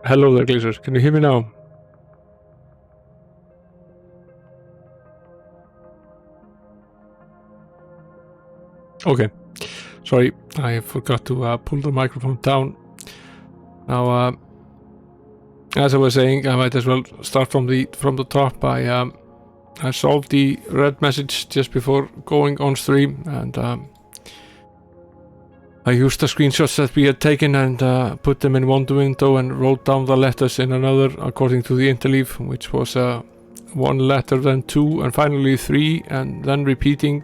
Hello there, Glacier. Can you hear me now? Okay. Sorry, I forgot to pull the microphone down. Now, as I was saying, I might as well start from the top. I solved the red message just before going on stream, and I used the screenshots that we had taken and put them in one window and wrote down the letters in another according to the interleave, which was one letter, then two, and finally three, and then repeating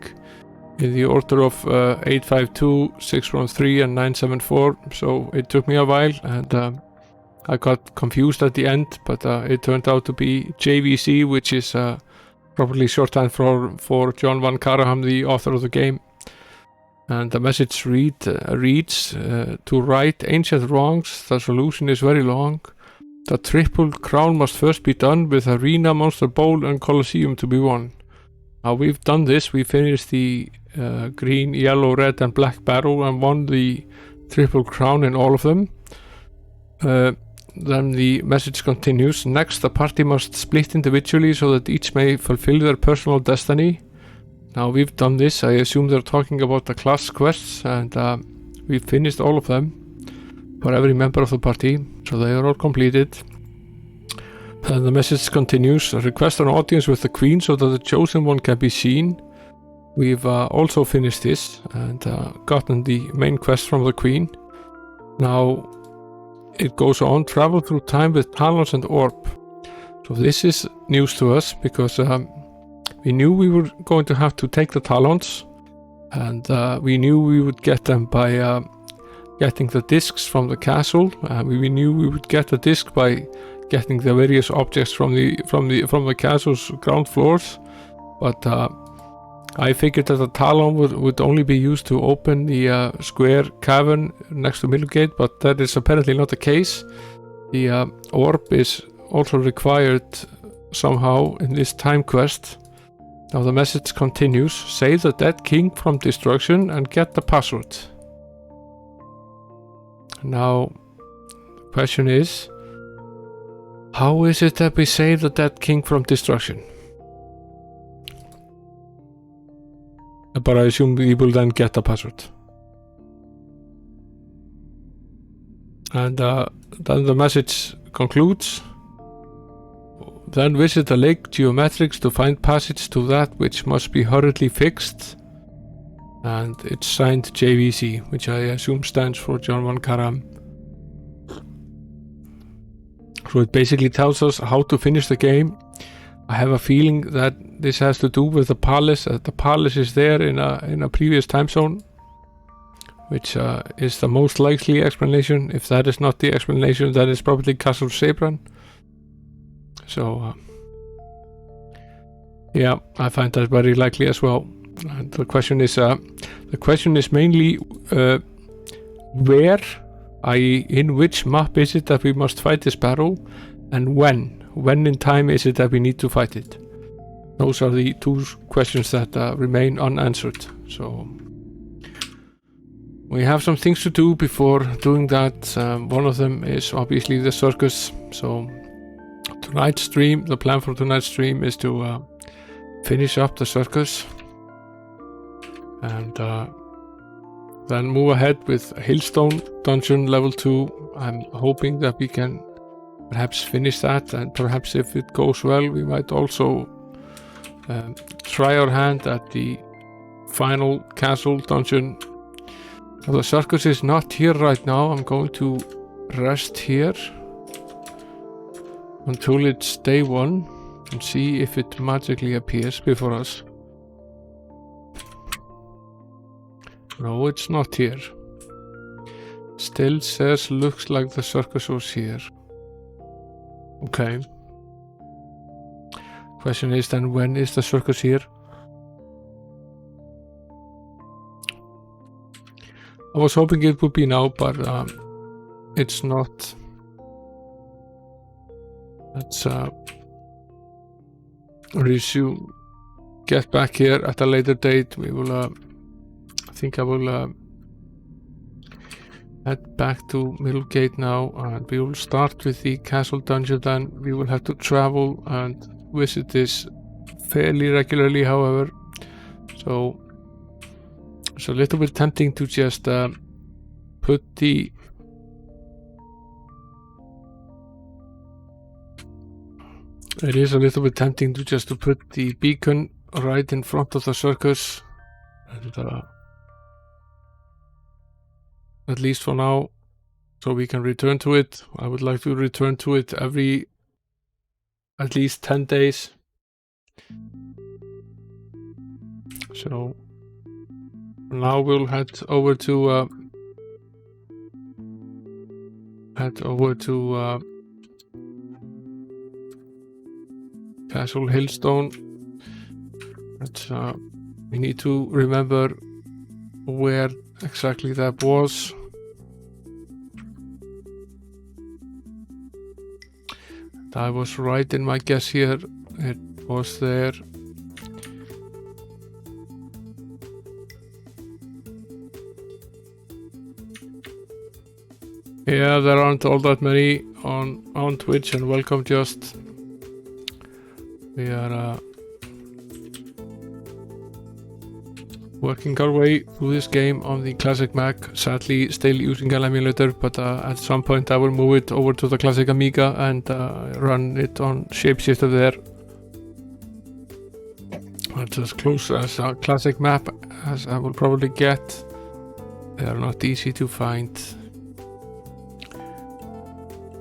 in the order of 852, 613, and 974. So it took me a while, and I got confused at the end, but it turned out to be JVC, which is probably shorthand for John Van Karaham, the author of the game. And the message reads, to right ancient wrongs, the solution is very long. The triple crown must first be done, with Arena, Monster Bowl, and Colosseum to be won. Now we've done this. We finished the green, yellow, red, and black barrel and won the triple crown in all of them. Then the message continues. Next, the party must split individually so that each may fulfill their personal destiny. Now we've done this. I assume they're talking about the class quests, and we've finished all of them for every member of the party, so they are all completed. And the message continues. Request an audience with the queen so that the chosen one can be seen. We've also finished this and gotten the main quest from the queen. Now it goes on. Travel through time with talons and orb. So this is news to us, because we knew we were going to have to take the talons, and we knew we would get them by getting the discs from the castle. We knew we would get the disc by getting the various objects from the castle's ground floors, but I figured that the talon would only be used to open the square cavern next to Middlegate, but that is apparently not the case. The orb is also required somehow in this time quest. Now the message continues. Save the dead king from destruction and get the password. Now the question is, how is it that we save the dead king from destruction? But I assume we will then get the password. And then the message concludes. Then visit the Lake Geometrics to find passage to that which must be hurriedly fixed. And it's signed JVC, which I assume stands for John Van Karaham. So it basically tells us how to finish the game. I have a feeling that this has to do with the palace. The palace is there in a previous time zone, which is the most likely explanation. If that is not the explanation, that is probably Castle Sabran. So yeah, I find that very likely as well. And the question is mainly where, i.e. in which map is it that we must fight this battle, and when in time is it that we need to fight it. Those are the two questions that remain unanswered. So we have some things to do before doing that. One of them is obviously the circus. So tonight's stream, the plan for tonight's stream is to finish up the circus and then move ahead with Hillstone dungeon level 2. I'm hoping that we can perhaps finish that, and perhaps if it goes well we might also try our hand at the final castle dungeon. The circus is not here right now. I'm going to rest here until it's day 1 and see if it magically appears before us. No, it's not here. Still says looks like the circus was here. Okay. Question is then, when is the circus here? I was hoping it would be now, but it's not. Let's resume. Get back here at a later date. We will. I think I will head back to Middlegate now, and we will start with the castle dungeon. Then we will have to travel and visit this fairly regularly, however, so it's a little bit tempting to just put the beacon right in front of the circus, and at least for now, so we can return to it. I would like to return to it every at least 10 days. So now we'll head over to Castle Hillstone. We need to remember where exactly that was. I was right in my guess here. It was there. Yeah, there aren't all that many on Twitch, and welcome. Just we are working our way through this game on the classic Mac, sadly still using an emulator, but at some point I will move it over to the classic Amiga and run it on Shapeshifter there. That's as close as a classic map as I will probably get. They are not easy to find.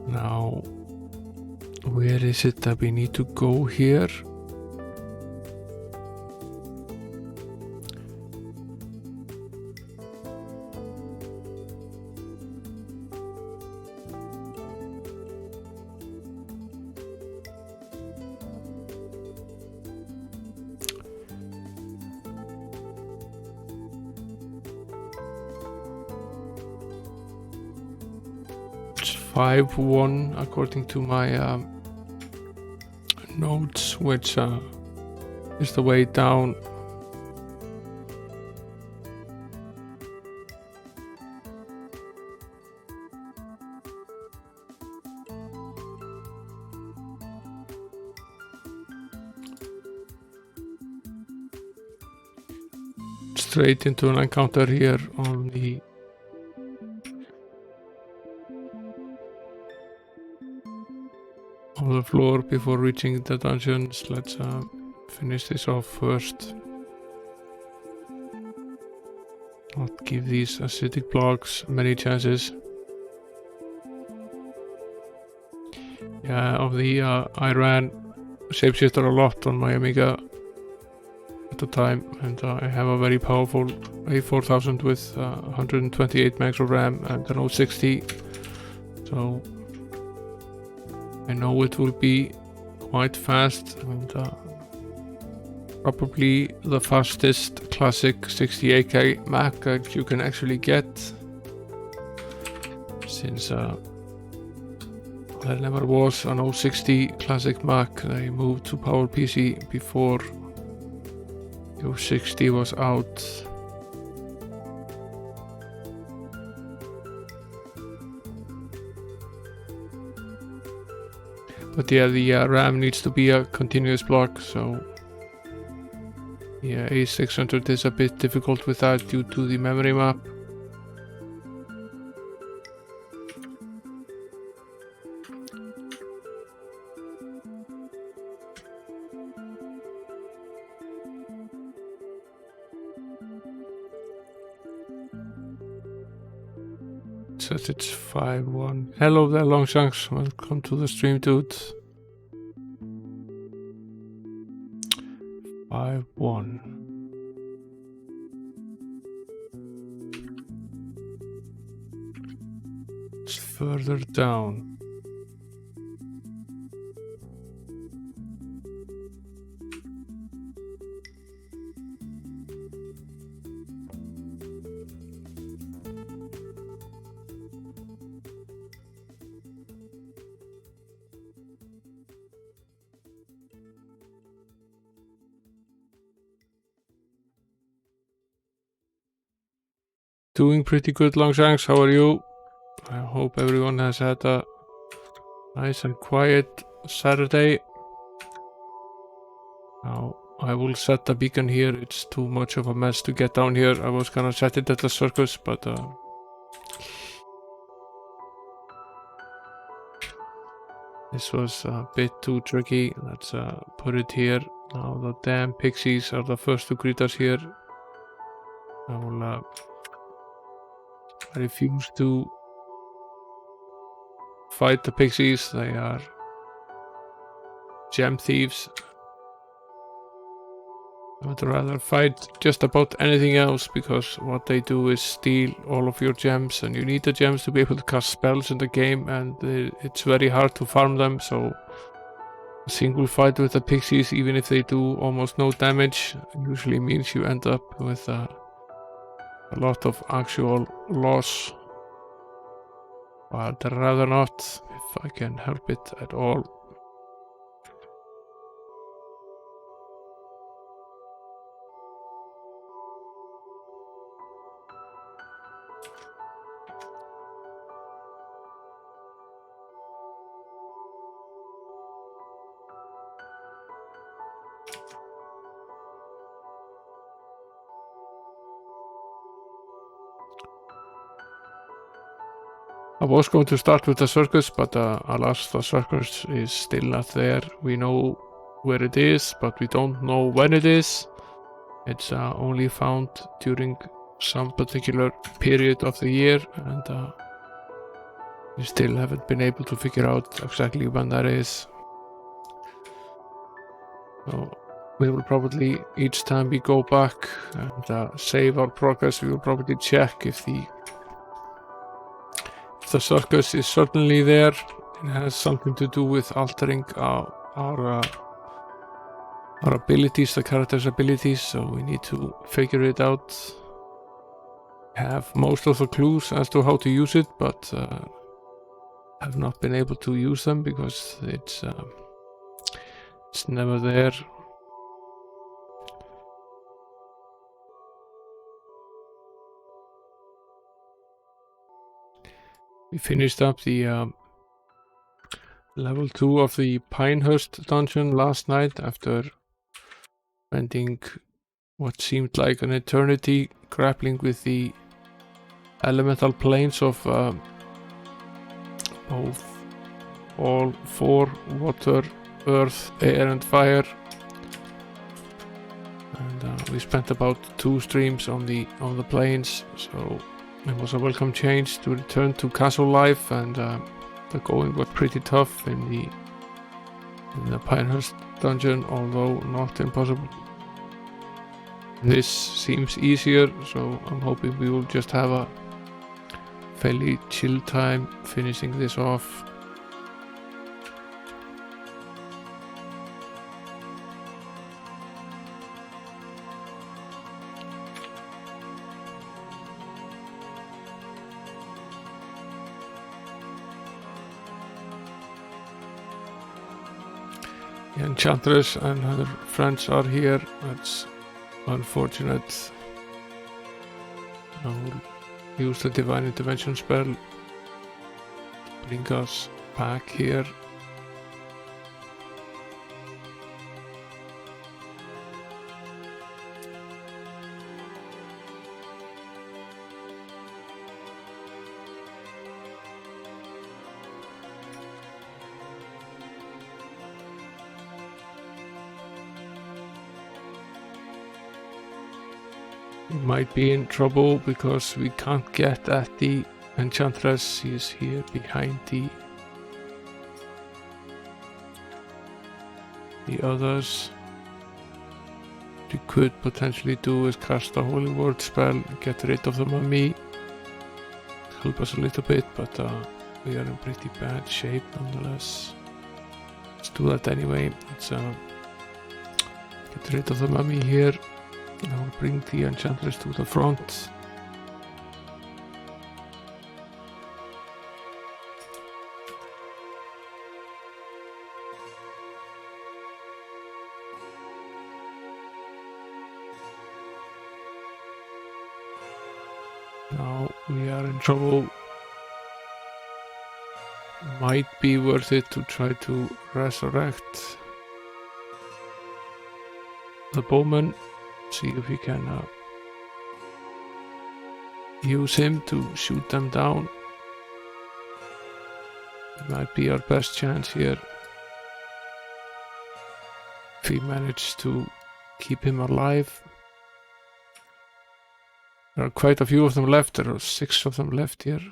Now, where is it that we need to go here? It's 5-1 according to my notes, which is the way down. Straight into an encounter here on the floor before reaching the dungeons. Let's finish this off first. Not give these acidic blocks many chances. Yeah, I ran Shapeshifter a lot on my Amiga at the time, and I have a very powerful A4000 with 128 megs of RAM and an 060, so I know it will be quite fast, and probably the fastest classic 68K Mac that you can actually get, since there never was an 060 classic Mac. They moved to PowerPC before the 060 was out. But yeah, the RAM needs to be a continuous block, so yeah, A600 is a bit difficult with that due to the memory map. Says it's 5-1. Hello there, Longshanks. Welcome to the stream, dude. 5-1. It's further down. Doing pretty good, Longshanks. How are you? I hope everyone has had a nice and quiet Saturday. Now I will set the beacon here. It's too much of a mess to get down here. I was gonna set it at the circus, but this was a bit too tricky. Let's put it here. Now the damn pixies are the first to greet us here. I will I refuse to fight the pixies. They are gem thieves. I would rather fight just about anything else, because what they do is steal all of your gems, and you need the gems to be able to cast spells in the game, and it's very hard to farm them. So a single fight with the pixies, even if they do almost no damage, usually means you end up with a lot of actual loss. But I'd rather not, if I can help it at all. I was going to start with the circus, but alas, the circus is still not there. We know where it is, but we don't know when it is. It's only found during some particular period of the year, and we still haven't been able to figure out exactly when that is. So we will probably, each time we go back and save our progress, we will probably check if the circus is certainly there. It has something to do with altering our abilities, the character's abilities, so we need to figure it out. Have most of the clues as to how to use it, but have not been able to use them because it's never there. We finished up the level 2 of the Pinehurst dungeon last night after spending what seemed like an eternity grappling with the elemental planes of both all 4: water, earth, air and fire. And we spent about 2 streams on the planes, so it was a welcome change to return to castle life, and the going was pretty tough in the Pinehurst dungeon, although not impossible. This seems easier, so I'm hoping we will just have a fairly chill time finishing this off. The Enchantress and her friends are here. That's unfortunate. I will use the Divine Intervention spell to bring us back here. We might be in trouble because we can't get at the Enchantress. She is here behind the others. What we could potentially do is cast the Holy Word spell and get rid of the mummy. Help us a little bit, but we are in pretty bad shape nonetheless. Let's do that anyway. Let's get rid of the mummy here. I will bring the Enchantress to the front. Now we are in trouble. might be worth it to try to resurrect the bowman. See if we can use him to shoot them down. It might be our best chance here if we manage to keep him alive. There are quite a few of them left. There are 6 of them left here.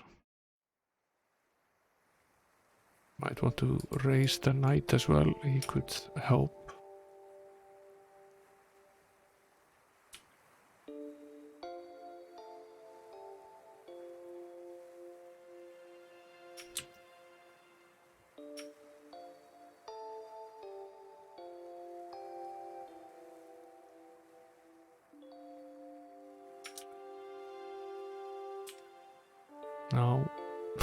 Might want to raise the knight as well. He could help. No,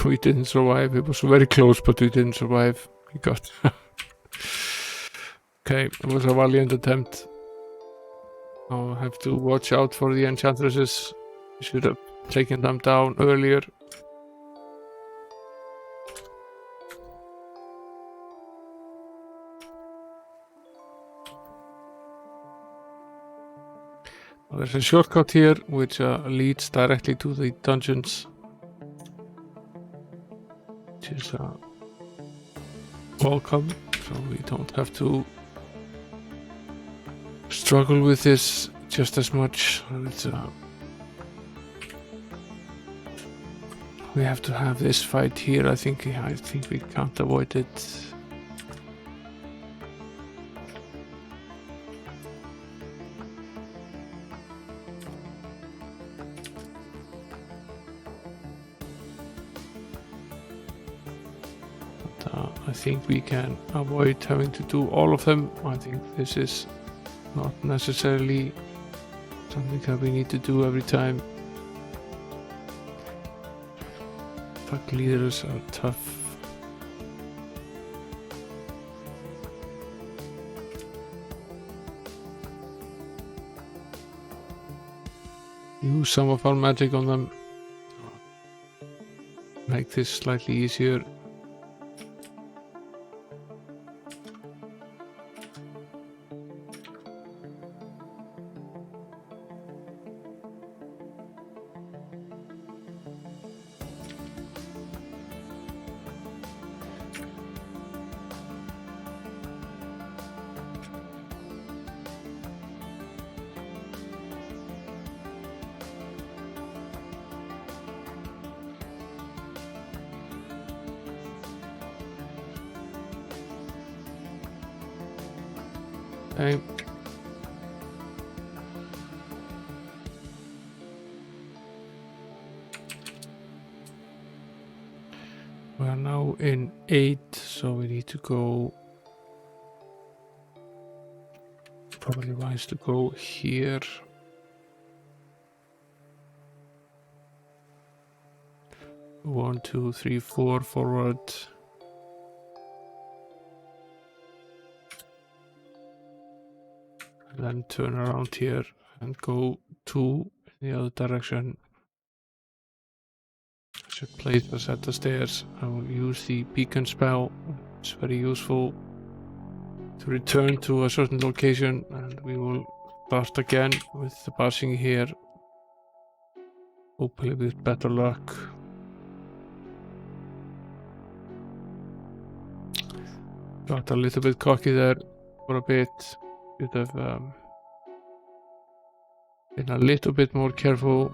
we didn't survive. It was very close, but we didn't survive. We got... Okay, it was a valiant attempt. I'll have to watch out for the enchantresses. We should have taken them down earlier. There's a shortcut here which leads directly to the dungeons. Which is welcome, so we don't have to struggle with this just as much. It's, we have to have this fight here. I think we can't avoid it. I think we can avoid having to do all of them. I think this is not necessarily something that we need to do every time. Pack leaders are tough. Use some of our magic on them. Make this slightly easier. Okay. We are now in 8, so we need to go. Probably wise to go here. One, two, three, 4 forward. Then turn around here and go 2 in the other direction. Should place us at the stairs. I will use the beacon spell. It's very useful to return to a certain location, and we will start again with the passing here. Hopefully with better luck. Got a little bit cocky there for a bit. Should have been a little bit more careful.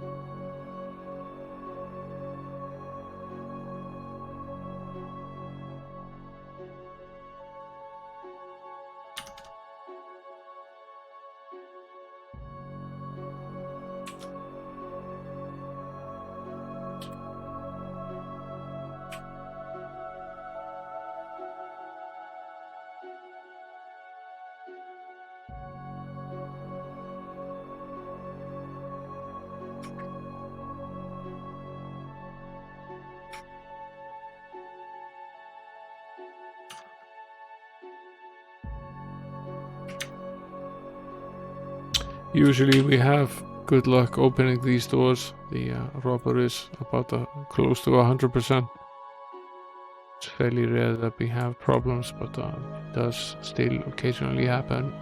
Usually we have good luck opening these doors. The robber is about close to 100%. It's fairly rare that we have problems, but it does still occasionally happen.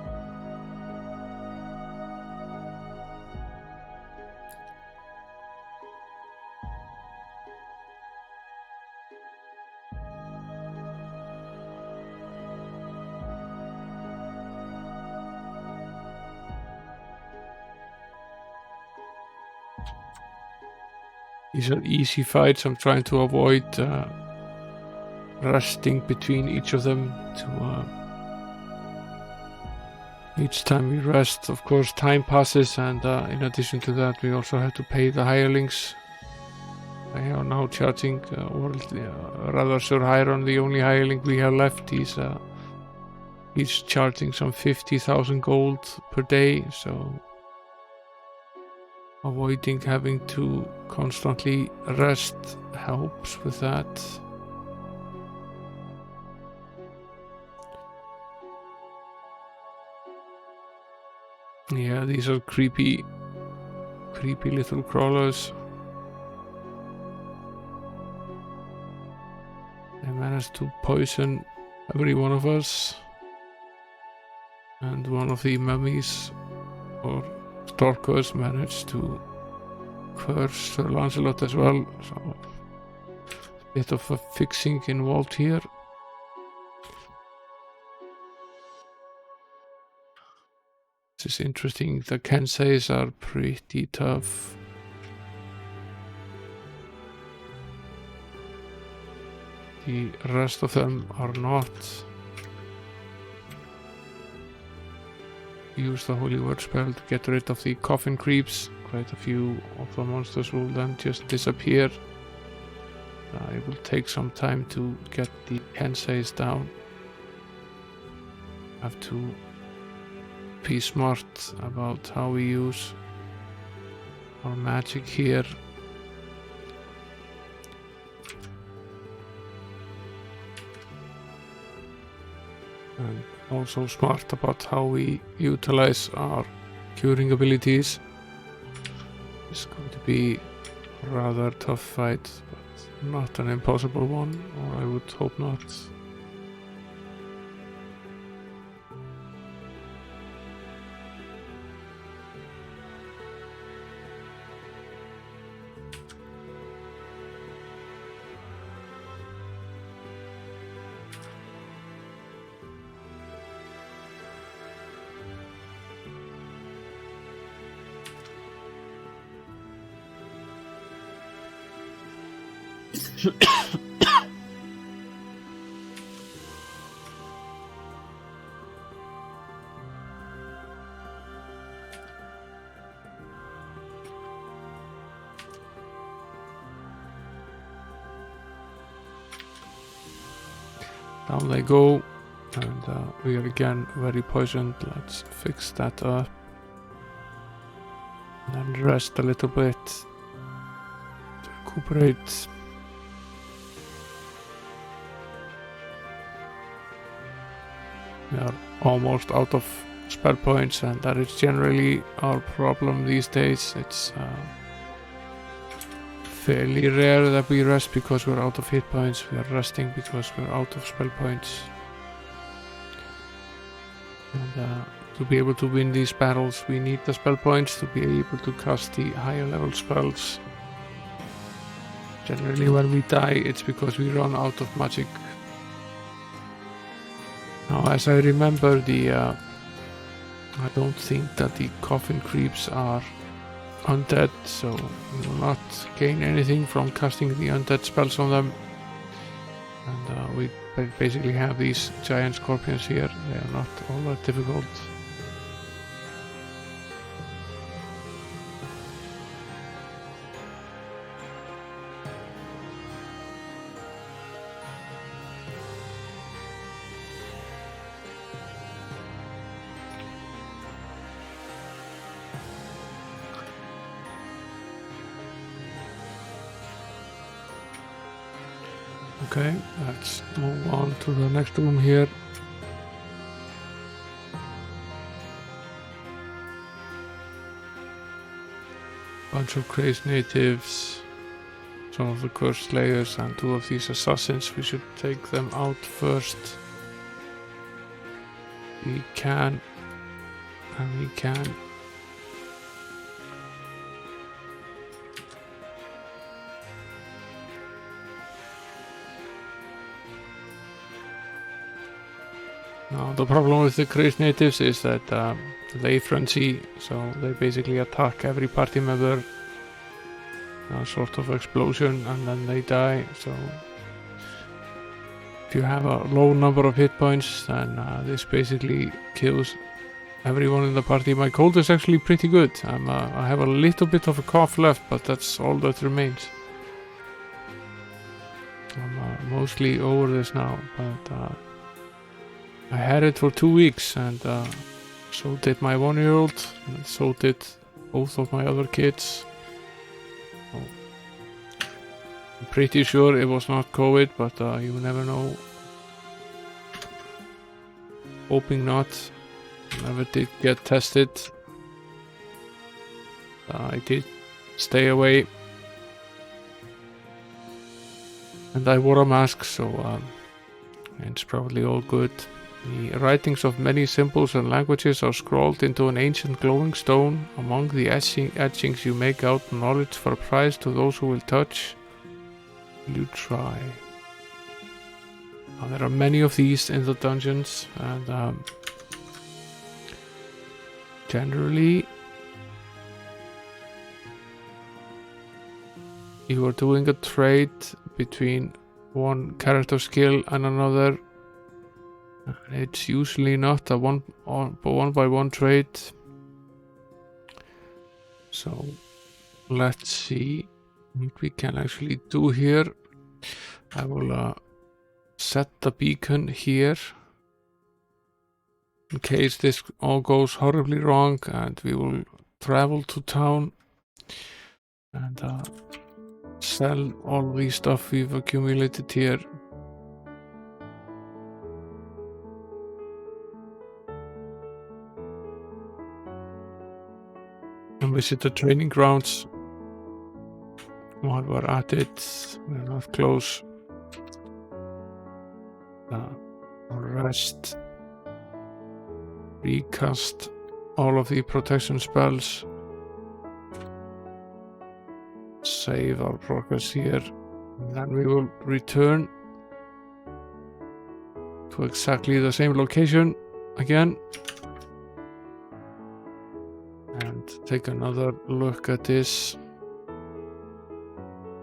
These are easy fights. I'm trying to avoid resting between each of them. Each time we rest, of course, time passes, and in addition to that, we also have to pay the hirelings. They are now charging, or rather Sir Hiron, the only hireling we have left, he's charging some 50,000 gold per day, so avoiding having to constantly rest helps with that. Yeah, these are creepy little crawlers. They managed to poison every one of us. And one of the mummies or stalkers managed to curse Sir Lancelot as well, so a bit of a fixing involved here. This is interesting. The Kenseis are pretty tough. The rest of them are not. Use the Holy Word spell to get rid of the coffin creeps. Quite a few of the monsters will then just disappear. It will take some time to get the Kenseis down. Have to be smart about how we use our magic here. And also smart about how we utilize our curing abilities. It's going to be a rather tough fight, but not an impossible one, or I would hope not. Down they go, and we are again very poisoned. Let's fix that up. And then rest a little bit to recuperate. We are almost out of spell points, and that is generally our problem these days. It's fairly rare that we rest because we're out of hit points. We are resting because we're out of spell points. And to be able to win these battles, we need the spell points to be able to cast the higher level spells. Generally when we die, it's because we run out of magic. Now, as I remember, I don't think that the coffin creeps are undead, so we will not gain anything from casting the undead spells on them. And we basically have these giant scorpions here. They are not all that difficult. Okay, let's move on to the next room here. Bunch of crazed natives, some of the cursed slayers and 2 of these assassins. We should take them out first. We can, and we can. Now the problem with the Great Natives is that they frenzy, so they basically attack every party member. Sort of explosion, and then they die. So if you have a low number of hit points, then this basically kills everyone in the party. My cold is actually pretty good. I have a little bit of a cough left, but that's all that remains. I'm mostly over this now, but I had it for 2 weeks, and so did my 1-year-old, and so did both of my other kids. I'm pretty sure it was not COVID, but you never know. Hoping not. Never did get tested. I did stay away. And I wore a mask, so it's probably all good. The writings of many symbols and languages are scrawled into an ancient glowing stone. Among the etchings you make out knowledge for a prize to those who will touch. You try. Now, there are many of these in the dungeons, and generally you are doing a trade between one character skill and another. It's usually not a one by one trade. So let's see what we can actually do here. I will set the beacon here in case this all goes horribly wrong, and we will travel to town and sell all the stuff we've accumulated here. And visit the training grounds while we're at it. We're not close. Rest. Recast all of the protection spells. Save our progress here. And then we will return to exactly the same location again. And take another look at this.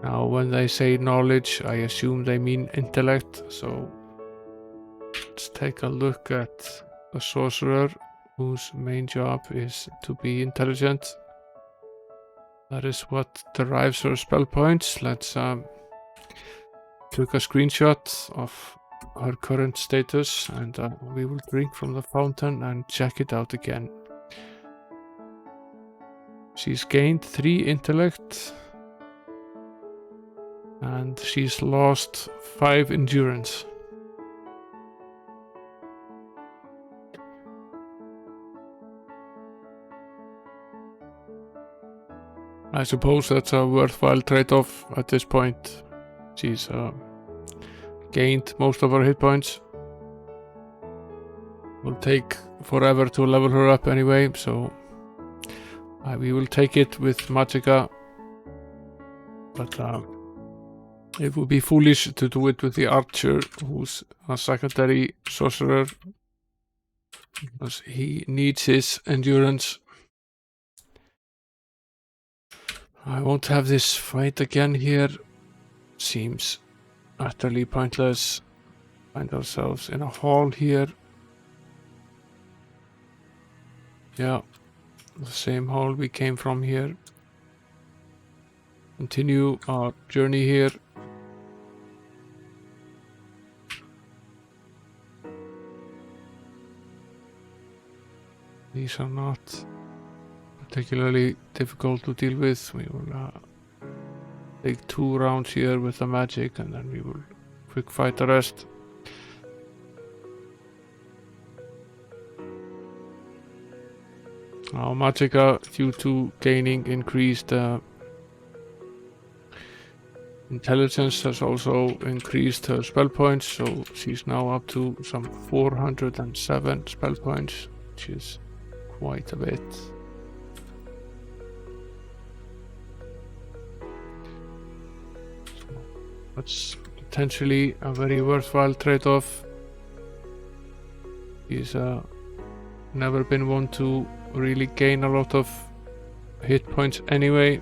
Now when they say knowledge, I assume they mean intellect, so let's take a look at the sorcerer, whose main job is to be intelligent. That is what derives her spell points. Let's take a screenshot of her current status, and we will drink from the fountain and check it out again. She's gained 3 intellect, and she's lost 5 endurance. I suppose that's a worthwhile trade-off at this point. She's gained most of her hit points. Will take forever to level her up anyway, so we will take it with Magicka. But it would be foolish to do it with the archer, who's a secondary sorcerer, because he needs his endurance. I won't have this fight again here. Seems utterly pointless. Find ourselves in a hall here. Yeah, the same hall we came from here. Continue our journey here. These are not particularly difficult to deal with. We will take 2 rounds here with the magic, and then we will quick fight the rest. Now Magicka, due to gaining increased intelligence has also increased her spell points, so she's now up to some 407 spell points, which is quite a bit. So that's potentially a very worthwhile trade-off. He's never been one to really gain a lot of hit points anyway.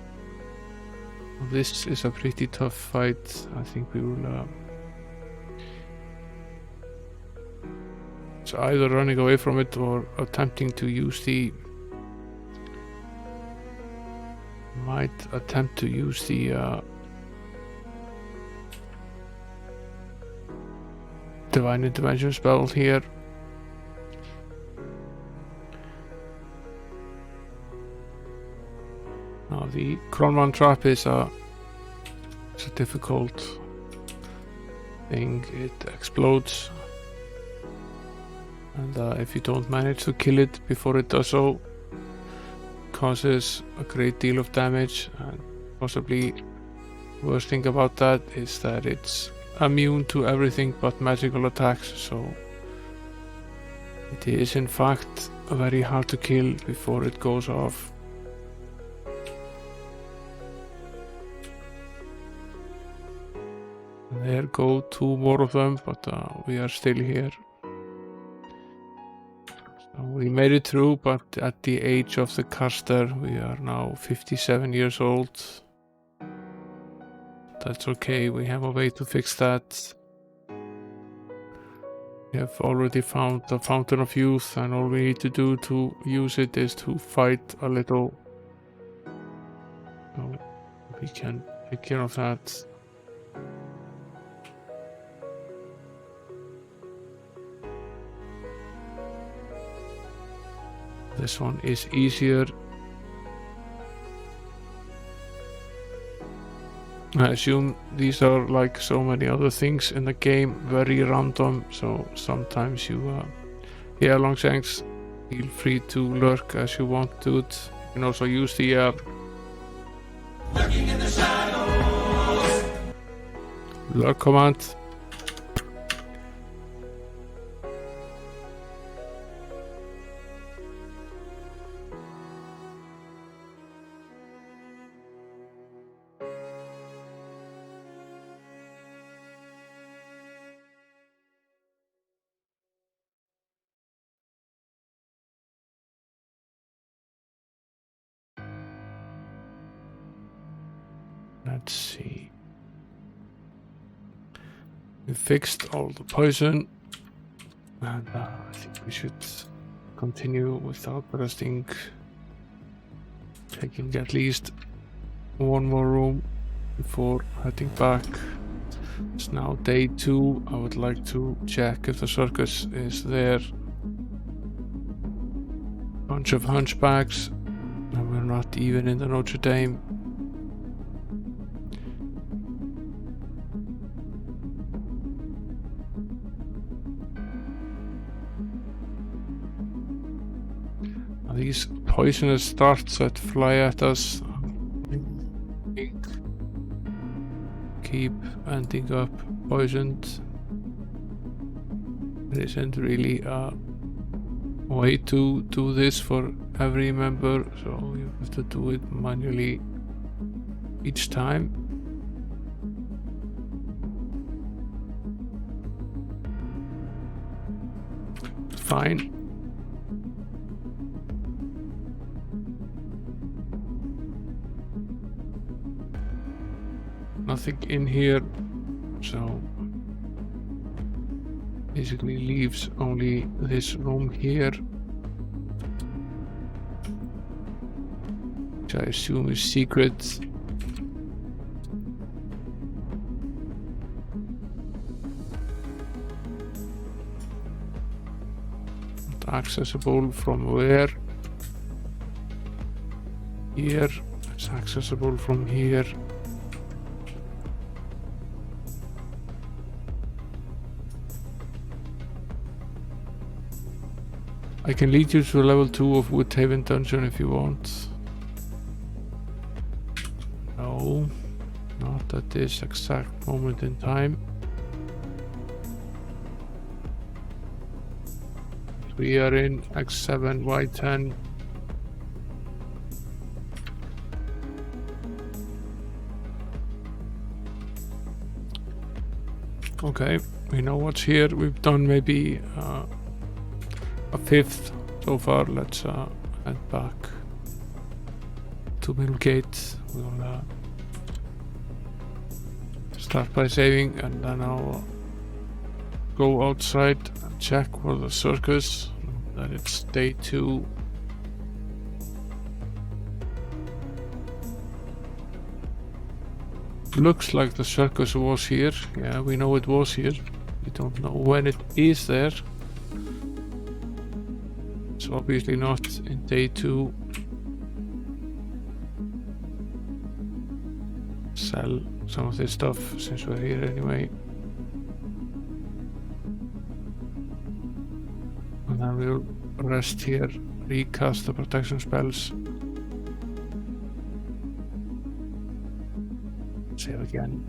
This is a pretty tough fight. I think we will it's either running away from it or attempting to use the Divine Intervention spell here. Now the Kronman trap is a difficult thing. It explodes, and if you don't manage to kill it before it does so, causes a great deal of damage. And possibly worst thing about that is that it's immune to everything but magical attacks, so it is in fact very hard to kill before it goes off. There go two more of them, but we are still here. So we made it through, but at the age of the caster, we are now 57 years old. That's okay, we have a way to fix that. We have already found the Fountain of Youth, and all we need to do to use it is to fight a little. So we can take care of that. This one is easier. I assume these are, like so many other things in the game, very random, so sometimes you yeah, Longshanks, feel free to lurk as you want to it. You can also use the lurking in the shadows lurk command. Let's see. We fixed all the poison, and I think we should continue without resting, taking at least one more room before heading back. It's now day 2. I would like to check if the circus is there. Bunch of hunchbacks, and we're not even in the Notre Dame. These poisonous darts that fly at us keep ending up poisoned. There isn't really a way to do this for every member, so you have to do it manually each time. Fine. Nothing in here, so basically leaves only this room here, which I assume is secret. Not accessible from where? Here. It's accessible from here. I can lead you to level 2 of Woodhaven Dungeon if you want. No, not not at this exact moment in time. We are in X7, Y10. Okay, we know what's here. We've done maybe a fifth so far. Let's head back to Middlegate. We'll start by saving, and then I'll go outside and check for the circus. That it's day 2. Looks like the circus was here. Yeah, we know it was here. We don't know when it is there. It's obviously not in day 2. Sell some of this stuff since we're here anyway. And then we'll rest here, recast the protection spells. Save again.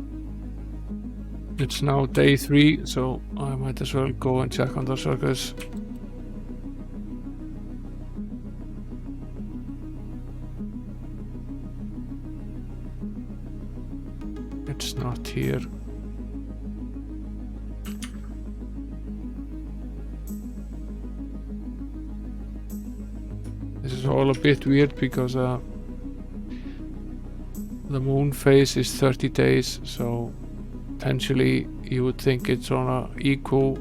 It's now day 3, so I might as well go and check on the circus. It's not here. This is all a bit weird because the moon phase is 30 days, so potentially you would think it's on a equal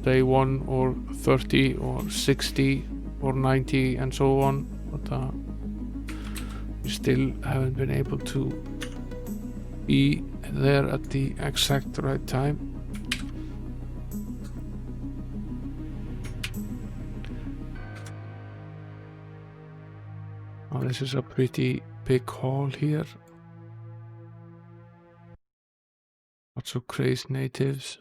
day 1 or 30 or 60 or 90 and so on, but we still haven't been able to be there at the exact right time. Oh, this is a pretty big hall here. Lots of crazed natives.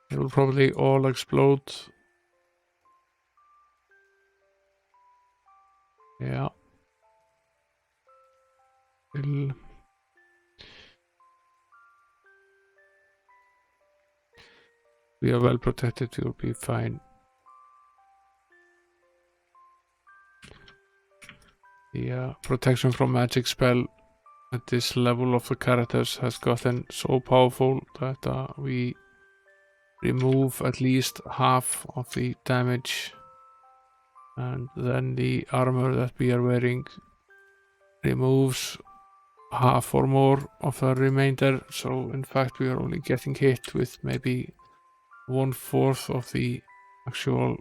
They will probably all explode. Yeah. We are well protected, we will be fine. The protection from magic spell at this level of the characters has gotten so powerful that we remove at least half of the damage, and then the armor that we are wearing removes half or more of the remainder, so in fact we are only getting hit with maybe 1/4 of the actual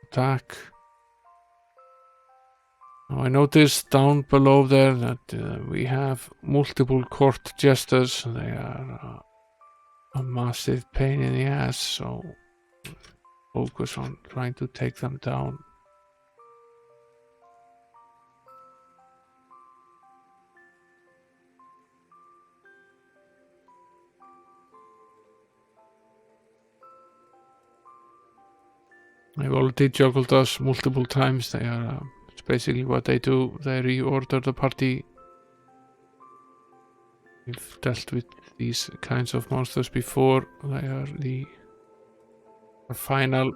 attack. Now, I noticed down below there that we have multiple court jesters. They are a massive pain in the ass, so focus on trying to take them down. I've already juggled us multiple times. They are it's basically what they do. They reorder the party. We've dealt with these kinds of monsters before. They are the final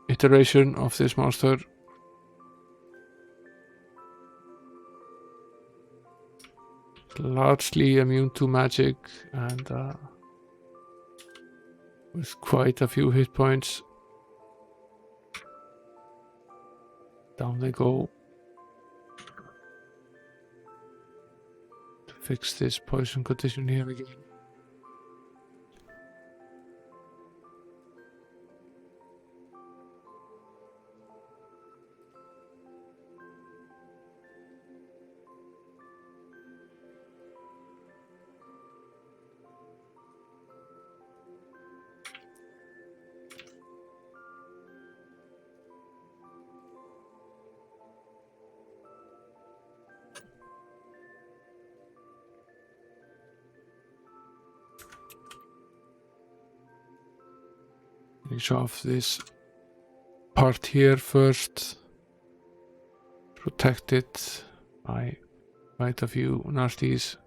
iteration of this monster. Largely immune to magic and with quite a few hit points. Down they go. To fix this poison condition here again. Finish off this part here first. Protected by quite a few nasties.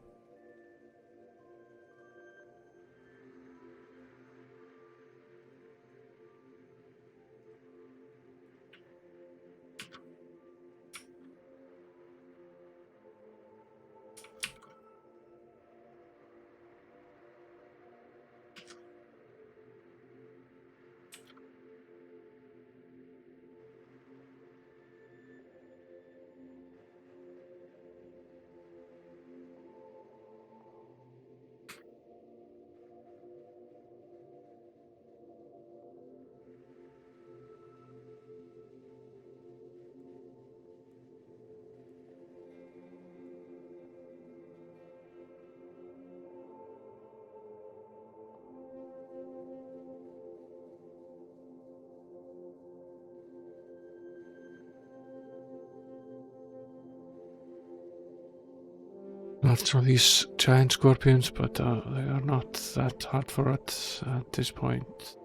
Lots of these giant scorpions, but they are not that hard for us at this point.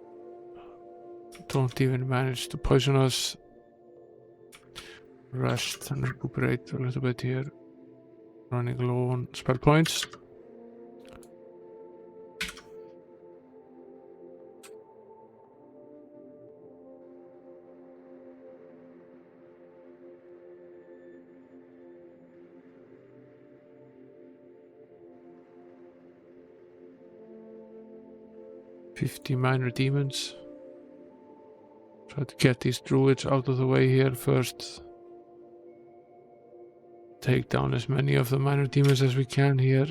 Don't even manage to poison us. Rest and recuperate a little bit here. Running low on spell points. $50 minor demons. Try to get these druids out of the way here first. Take down as many of the minor demons as we can here.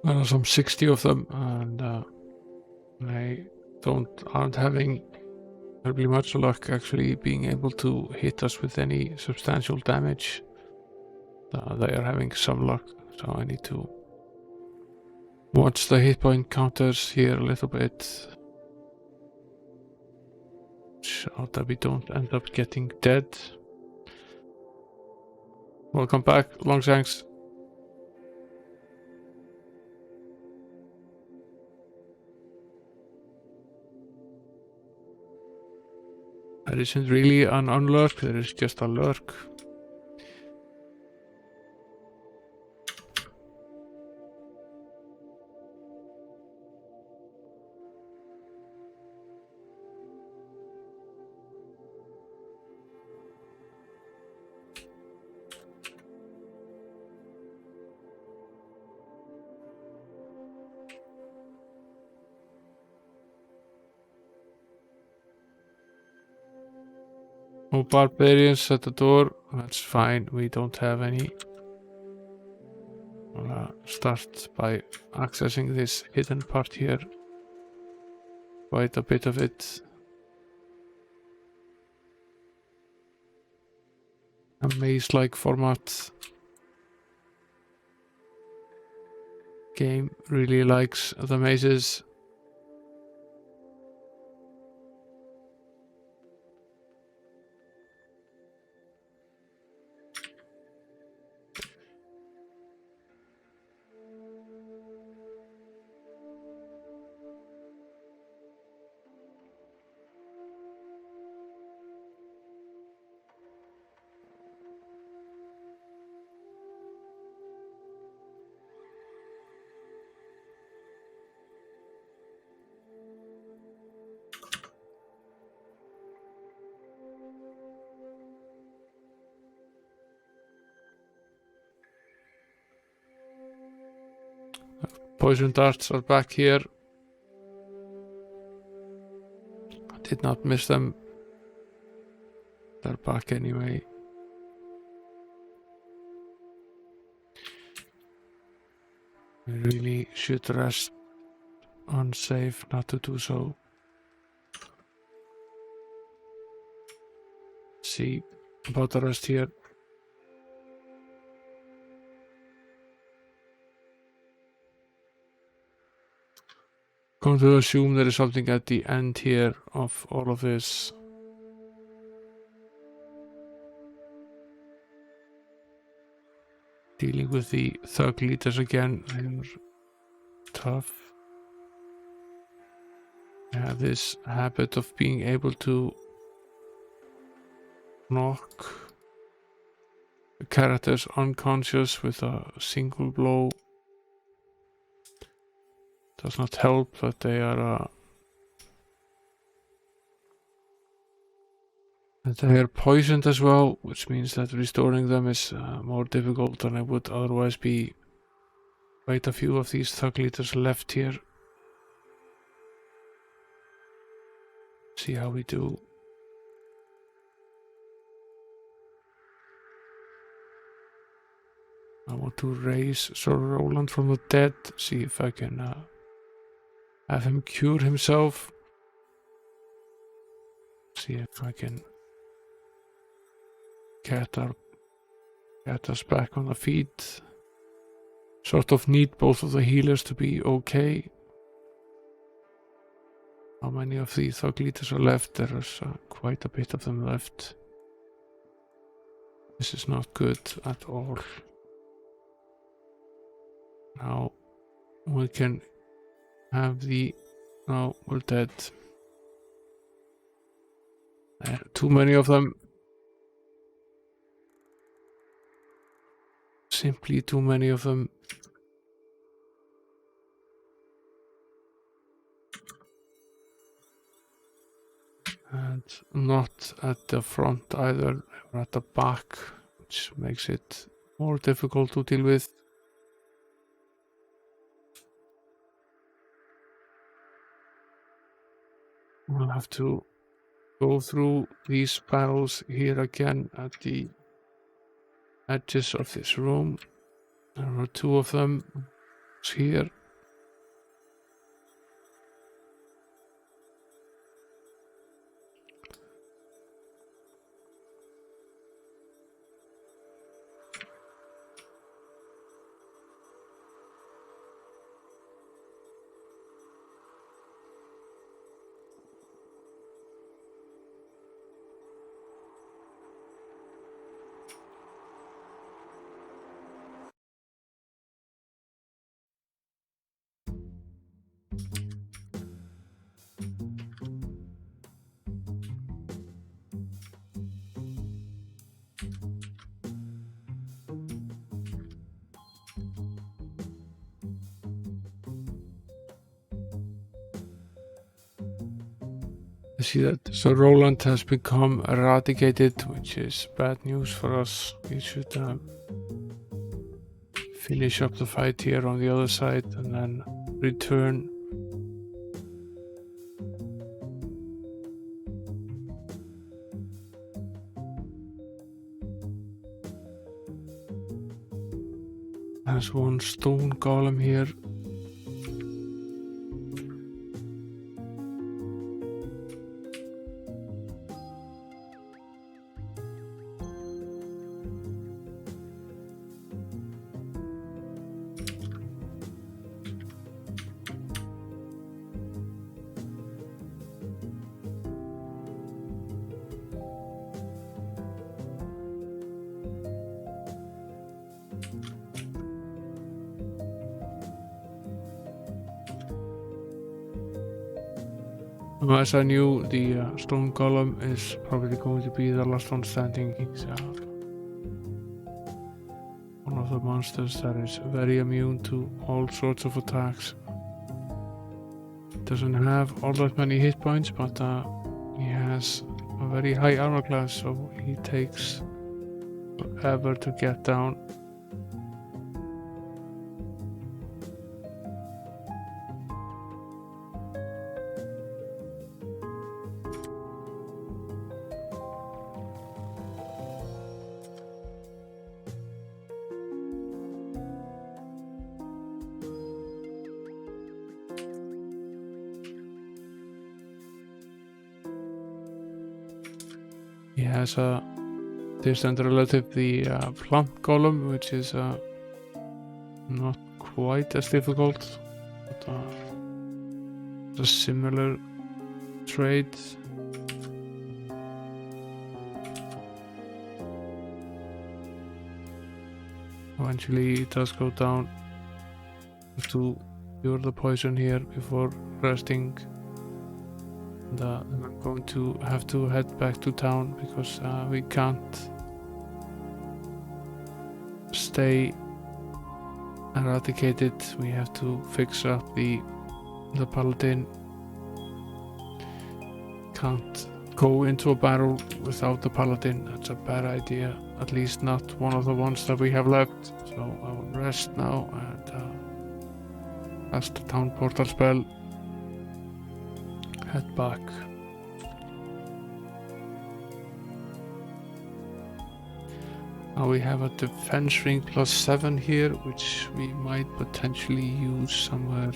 There are some 60 of them, and they aren't having terribly much luck actually being able to hit us with any substantial damage. They are having some luck, so I need to watch the hit point counters here a little bit, so that we don't end up getting dead. Welcome back, Longshanks. There isn't really an unlurk, there is just a lurk. No barbarians at the door, that's fine, we don't have any. I'll start by accessing this hidden part here. Quite a bit of it. A maze-like format. Game really likes the mazes. Poison darts are back here. I did not miss them. They're back anyway. We really should rest. Unsafe not to do so. See about the rest here. Going to assume there is something at the end here of all of this. Dealing with the thug leaders again, they're tough. They have this habit of being able to knock the characters unconscious with a single blow. Does not help that they are poisoned as well, which means that restoring them is more difficult than it would otherwise be. Quite a few of these thug leaders left here. See how we do. I want to raise Sir Roland from the dead, see if I can have him cure himself. See if I can get us back on the feet. Sort of need both of the healers to be okay. How many of these thug leaders are left? There is quite a bit of them left. This is not good at all. Now we can have the... No, we're dead. Too many of them. Simply too many of them. And not at the front either, or at the back, which makes it more difficult to deal with. We'll have to go through these barrels here again at the edges of this room. There are two of them here. I see that Sir Roland has become eradicated, which is bad news for us. We should finish up the fight here on the other side and then return. There's one stone golem here. As I knew, the stone golem is probably going to be the last one standing. He's one of the monsters that is very immune to all sorts of attacks. Doesn't have all that many hit points, but he has a very high armor class, so he takes forever to get down. He has a distant relative, the plant golem, which is not quite as difficult, but a similar trait. eventually it does go down. To cure the poison here before resting. And I'm going to have to head back to town because we can't stay eradicated. We have to fix up the paladin. Can't go into a battle without the paladin. That's a bad idea. At least not one of the ones that we have left. So I will rest now and cast the town portal spell. Head back. Now we have a defense ring +7 here, which we might potentially use somewhere.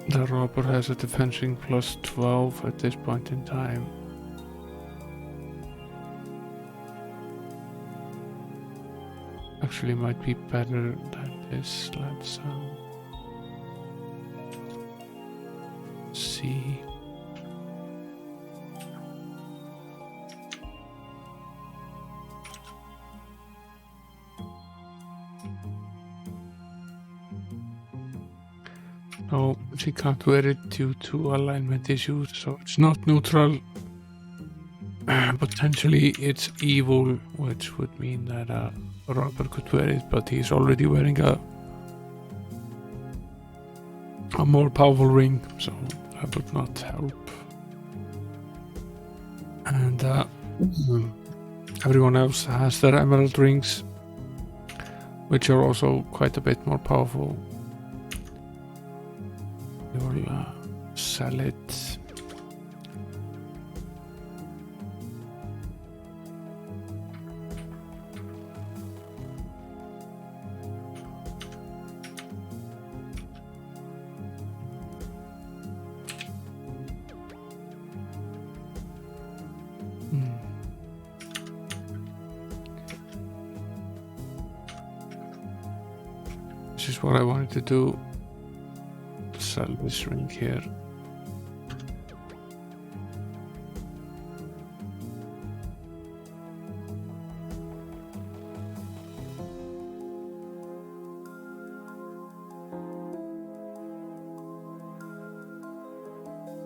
The robber has a defense ring +12 at this point in time. Actually might be better than this. Let's see. No, she can't wear it due to alignment issues, so it's not neutral. Potentially it's evil, which would mean that a robber could wear it, but he's already wearing a more powerful ring, so that would not help. And everyone else has their emerald rings, which are also quite a bit more powerful. You'll sell it. This is what I wanted to do. Sell this ring here.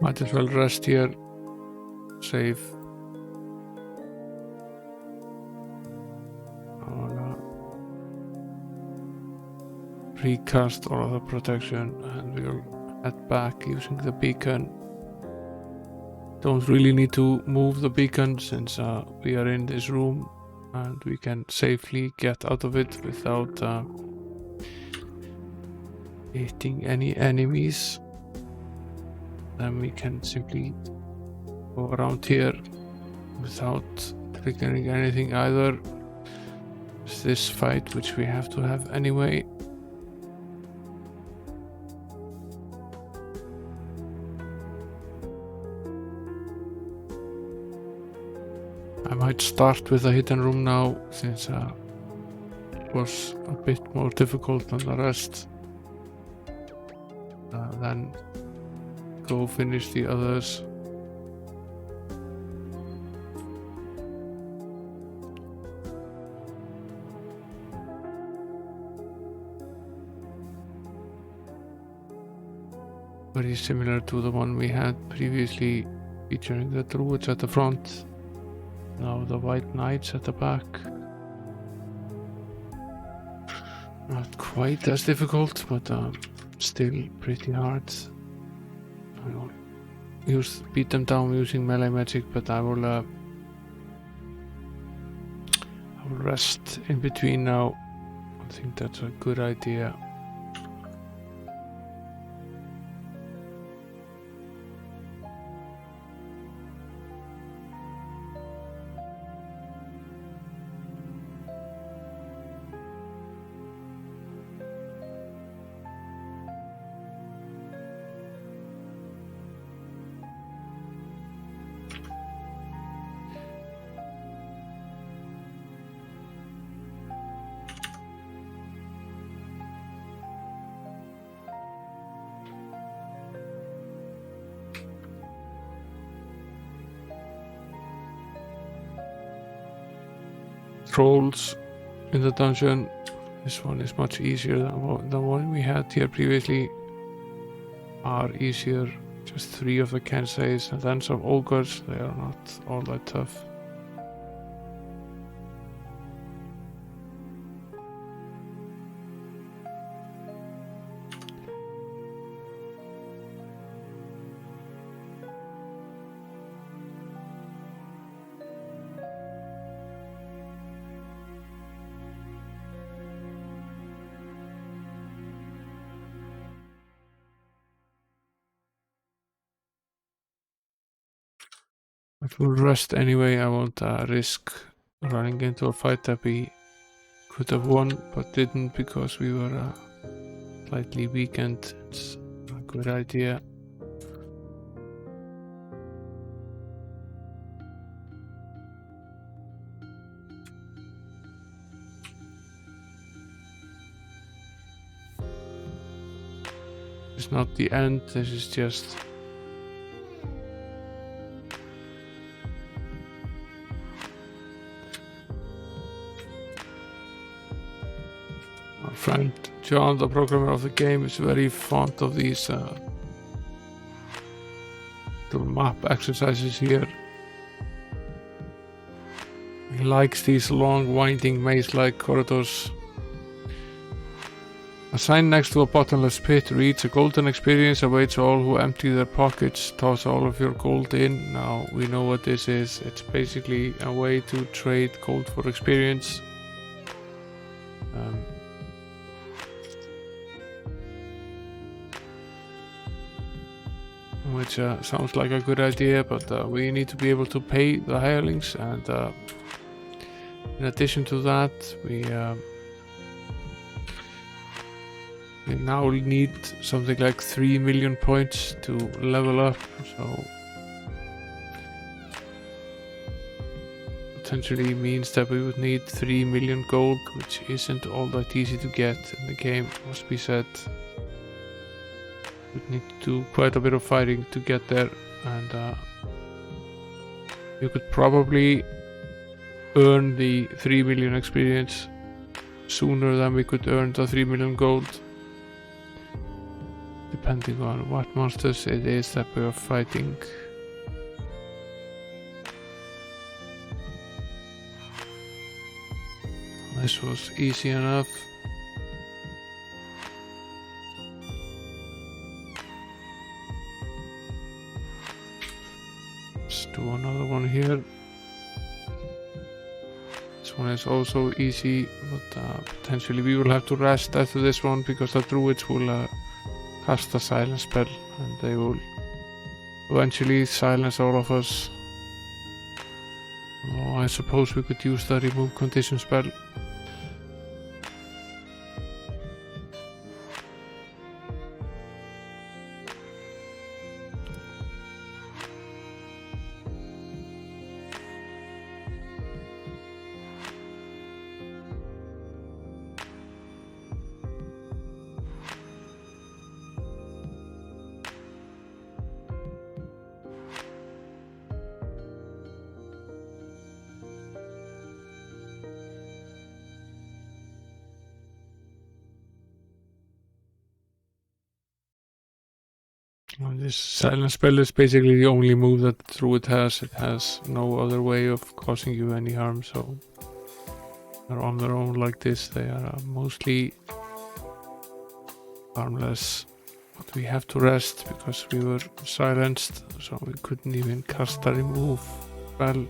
Might as well rest here. Save. Recast all of the protection and we'll head back using the beacon. Don't really need to move the beacon since we are in this room and we can safely get out of it without hitting any enemies. Then we can simply go around here without triggering anything either. It's this fight which we have to have anyway. I might start with a hidden room now, since it was a bit more difficult than the rest. Then go finish the others. Very similar to the one we had previously, featuring the druids at the front. Now the white knights at the back. Not quite as difficult, but still pretty hard. I will beat them down using melee magic, but I will rest in between now. I think that's a good idea. trolls in the dungeon. This one is much easier than the one we had here previously. Are easier. Just 3 of the Kenseis and then some ogres. They are not all that tough. If we'll rest anyway, I won't risk running into a fight that we could have won but didn't because we were slightly weakened. It's a good idea. It's not the end, this is just our friend John, the programmer of the game, is very fond of these the map exercises here. He likes these long winding maze-like corridors. A sign next to a bottomless pit reads, "A golden experience awaits all who empty their pockets. Toss all of your gold in." Now we know what this is. It's basically a way to trade gold for experience. Which sounds like a good idea, but we need to be able to pay the hirelings, and in addition to that, we now need something like 3 million points to level up, so potentially means that we would need 3 million gold, which isn't all that easy to get in the game, must be said. We'd need to do quite a bit of fighting to get there, and you could probably earn the 3 million experience sooner than we could earn the 3 million gold, depending on what monsters it is that we are fighting. This was easy enough. Let's do another one here. This one is also easy, but potentially we will have to rest after this one because the druids will cast a silence spell and they will eventually silence all of us. Oh, I suppose we could use the remove condition spell. This silence spell is basically the only move that the druid has. It has no other way of causing you any harm, so they're on their own like this. They are mostly harmless. But we have to rest because we were silenced, so we couldn't even cast a remove spell.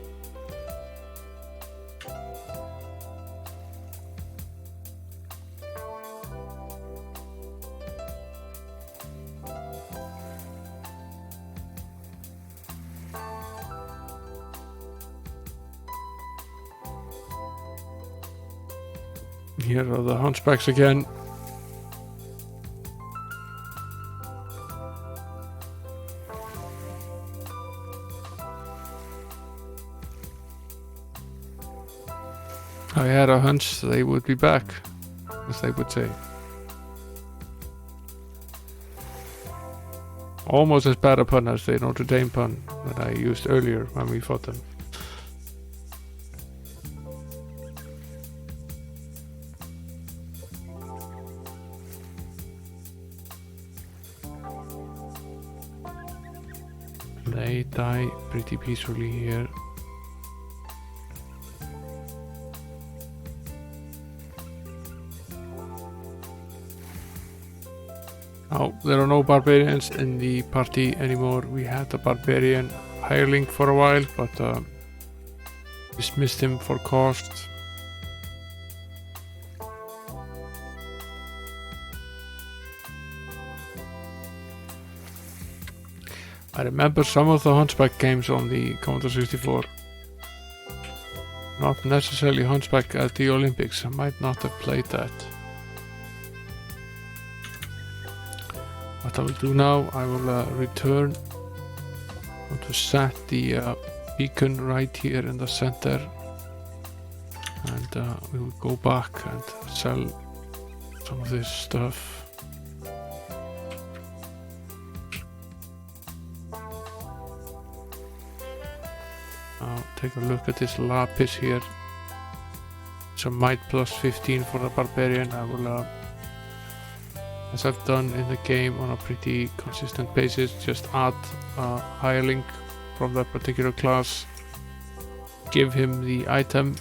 Here are the hunchbacks again. I had a hunch they would be back, as they would say. Almost as bad a pun as the Notre Dame pun that I used earlier when we fought them. They die pretty peacefully here. Oh, there are no barbarians in the party anymore. We had a barbarian hireling for a while, but dismissed him for cost. I remember some of the Hunchback games on the Commodore 64. Not necessarily Hunchback at the Olympics. I might not have played that. What I will do now, I will return. I want to set the beacon right here in the center, and we will go back and sell some of this stuff. Now take a look at this lapis here. It's a might plus 15 for the barbarian. I will, as I've done in the game on a pretty consistent basis, just add a hireling from that particular class, give him the item,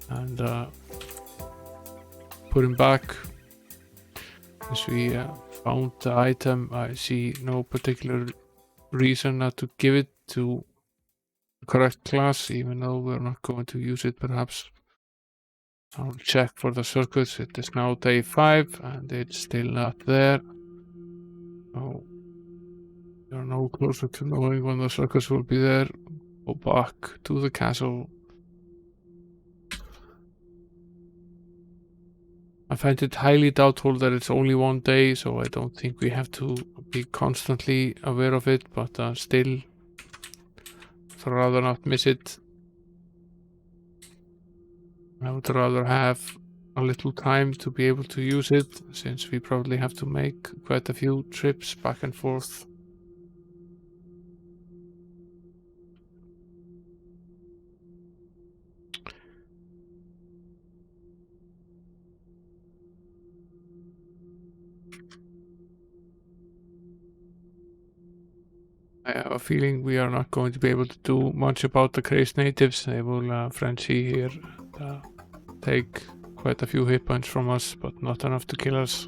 and put him back. As we found the item, I see no particular reason not to give it to the correct class, even though we're not going to use it perhaps. I'll check for the circuits. It is now day 5 and it's still not there. So we are no closer to knowing when the circus will be there. Go back to the castle. I find it highly doubtful that it's only one day, so I don't think we have to be constantly aware of it, but still, I'd rather not miss it. I would rather have a little time to be able to use it, since we probably have to make quite a few trips back and forth. I have a feeling we are not going to be able to do much about the crazed natives. They will frenzy here, take quite a few hit points from us, but not enough to kill us.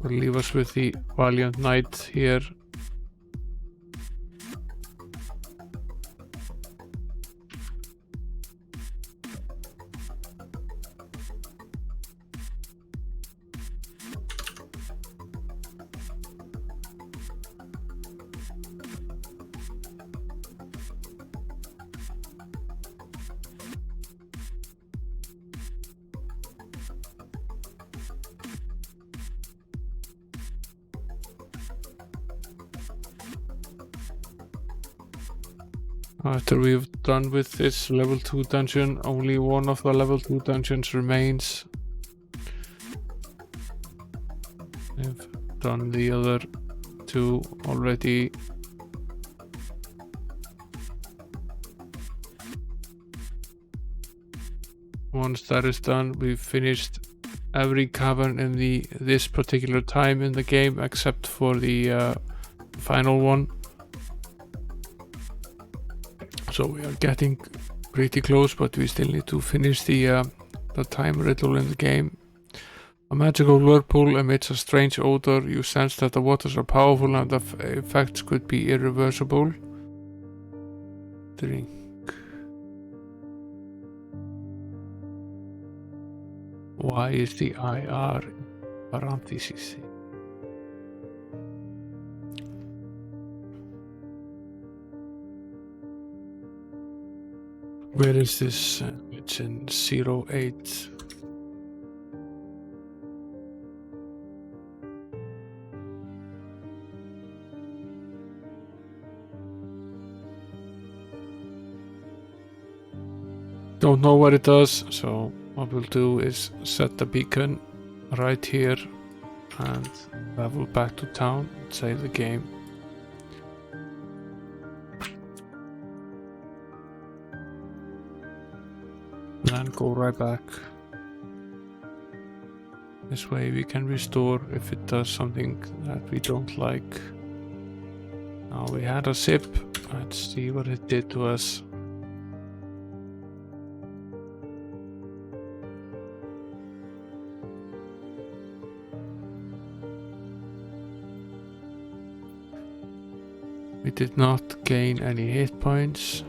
Will leave us with the Valiant Knight here. After we've done with this level 2 dungeon, only one of the level 2 dungeons remains. We've done the other 2 already. Once that is done, we've finished every cavern in this particular time in the game, except for the final one. So we are getting pretty close, but we still need to finish the time riddle in the game. A magical whirlpool emits a strange odor. You sense that the waters are powerful and the effects could be irreversible. Drink. Why is the IR parentheses? Where is this? It's in 08. Don't know what it does, so what we'll do is set the beacon right here and travel back to town, save the game. And go right back. This way we can restore if it does something that we don't like. Now we had a sip. Let's see what it did to us. We did not gain any hit points.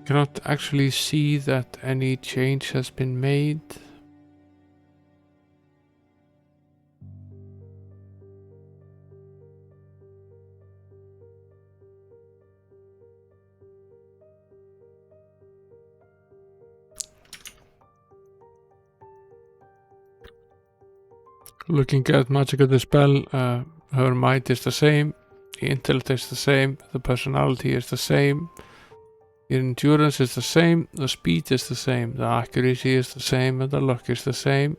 Cannot actually see that any change has been made. Looking at magic of the spell, her might is the same, the intellect is the same, the personality is the same, the endurance is the same, the speed is the same, the accuracy is the same, and the luck is the same.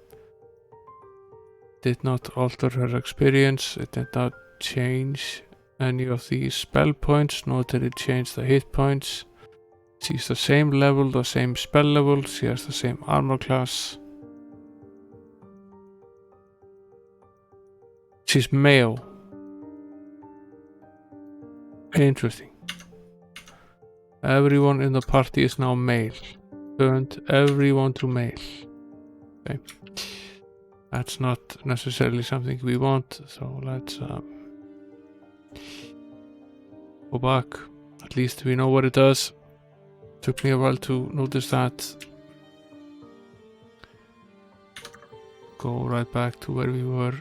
Did not alter her experience, it did not change any of the spell points, nor did it change the hit points. She's the same level, the same spell level, she has the same armor class. She's male. Interesting. Everyone in the party is now male. Turned everyone to male. Okay. That's not necessarily something we want, so let's go back. At least we know what it does. Took me a while to notice that. Go right back to where we were.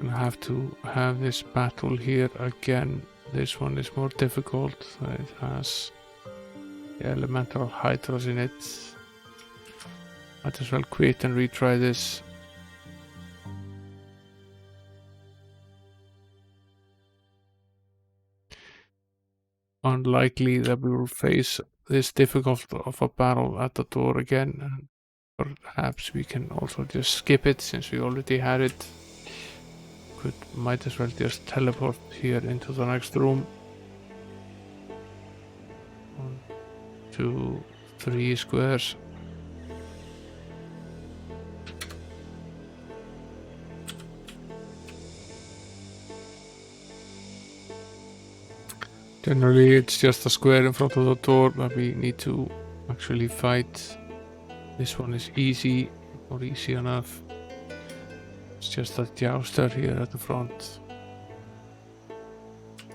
I have to have this battle here again. This one is more difficult. It has the elemental hydras in it. Might as well quit and retry this. Unlikely that we will face this difficult of a battle at the door again. And perhaps we can also just skip it since we already had it. Might as well just teleport here into the next room. 1, 2, 3 squares. Generally it's just a square in front of the door, but we need to actually fight. This one is easy, or easy enough. It's just a jouster here at the front.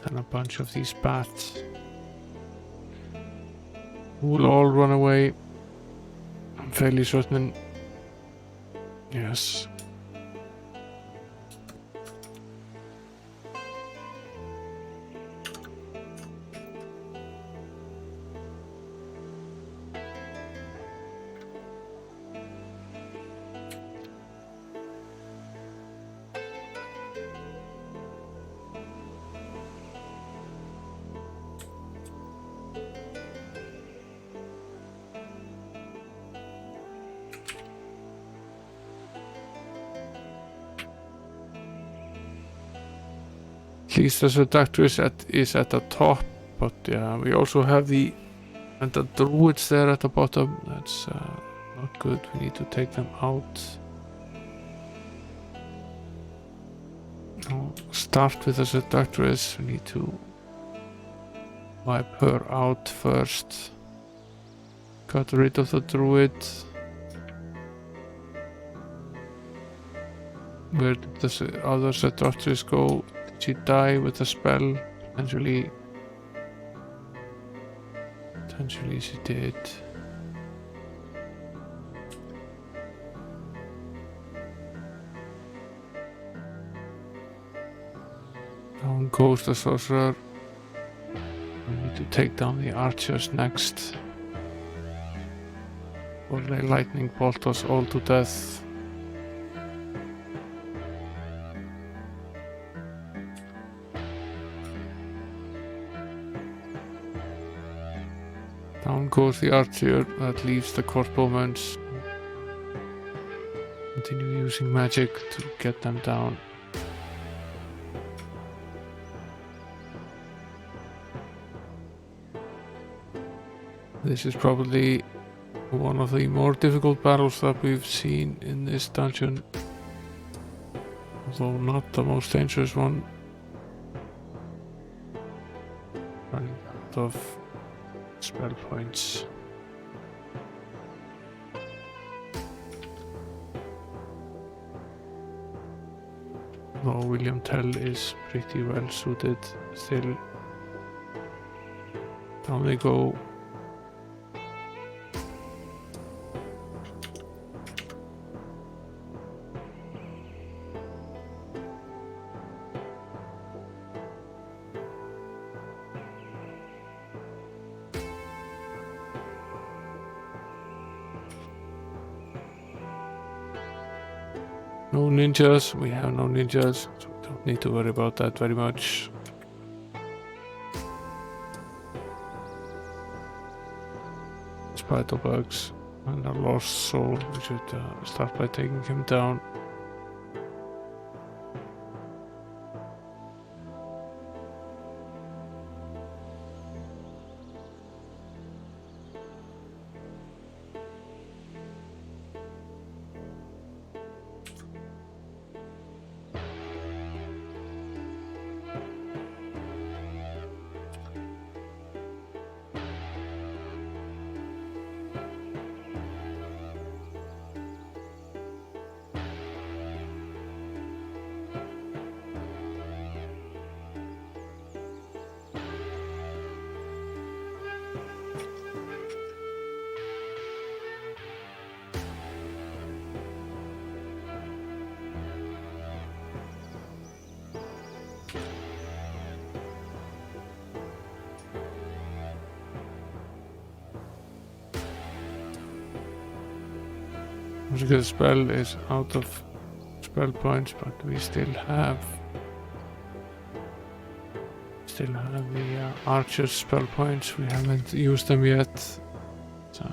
And a bunch of these bats. Who will all run away. I'm fairly certain. Yes. At least the seductress is at the top, but yeah, we also have the druids there at the bottom. That's not good. We need to take them out. I'll start with the seductress. We need to wipe her out first. Got rid of the druid. Where did the other seductress go? Did she die with a spell? Potentially she did. Down goes the sorcerer. We need to take down the archers next. Or they lightning bolt us all to death. Down goes the archer, that leaves the crossbowmen. Continue using magic to get them down. This is probably one of the more difficult battles that we've seen in this dungeon. Although not the most dangerous one. Running out of spell points. Though William Tell is pretty well suited still. Down they go. No ninjas, we have no ninjas, so we don't need to worry about that very much. Spider bugs and a lost soul, we should start by taking him down. The spell is out of spell points, but we still have the archer's spell points. We haven't used them yet, so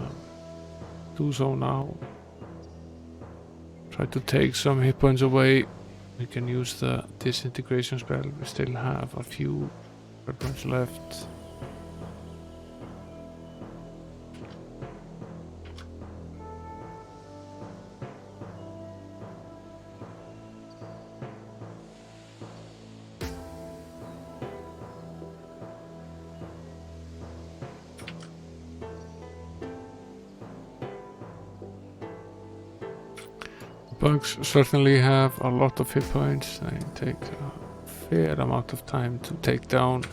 do so now. Try to take some hit points away. We can use the disintegration spell. We still have a few spell points left. Bugs certainly have a lot of hit points. They take a fair amount of time to take down.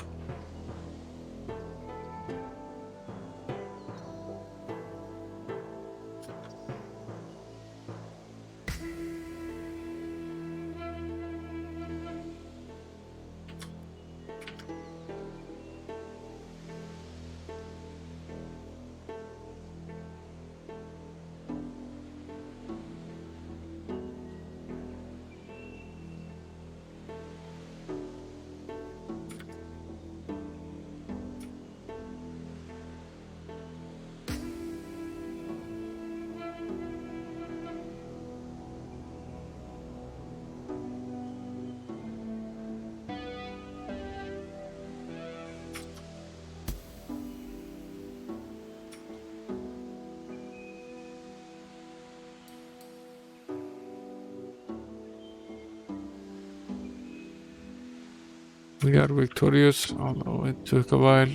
We are victorious, although it took a while.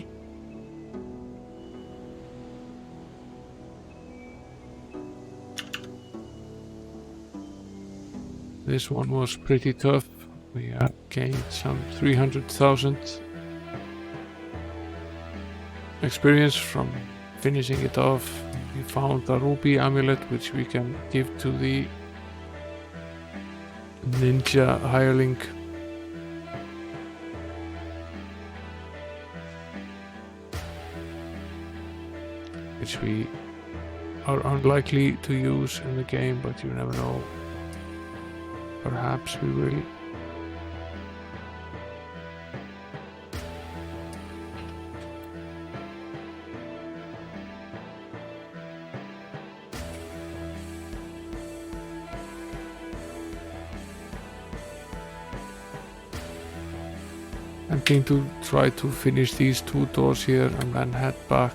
This one was pretty tough. We have gained some 300,000 experience from finishing it off. We found a ruby amulet which we can give to the ninja hireling. Which we are unlikely to use in the game, but you never know. Perhaps we will. I'm going to try to finish these 2 doors here and then head back.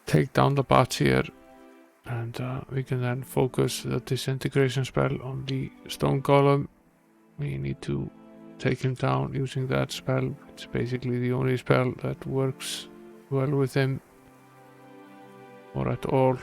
Take down the bats here, and we can then focus the disintegration spell on the stone golem. We need to take him down using that spell. It's basically the only spell that works well with him, or at all.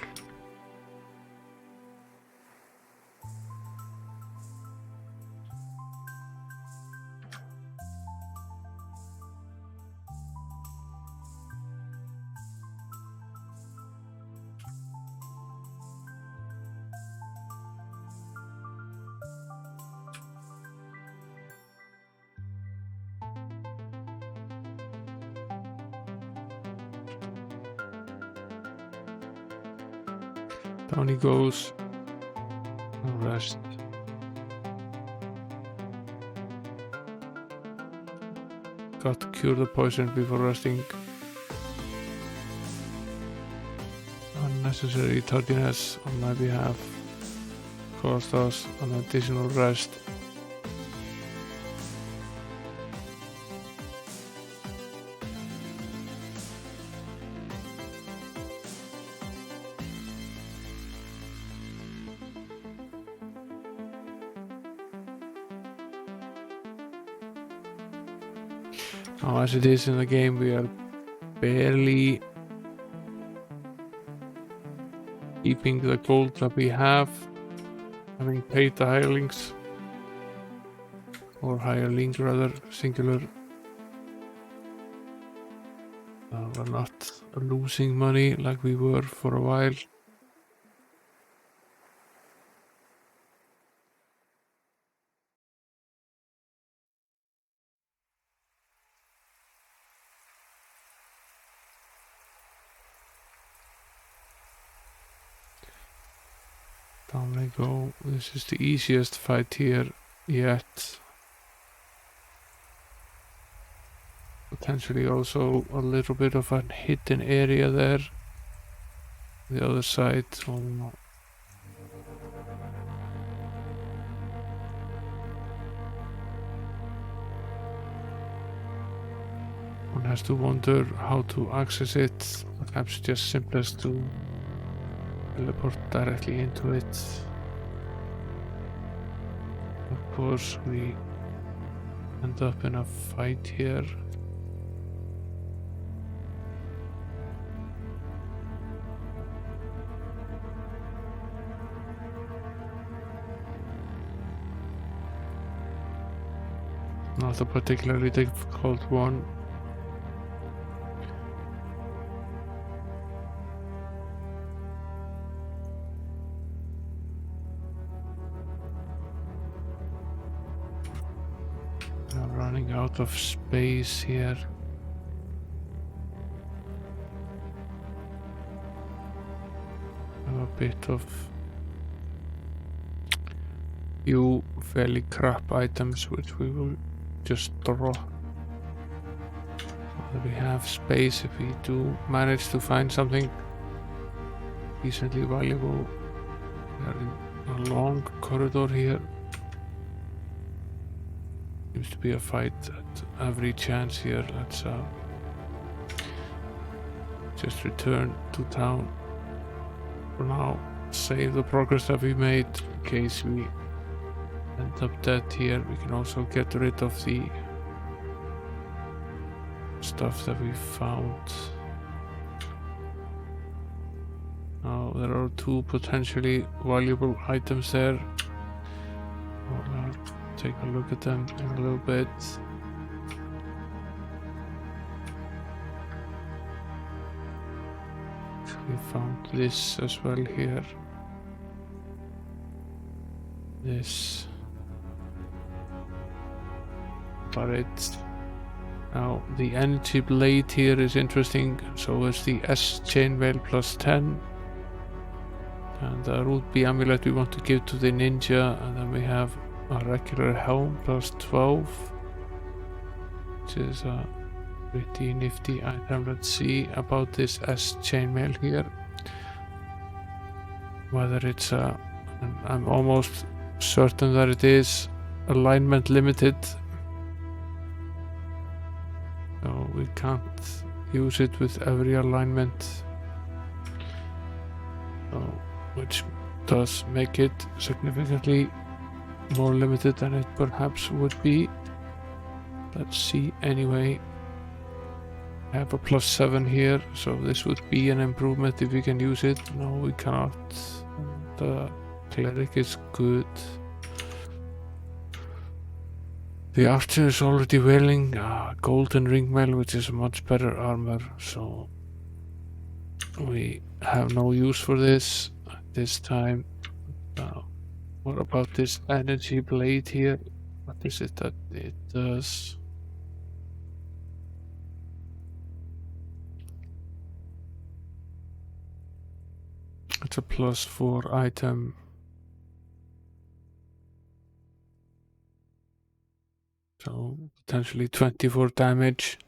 Down he goes. And rest. Got to cure the poison before resting. Unnecessary tardiness on my behalf cost us an additional rest. Now, as it is in the game, we are barely keeping the gold that we have, having paid the hirelings, or hireling rather, singular. We're not losing money like we were for a while. Down they go. This is the easiest fight here yet. Potentially also a little bit of a hidden area there. The other side. Oh, no. One has to wonder how to access it. Perhaps just simplest to teleport directly into it. Of course, we end up in a fight here. Not a particularly difficult one. I'm running out of space here. I have a bit of few fairly crap items which we will just draw. So that we have space if we do manage to find something decently valuable. We are in a long corridor here. Seems to be a fight at every chance here. Let's just return to town for now. Save the progress that we made in case we end up dead here. We can also get rid of the stuff that we found. Now there are 2 potentially valuable items there. I'll take a look at them in a little bit. We found this as well here. This. But it's now the energy blade here is interesting. So is the S chainmail plus 10. And the ruby amulet we want to give to the ninja, and then we have a regular helm plus 12, which is a pretty nifty item. Let's see about this S chainmail here. Whether it's I'm almost certain that it is alignment limited. So we can't use it with every alignment. So, which does make it significantly more limited than it perhaps would be. Let's see anyway. I have a plus 7 here, so this would be an improvement if we can use it. No, we cannot. The cleric is good. The archer is already wearing a golden ringmail, which is a much better armor, so we have no use for this at this time. What about this energy blade here? What is it that it does? It's a plus 4 item. So potentially 24 damage.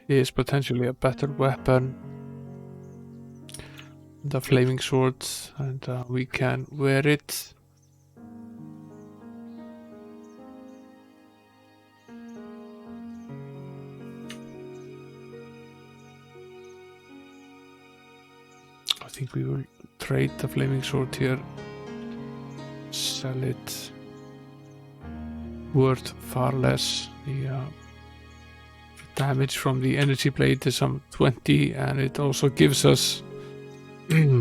It is potentially a better weapon. The flaming sword, and we can wear it. I think we will trade the flaming sword here. Sell it. Worth far less. The damage from the energy blade is some 20, and it also gives us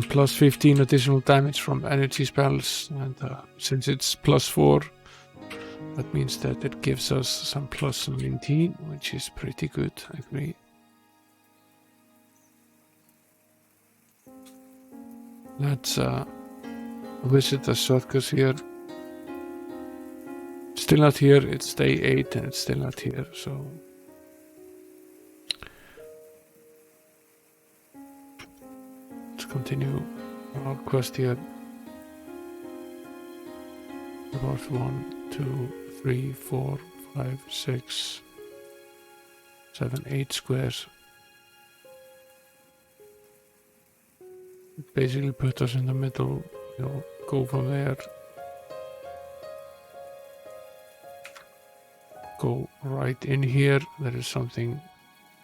plus 15 additional damage from energy spells, and since it's plus 4, that means that it gives us some plus 19, which is pretty good, I agree. Let's visit the circus here. Still not here. It's day 8 and it's still not here, so let's continue our quest here. About 1, 2, 3, 4, 5, 6, 7, 8 squares. It basically put us in the middle. We'll go from there. Go right in here. There is something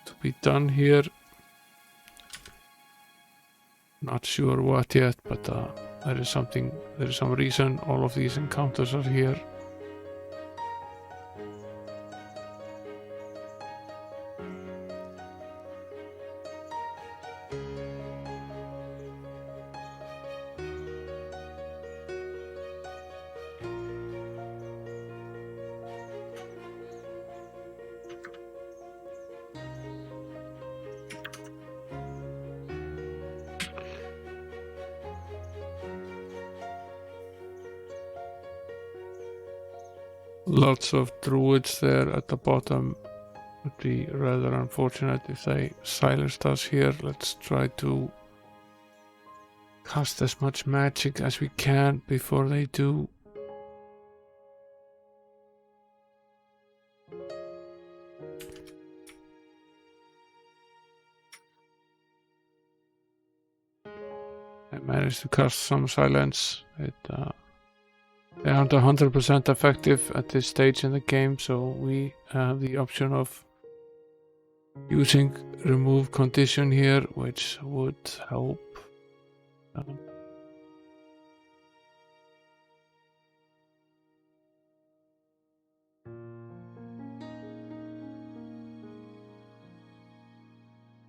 to be done here. Not sure what yet, but there is something. There is some reason all of these encounters are here. Lots of druids there at the bottom. Would be rather unfortunate if they silenced us here. Let's try to cast as much magic as we can before they do. I managed to cast some silence. They aren't 100% effective at this stage in the game, so we have the option of using remove condition here, which would help.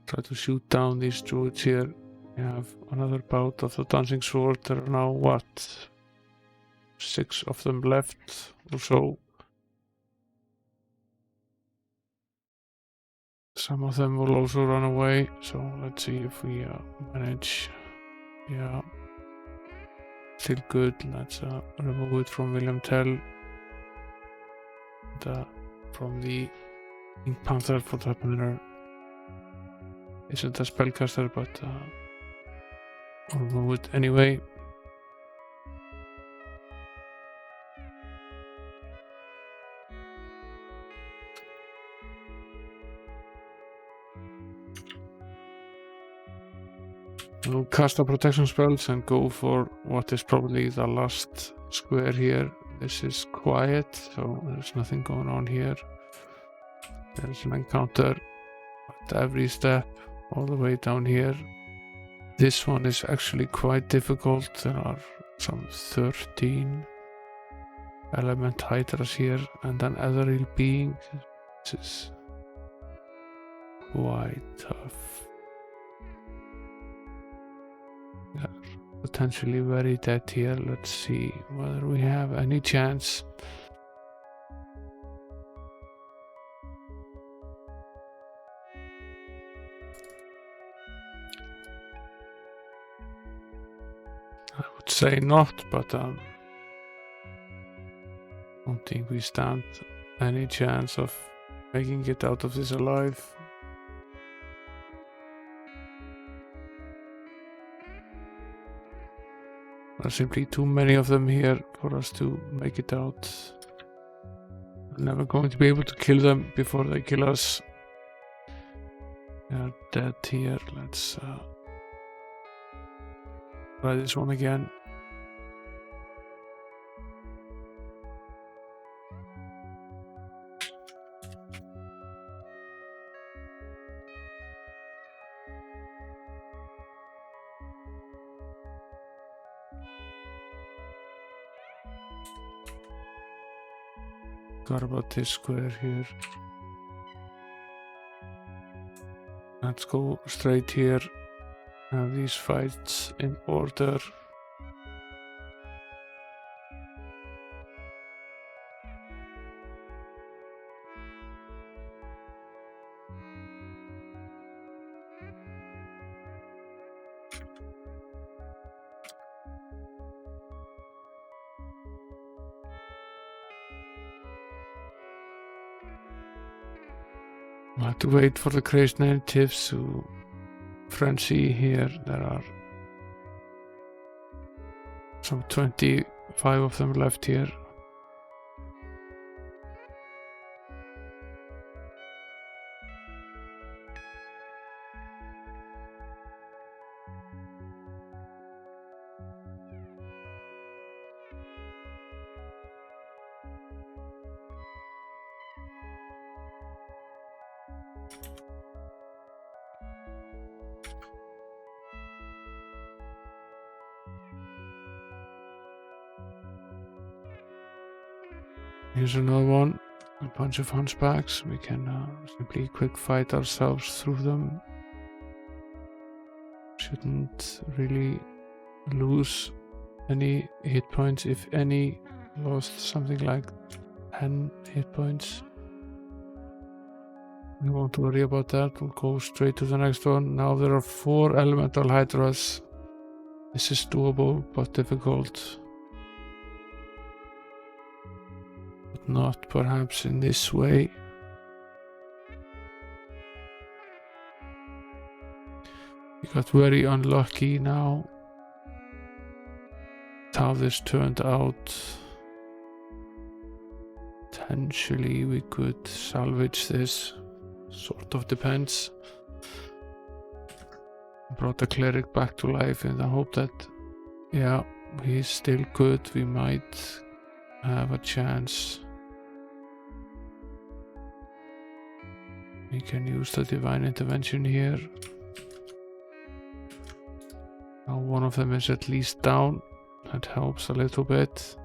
Try to shoot down these druids here. We have another bout of the dancing sword. There are now what? 6 of them left or so. Some of them will also run away, so let's see if we manage. Yeah, still good. Let's remove it from William Tell. And, from the Ink Panther for the Happener. Isn't a spellcaster, but I'll remove it anyway. We'll cast our protection spells and go for what is probably the last square here. This is quiet, so there's nothing going on here. There's an encounter at every step all the way down here. This one is actually quite difficult. There are some 13 element hydras here and an ethereal being. This is quite tough. Yeah, potentially very dead here. Let's see whether we have any chance. I would say not, but I don't think we stand any chance of making it out of this alive. There are simply too many of them here for us to make it out. We're never going to be able to kill them before they kill us. They are dead here. Let's try this one again. What about this square here? Let's go straight here. Have these fights in order. We'll have to wait for the crazed natives to frenzy here. There are some 25 of them left here. Here's another one, a bunch of hunchbacks. We can simply quick fight ourselves through them. Shouldn't really lose any hit points, if any. Lost something like 10 hit points. We won't worry about that. We'll go straight to the next one. Now there are 4 elemental hydras. This is doable but difficult. But not perhaps in this way. We got very unlucky now. how this turned out. Potentially we could salvage this, sort of depends. Brought the cleric back to life in the hope that, yeah, he's still good, we might have a chance. We can use the divine intervention here. Now one of them is at least down, that helps a little bit.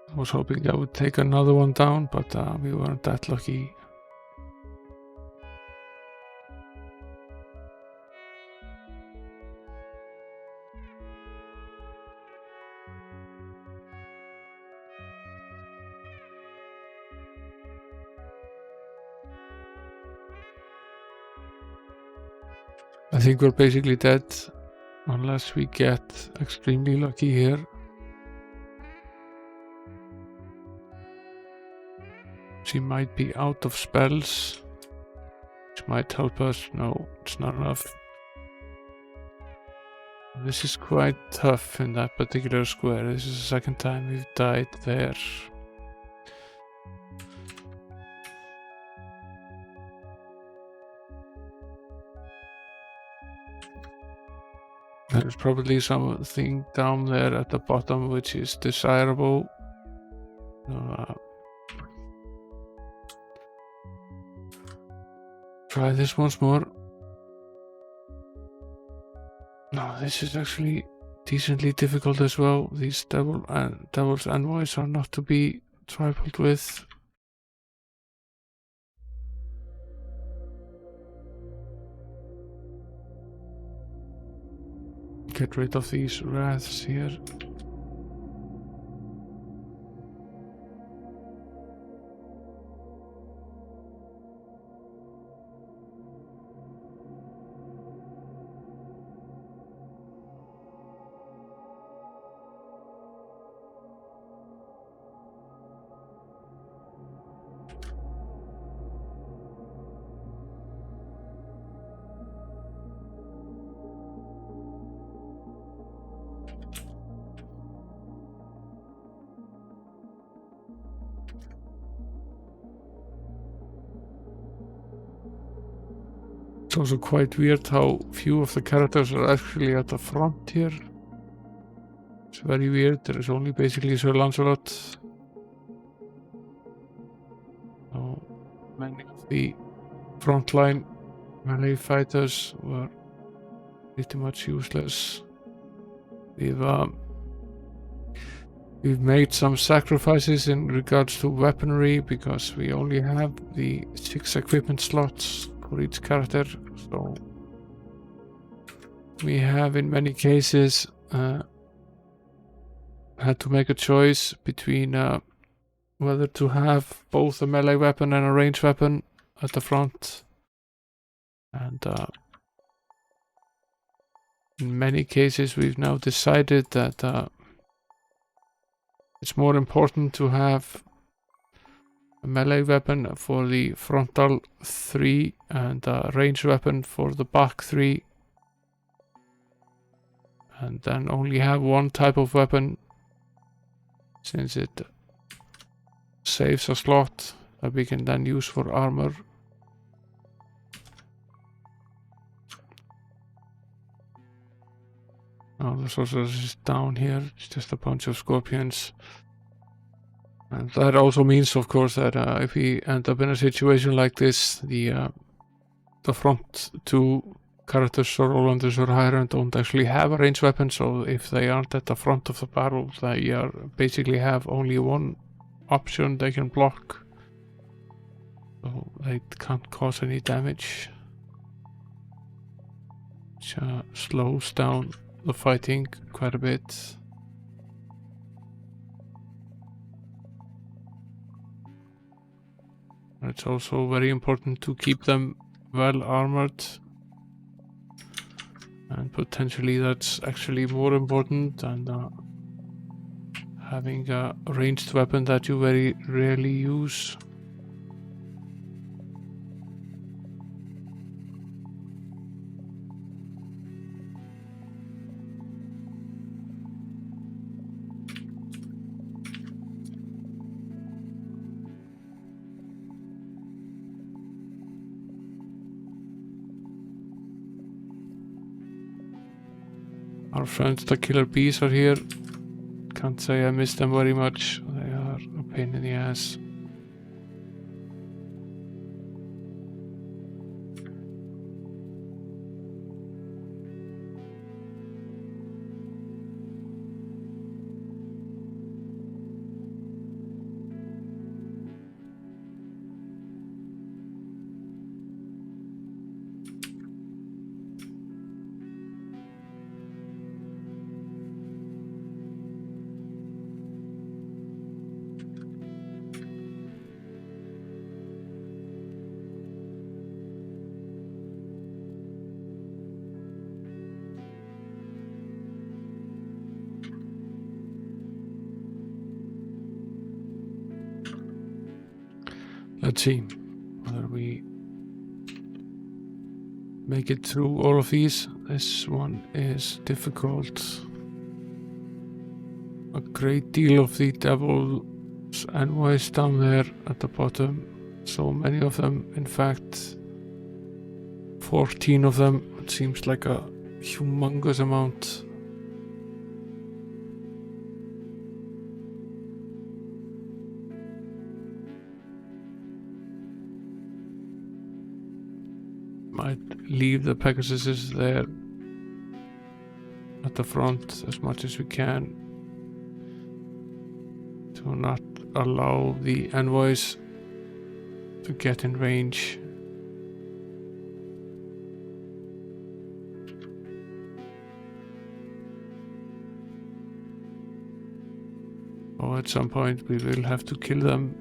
I was hoping I would take another one down, but we weren't that lucky. I think we're basically dead, unless we get extremely lucky here. She might be out of spells, which might help us. No, it's not enough. This is quite tough in that particular square. This is the second time we've died there. There's probably something down there at the bottom which is desirable. Try this once more. No, this is actually decently difficult as well. These devil's envoys are not to be trifled with. Get rid of these wraths here. It's also quite weird how few of the characters are actually at the front here. It's very weird. There is only basically Sir Lancelot. So many of the frontline melee fighters were pretty much useless. We've made some sacrifices in regards to weaponry because we only have the 6 equipment slots for each character, so we have in many cases had to make a choice between whether to have both a melee weapon and a ranged weapon at the front, and in many cases we've now decided that it's more important to have a melee weapon for the frontal 3 and a ranged weapon for the back 3, and then only have one type of weapon, since it saves a slot that we can then use for armor. Now the sorceress is down here, it's just a bunch of scorpions. And that also means, of course, that if we end up in a situation like this, the front 2 characters, Sir Roland and Sir Hiram, don't actually have a ranged weapon, so if they aren't at the front of the battle, they basically have only one option they can block, so they can't cause any damage, which slows down the fighting quite a bit. It's also very important to keep them well armored, and potentially that's actually more important than having a ranged weapon that you very rarely use. Our friends the killer bees are here. Can't say I miss them very much. They are a pain in the ass. Let's see whether we make it through all of these. This one is difficult. A great deal of the devil's envoys down there at the bottom. So many of them, in fact 14 of them. It seems like a humongous amount. Might leave the Pegasuses there at the front as much as we can to not allow the envoys to get in range. Or at some point we will have to kill them.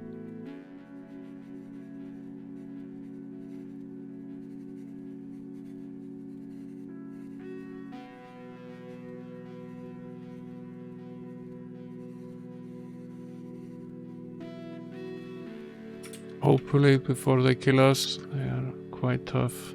Hopefully before they kill us. They are quite tough.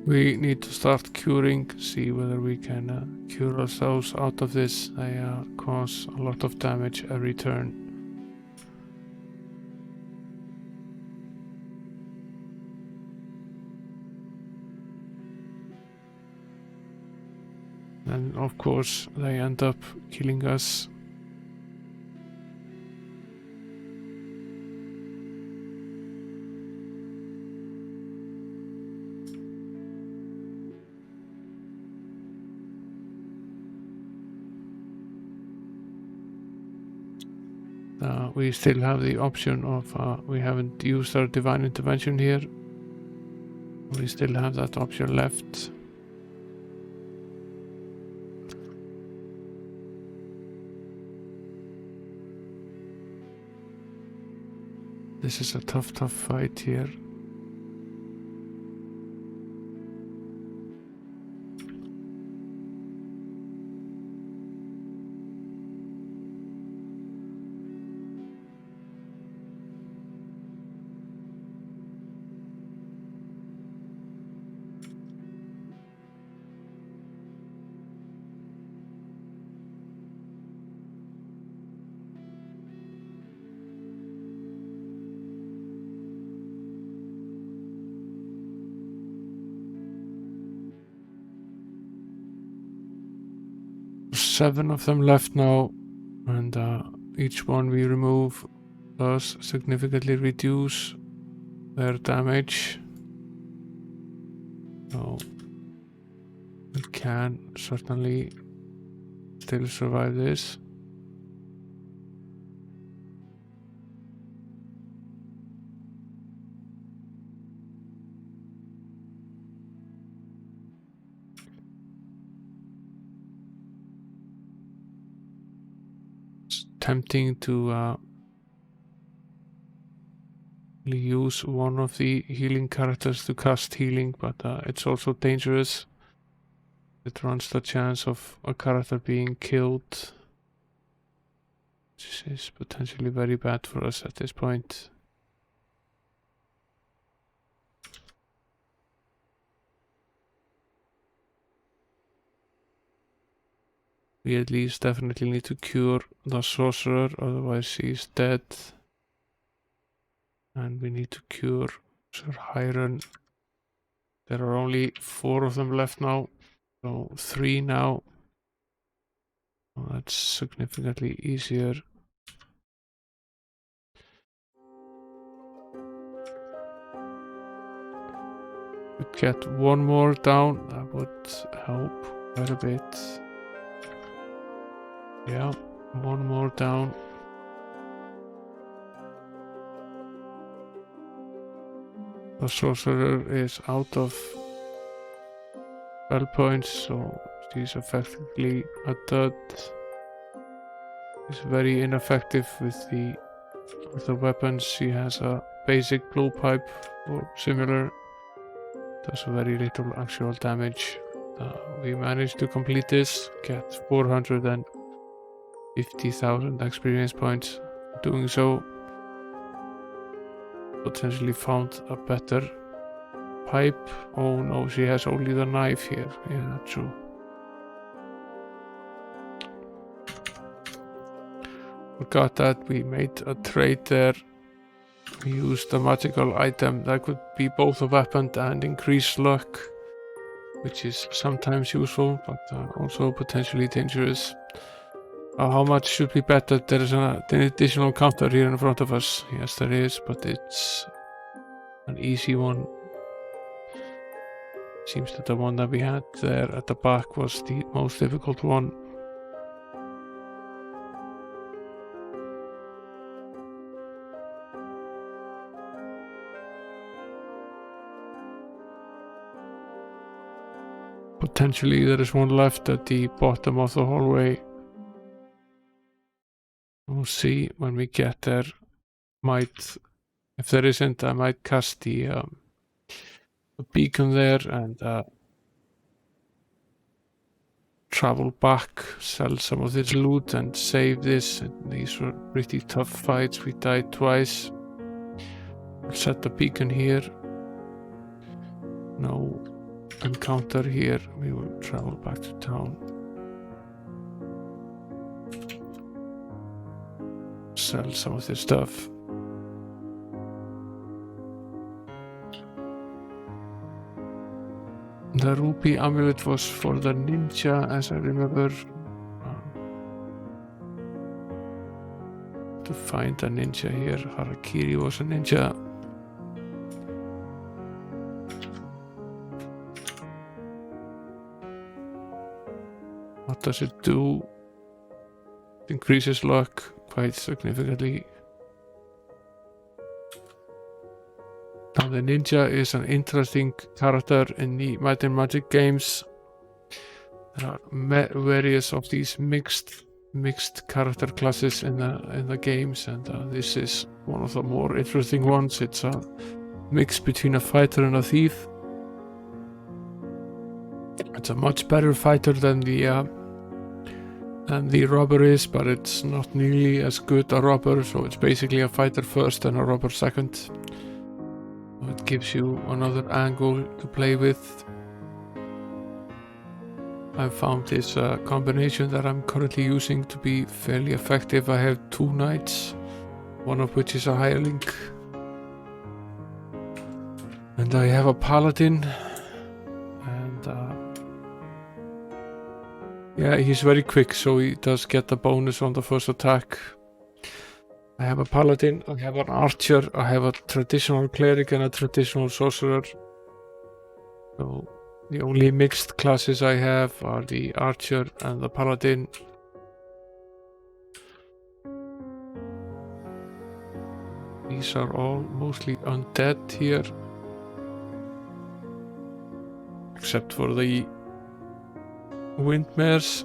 We need to start curing, see whether we can cure ourselves out of this. They cause a lot of damage every turn. And of course they end up killing us. We still have the option of, we haven't used our divine intervention here. We still have that option left. This is a tough fight here. Seven of them left now, and each one we remove does significantly reduce their damage. So we can certainly still survive this. It's tempting to use one of the healing characters to cast healing, but it's also dangerous. It runs the chance of a character being killed, which is potentially very bad for us at this point. We at least definitely need to cure the sorcerer, otherwise he's dead. And we need to cure Sir Hiron. There are only 4 of them left now, so 3 now. Well, that's significantly easier. We get 1 more down, that would help quite a bit. Yeah, 1 more down. The sorcerer is out of spell points, so she's effectively a dud. She's very ineffective with the weapons. She has a basic blue pipe or similar. Does very little actual damage. We managed to complete this, get 450,000 experience points. Doing so, potentially found a better pipe. Oh no, she has only the knife here. Yeah, true. Forgot that we made a trade there. We used a magical item that could be both a weapon and increase luck, which is sometimes useful, but also potentially dangerous. How much should we bet that there is an additional counter here in front of us? Yes, there is, but it's an easy one. Seems that the one that we had there at the back was the most difficult one. Potentially there is one left at the bottom of the hallway. We'll see when we get there. If there isn't, I might cast the beacon there and travel back, sell some of this loot and save this. These were pretty tough fights. We died twice. We'll set the beacon here. No encounter here. We will travel back to town. Sell some of this stuff. The ruby amulet was for the ninja, as I remember. To find a ninja here. Harakiri was a ninja. What does it do? It increases luck quite significantly. Now the ninja is an interesting character in the Might and Magic games. There are various of these mixed character classes in the games, and this is one of the more interesting ones. It's a mix between a fighter and a thief. It's a much better fighter than the robber is, but it's not nearly as good a robber, so it's basically a fighter first and a robber second. It gives you another angle to play with. I've found this combination that I'm currently using to be fairly effective. I have 2 knights, one of which is a hireling, and I have a paladin, and yeah, he's very quick, so he does get the bonus on the first attack. I have a paladin, I have an archer, I have a traditional cleric and a traditional sorcerer. So the only mixed classes I have are the archer and the paladin. These are all mostly undead here, except for the windmares.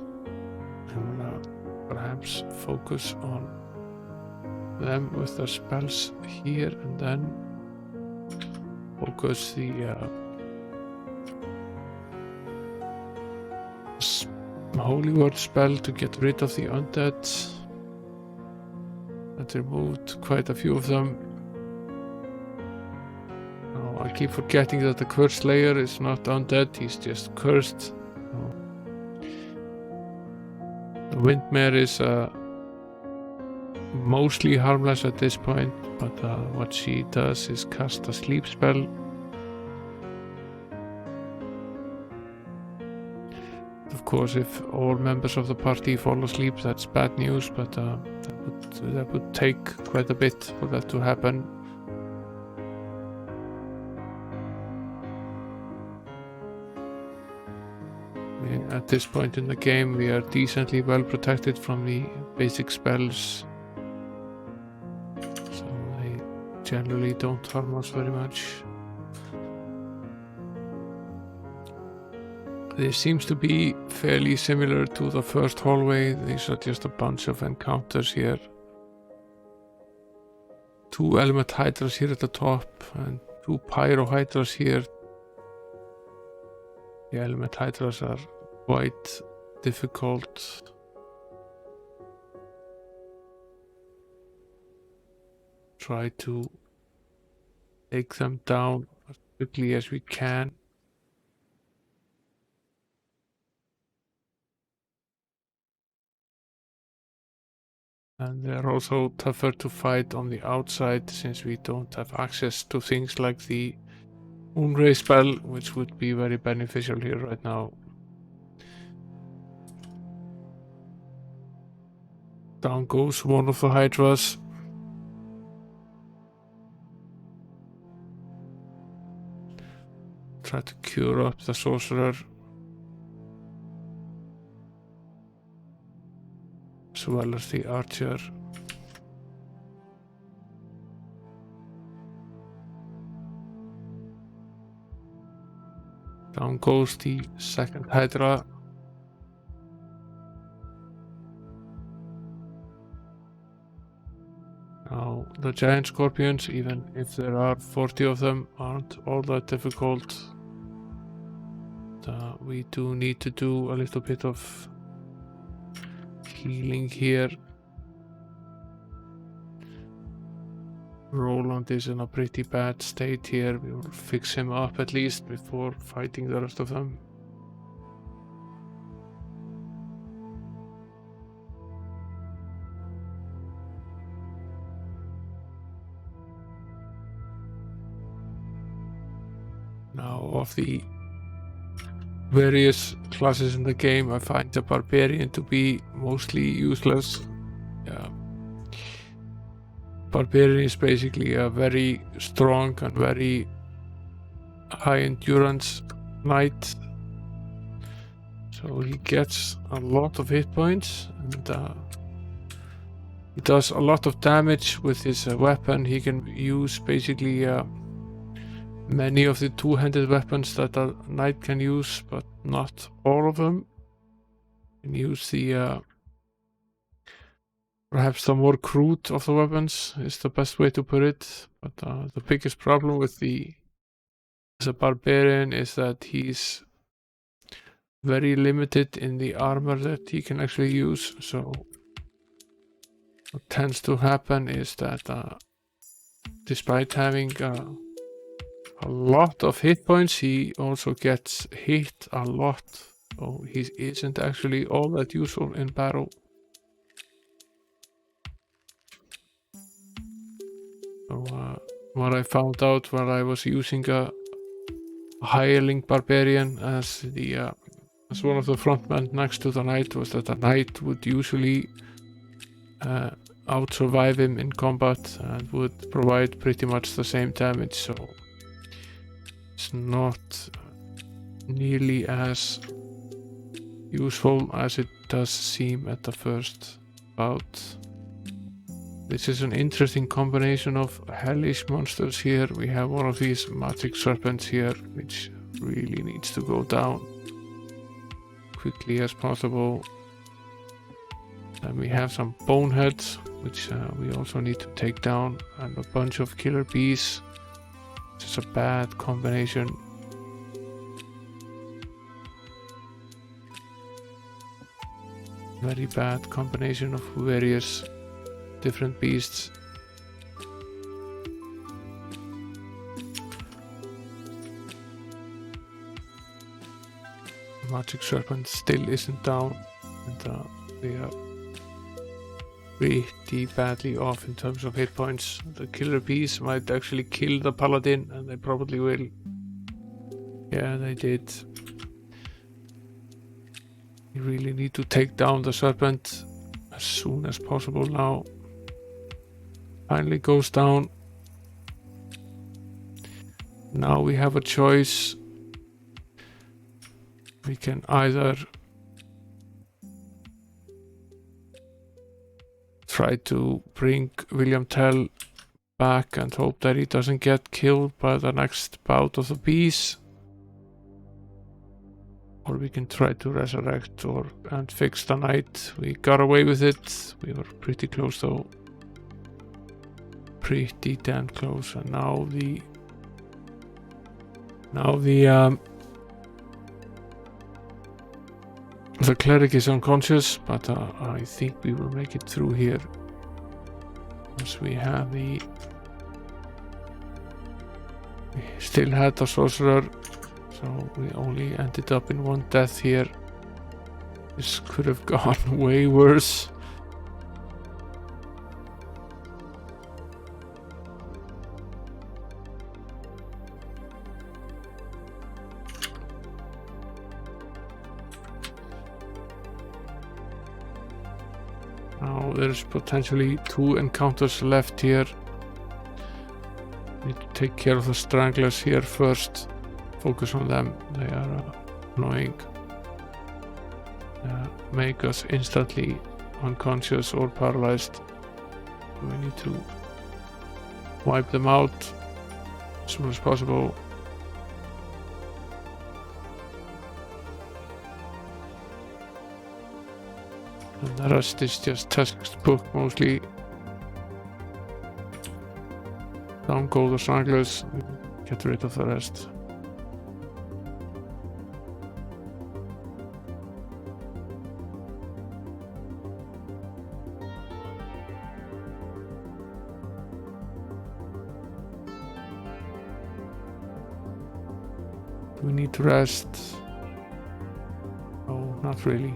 I'm gonna perhaps focus on them with their spells here, and then focus the holy word spell to get rid of the undead. That removed quite a few of them. Oh, I keep forgetting that the cursed slayer is not undead, he's just cursed. Oh. The windmare is mostly harmless at this point, but what she does is cast a sleep spell. Of course, if all members of the party fall asleep, that's bad news, but that would take quite a bit for that to happen. At this point in the game, we are decently well protected from the basic spells, so they generally don't harm us very much. This seems to be fairly similar to the first hallway. These are just a bunch of encounters here. 2 element hydras here at the top and 2 pyro hydras here. The element hydras are quite difficult. Try to take them down as quickly as we can. And they're also tougher to fight on the outside since we don't have access to things like the Moonray spell, which would be very beneficial here right now. Down goes one of the hydras. Try to cure up the sorcerer, as well as the archer. Down goes the second hydra. Now the giant scorpions, even if there are 40 of them, aren't all that difficult. We do need to do a little bit of healing here. Roland is in a pretty bad state here. We will fix him up at least before fighting the rest of them. Now, of the various classes in the game, I find the barbarian to be mostly useless. Barbarian is basically a very strong and very high endurance knight, so he gets a lot of hit points and he does a lot of damage with his weapon. He can use basically many of the two-handed weapons that a knight can use, but not all of them. You can use the perhaps the more crude of the weapons is the best way to put it. But the biggest problem with the barbarian is that he's very limited in the armor that he can actually use. So what tends to happen is that despite having a lot of hit points, he also gets hit a lot, so he isn't actually all that useful in battle. So what I found out while I was using a hireling barbarian as one of the frontmen next to the knight was that the knight would usually out-survive him in combat and would provide pretty much the same damage, so it's not nearly as useful as it does seem at the first bout. This is an interesting combination of hellish monsters here. We have one of these magic serpents here, which really needs to go down quickly as possible. Then we have some boneheads, which we also need to take down, and a bunch of killer bees. It's a bad combination. Very bad combination of various different beasts. Magic serpent still isn't down, and we are pretty badly off in terms of hit points. The killer bees might actually kill the paladin, and they probably will. Yeah, they did. We really need to take down the serpent as soon as possible now. Finally goes down. Now we have a choice. We can either try to bring William Tell back and hope that he doesn't get killed by the next bout of the bees, or we can try to resurrect and fix the knight. We got away with it. We were pretty close though. Pretty damn close. And now the cleric is unconscious, but I think we will make it through here. Once we have we still had the sorcerer, so we only ended up in one death here. This could have gone way worse. Now there's potentially 2 encounters left here. Need to take care of the stranglers here first. Focus on them. They are annoying. Make us instantly unconscious or paralyzed. We need to wipe them out as soon as possible. And the rest is just textbook mostly. Down go the stranglers, get rid of the rest. Do we need to rest? Oh, not really.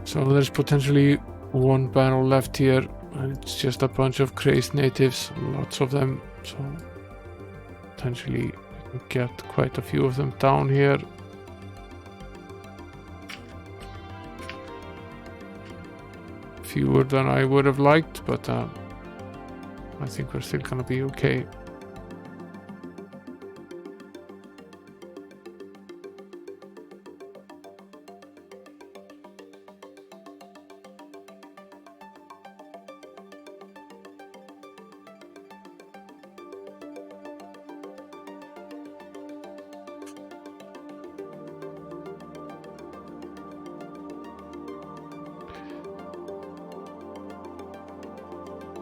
So there's potentially 1 battle left here, and it's just a bunch of crazed natives, lots of them, so potentially we can get quite a few of them down here. Fewer than I would have liked, but I think we're still gonna be okay.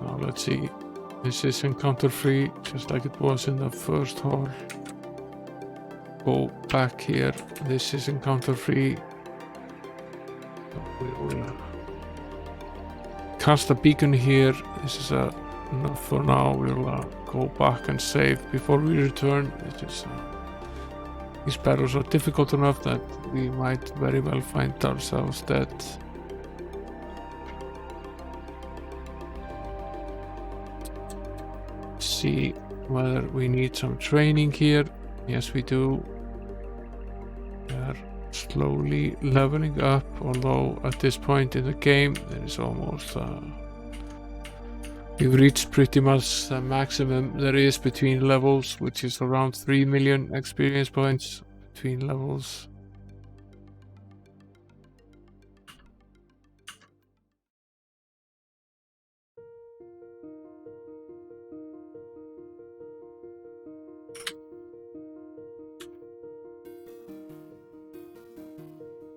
Now let's see, this is encounter free, just like it was in the first hall. Go back here, this is encounter free. We will cast a beacon here. This is enough for now. We'll go back and save before we return. These battles are difficult enough that we might very well find ourselves dead. See whether we need some training here. Yes, we do. We are slowly leveling up, although at this point in the game there is almost we've reached pretty much the maximum there is between levels, which is around 3 million experience points between levels.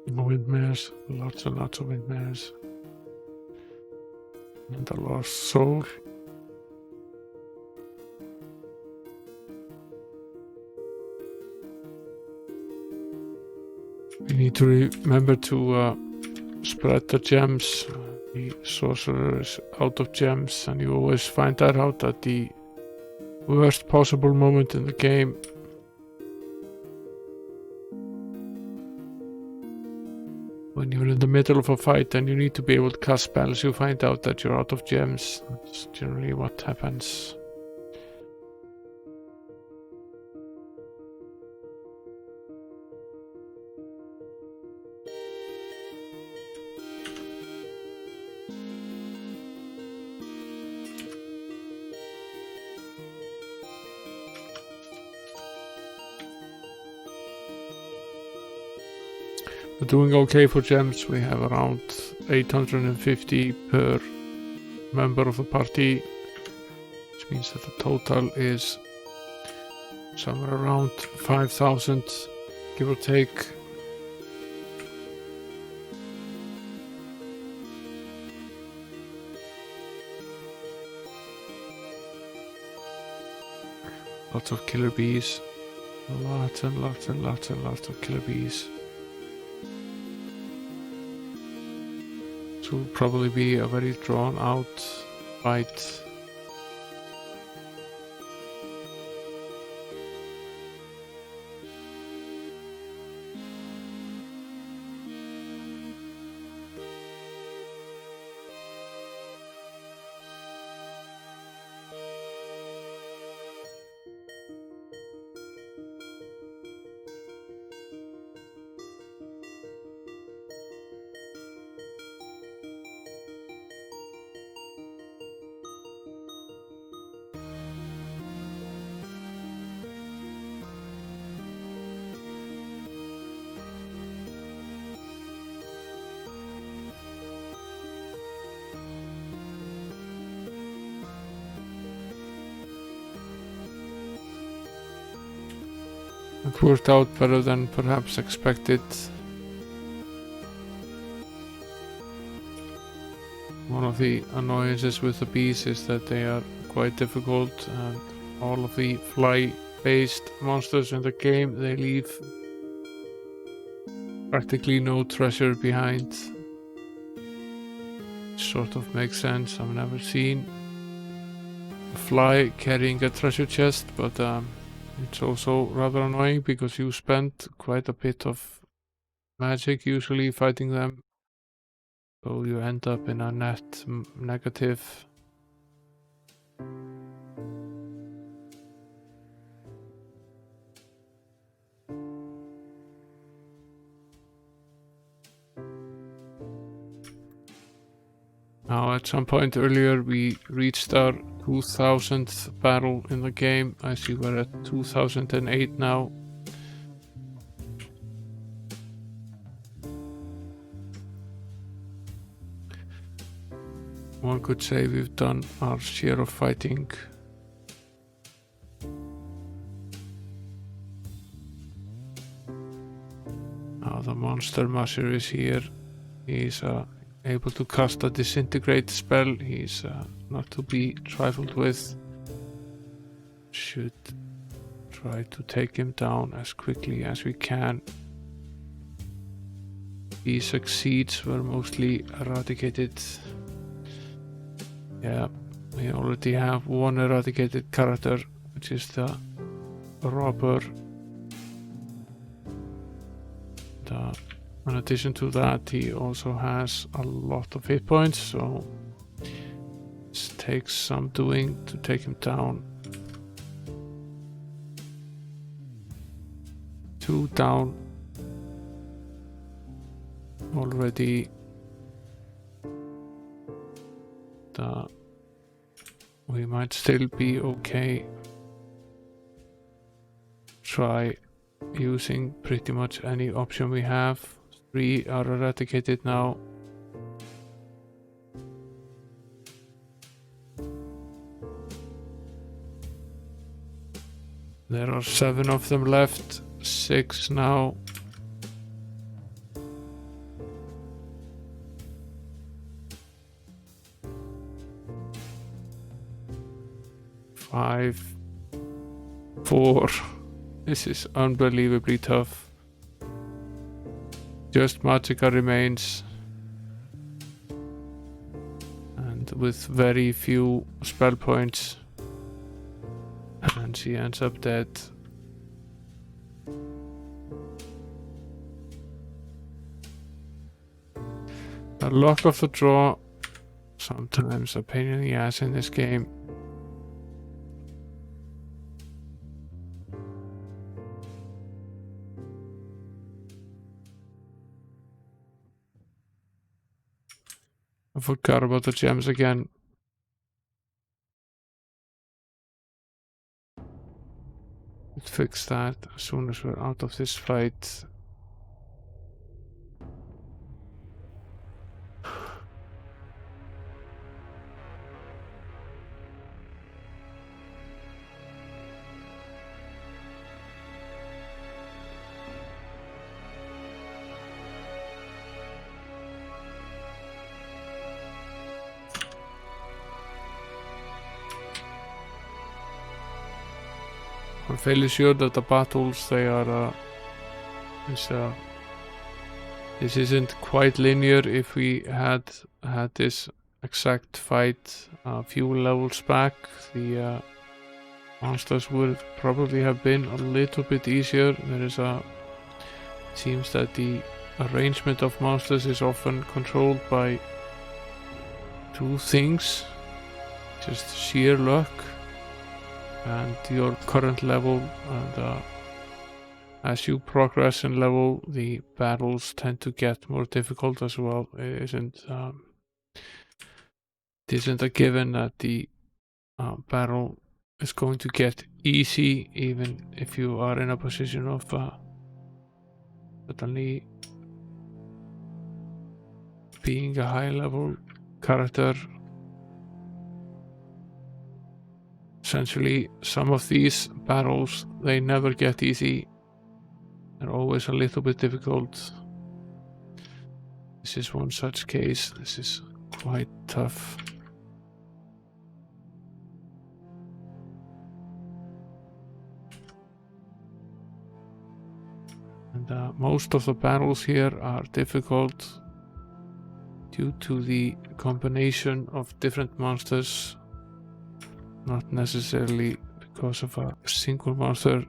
Windmills, lots and lots of windmills. And a lost soul. We need to remember to spread the gems. The sorcerer is out of gems, and you always find that out at the worst possible moment in the game. When you're in the middle of a fight and you need to be able to cast spells, you find out that you're out of gems. That's generally what happens. We're doing okay for gems. We have around 850 per member of the party, which means that the total is somewhere around 5,000, give or take. Lots of killer bees. Lots and lots and lots and lots of killer bees. This will probably be a very drawn out fight. It worked out better than perhaps expected. One of the annoyances with the bees is that they are quite difficult, and all of the fly-based monsters in the game, they leave practically no treasure behind. Sort of makes sense. I've never seen a fly carrying a treasure chest, but it's also rather annoying because you spend quite a bit of magic usually fighting them, so you end up in a net negative. Now at some point earlier we reached our 2000th battle in the game. I see we're at 2008 now. One could say we've done our share of fighting. Now the monster masher is here. He's able to cast a disintegrate spell. He's not to be trifled with. Should try to take him down as quickly as we can. He succeeds. We're mostly eradicated. Yeah, we already have one eradicated character, which is the robber. In addition to that, he also has a lot of hit points, so it takes some doing to take him down. 2 down. already we might still be okay. Try using pretty much any option we have. 3 are eradicated now. There are 7 of them left, 6 now. Five, 4. This is unbelievably tough. Just Magicka remains, and with very few spell points, and she ends up dead. The luck of the draw, sometimes a pain in the ass in this game. I forgot about the gems again. Let's fix that as soon as we're out of this fight. I'm fairly sure that the battles they are this isn't quite linear. If we had this exact fight a few levels back, the monsters would probably have been a little bit easier. It seems that the arrangement of monsters is often controlled by 2 things, just sheer luck and your current level, and as you progress in level, the battles tend to get more difficult as well. It isn't a given that the battle is going to get easy, even if you are in a position of suddenly being a high level character. Essentially, some of these battles, they never get easy. They're always a little bit difficult. This is one such case. This is quite tough. And most of the battles here are difficult due to the combination of different monsters, not necessarily because of a single monster.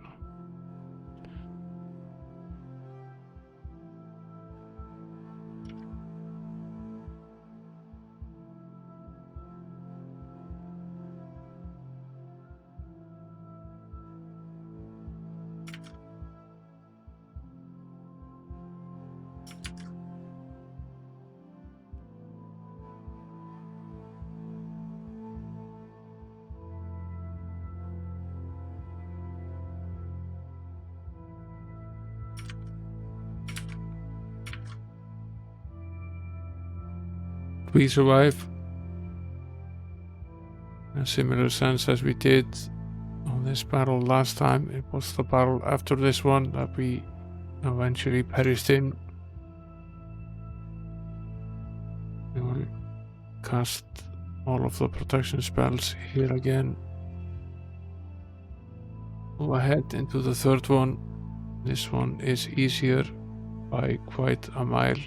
We survive in a similar sense as we did on this battle last time. It was the battle after this one that we eventually perished in. We will cast all of the protection spells here again. Move ahead into the 3rd one. This one is easier by quite a mile.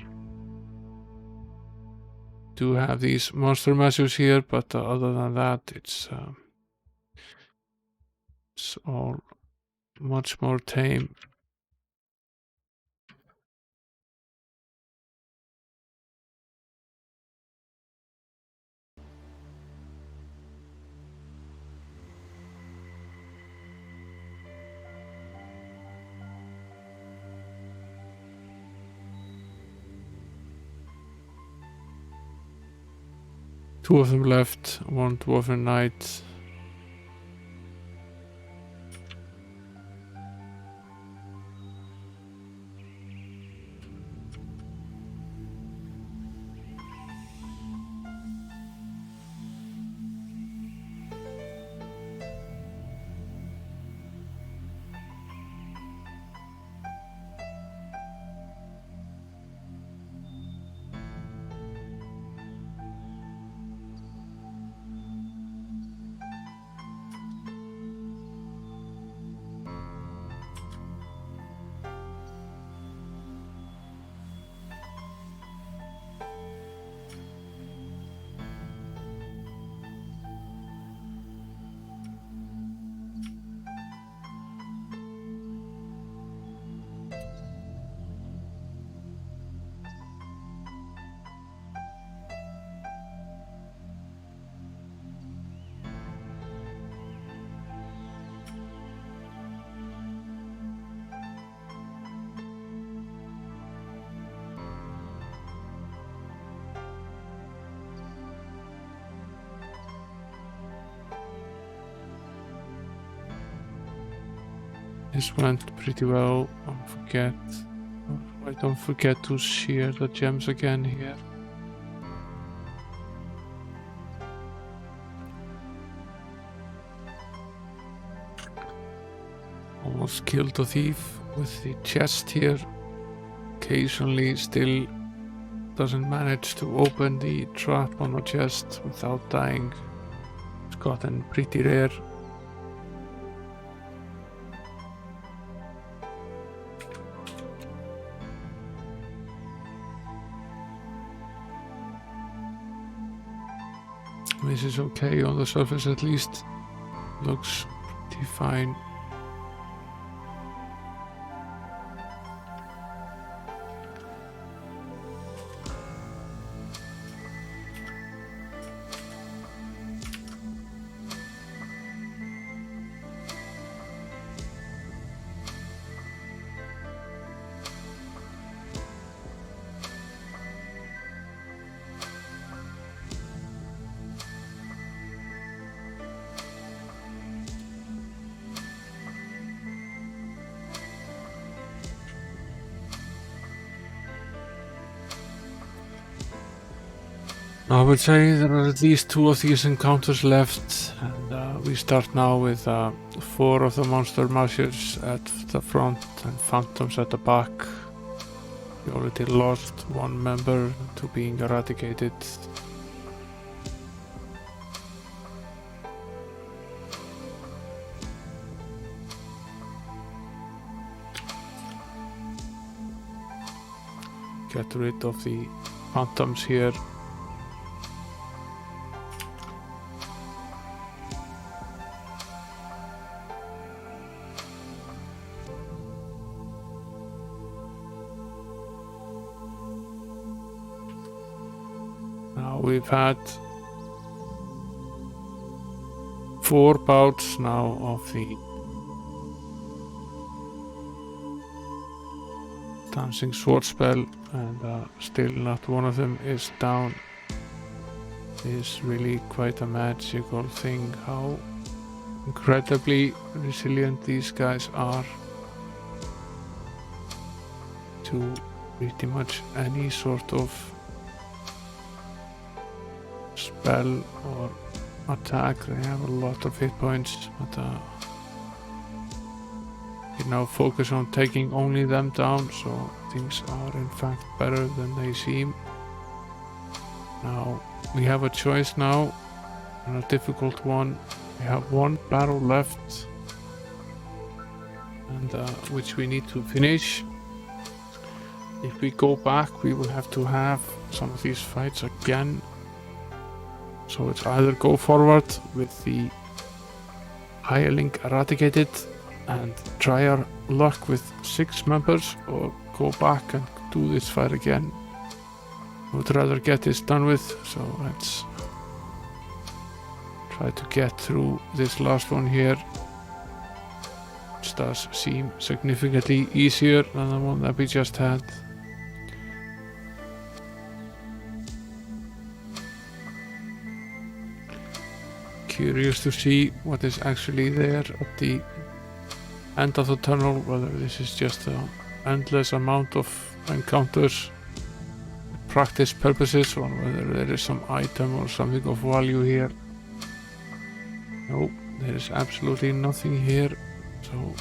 Do have these monster measures here, but other than that, it's all much more tame. Two of them left, one dwarven knight. This went pretty well. I don't forget to share the gems again here. Almost killed the thief with the chest here. Occasionally still doesn't manage to open the trap on the chest without dying. It's gotten pretty rare. This is okay on the surface at least. Looks pretty fine. I would say there are at least 2 of these encounters left, and we start now with 4 of the monster mashers at the front and phantoms at the back. We already lost 1 member to being eradicated. Get rid of the phantoms here. We've had 4 bouts now of the dancing sword spell, and still not one of them is down. It's really quite a magical thing how incredibly resilient these guys are to pretty much any sort of spell or attack. They have a lot of hit points, but we now focus on taking only them down, so things are in fact better than they seem. Now we have a choice now, and a difficult one. We have 1 battle left, and which we need to finish. If we go back, we will have to have some of these fights again. So it's either go forward with the hireling eradicated and try our luck with 6 members, or go back and do this fight again. I would rather get this done with, so let's try to get through this last one here, which does seem significantly easier than the one that we just had. Curious to see what is actually there at the end of the tunnel, whether this is just an endless amount of encounters for practice purposes, or whether there is some item or something of value here. No, there is absolutely nothing here, so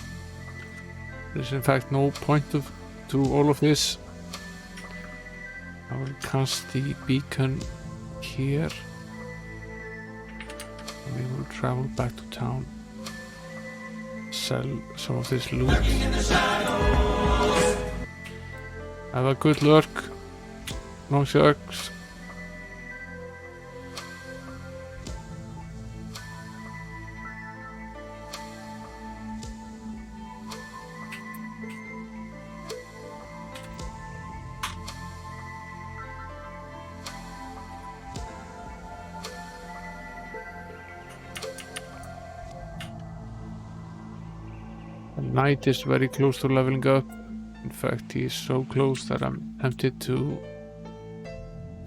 there's in fact no point to all of this. I will cast the beacon here. We will travel back to town, sell some of this loot. Have a good luck, no sharks. Knight is very close to leveling up. In fact, he is so close that I'm tempted to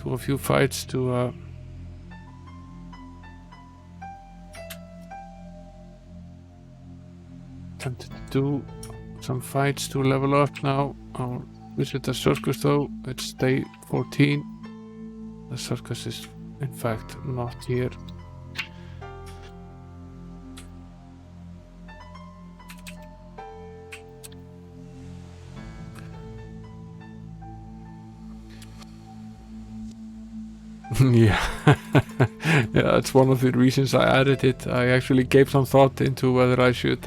a few fights to do some fights to level up now. I'll visit the circus though. It's day 14. The circus is in fact not here. Yeah, yeah, that's one of the reasons I added it. I actually gave some thought into whether I should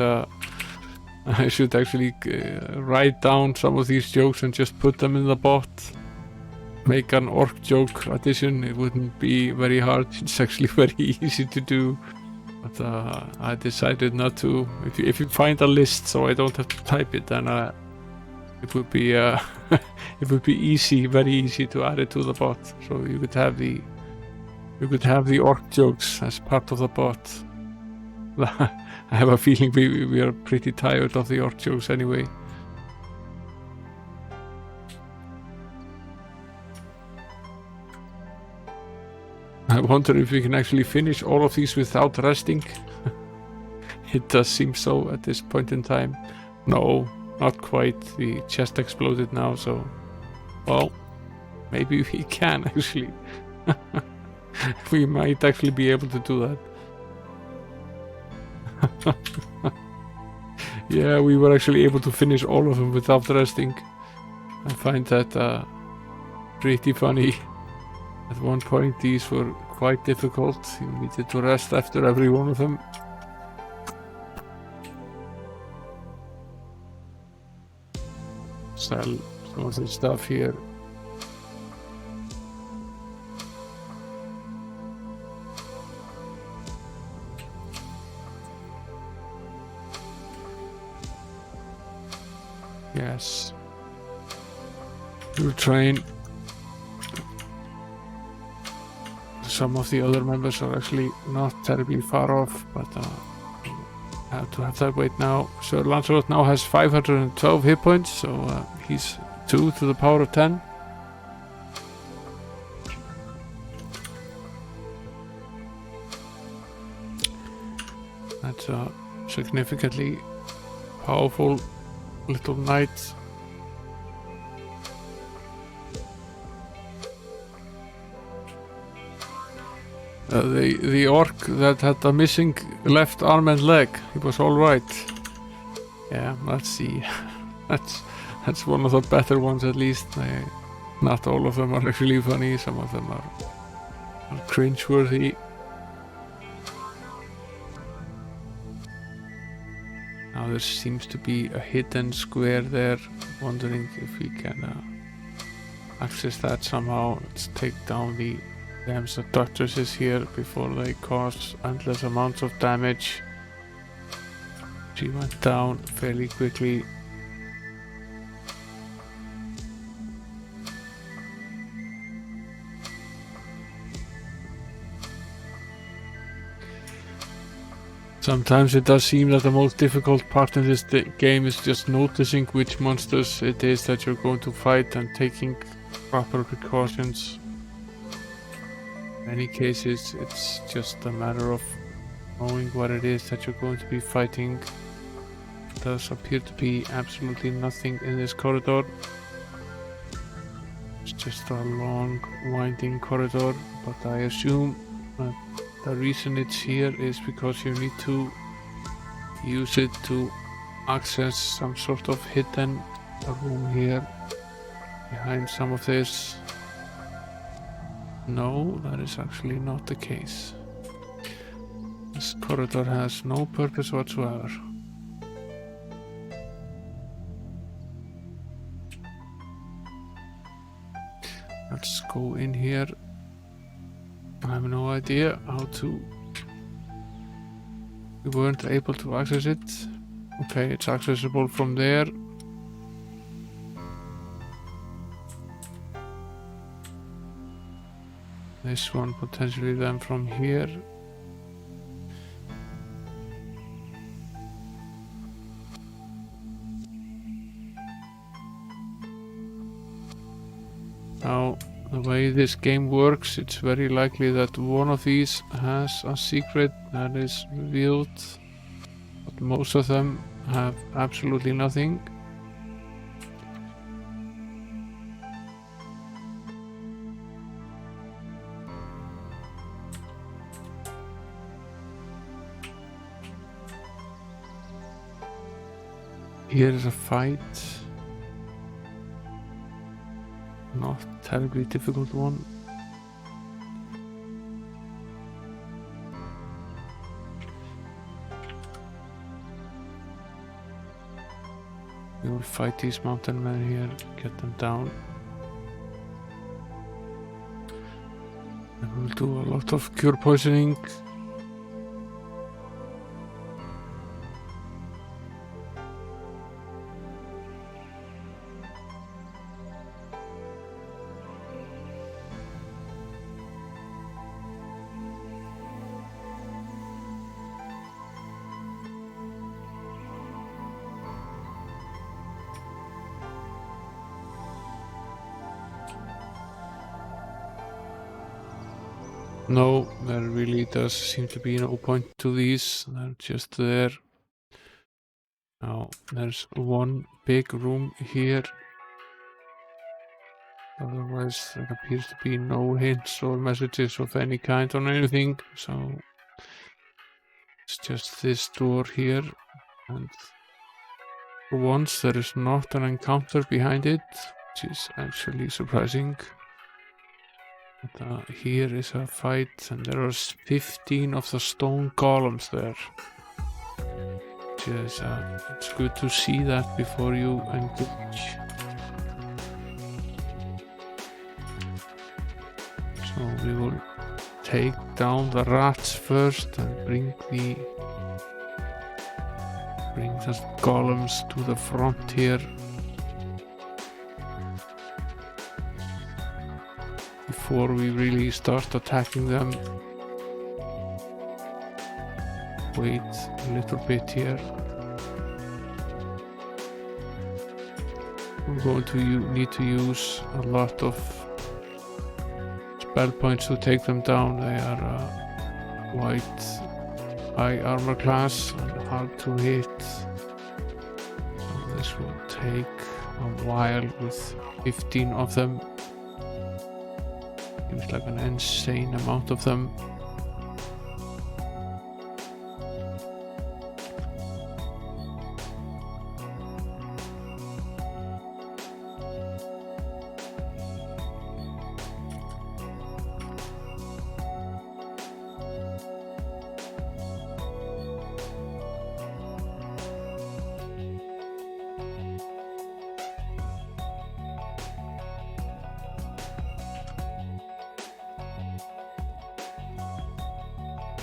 actually write down some of these jokes and just put them in the bot. Make an orc joke addition. It wouldn't be very hard. It's actually very easy to do. But I decided not to. If you find a list so I don't have to type it, then it would be it would be easy, very easy to add it to the bot. So you could have the orc jokes as part of the bot. I have a feeling we are pretty tired of the orc jokes anyway. I wonder if we can actually finish all of these without resting. It does seem so at this point in time. No, not quite. The chest exploded now, so... Well, maybe we can actually. We might actually be able to do that. Yeah, we were actually able to finish all of them without resting. I find that pretty funny. At one point these were quite difficult. You needed to rest after every one of them. Sell some of this stuff here. Yes. We'll train. Some of the other members are actually not terribly far off, but I have to have that wait now. So Lancelot now has 512 hit points, so he's 2 to the power of 10. That's a significantly powerful little knight. The orc that had a missing left arm and leg, he was all right. Yeah, let's see. That's one of the better ones at least. Not all of them are actually funny. Some of them are cringeworthy. Now there seems to be a hidden square there. Wondering if we can access that somehow. Let's take down the seductresses here before they cause endless amounts of damage. She went down fairly quickly. Sometimes it does seem that the most difficult part in this game is just noticing which monsters it is that you're going to fight and taking proper precautions. In many cases it's just a matter of knowing what it is that you're going to be fighting. Does appear to be absolutely nothing in this corridor. It's just a long winding corridor, but I assume that the reason it's here is because you need to use it to access some sort of hidden room here behind some of this. No, that is actually not the case. This corridor has no purpose whatsoever. Let's go in here. I have no idea how to... We weren't able to access it. Okay, it's accessible from there. This one potentially then from here. Now, the way this game works, it's very likely that one of these has a secret that is revealed, but most of them have absolutely nothing. Here is a fight. Not terribly difficult one. We will fight these mountain men here, get them down. And we'll do a lot of cure poisoning. No, there really does seem to be no point to these. They're just there. Now, there's one big room here. Otherwise, there appears to be no hints or messages of any kind on anything. So, it's just this door here. And for once, there is not an encounter behind it, which is actually surprising. But, here is a fight, and there are 15 of the stone columns there. Which is, it's good to see that before you engage. So we will take down the rats first and bring the columns to the front here. Before we really start attacking them. Wait a little bit here. We're going to need to use a lot of spell points to take them down. They are quite high armor class and hard to hit. So this will take a while with 15 of them. Seems like an insane amount of them.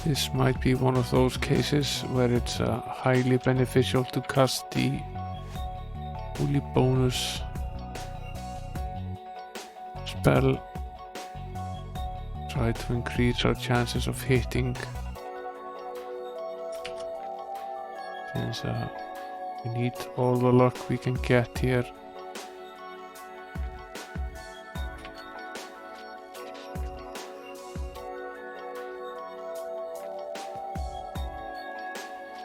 This might be one of those cases where it's highly beneficial to cast the holy bonus spell. Try to increase our chances of hitting. Since we need all the luck we can get here.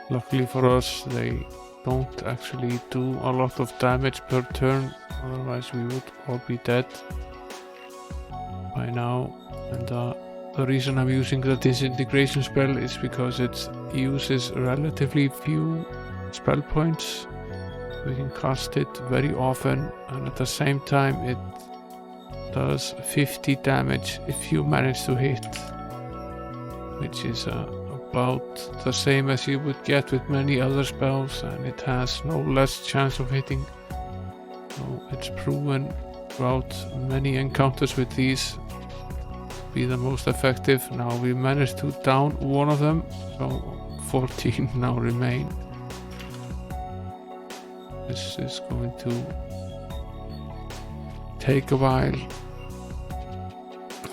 Luckily for us, they don't actually do a lot of damage per turn, otherwise we would all be dead by now. And the reason I'm using the disintegration spell is because it uses relatively few spell points. We can cast it very often, and at the same time it does 50 damage if you manage to hit, which is about the same as you would get with many other spells, and it has no less chance of hitting. So it's proven throughout many encounters with these to be the most effective. Now we managed to down one of them, so 14 now remain. This is going to take a while.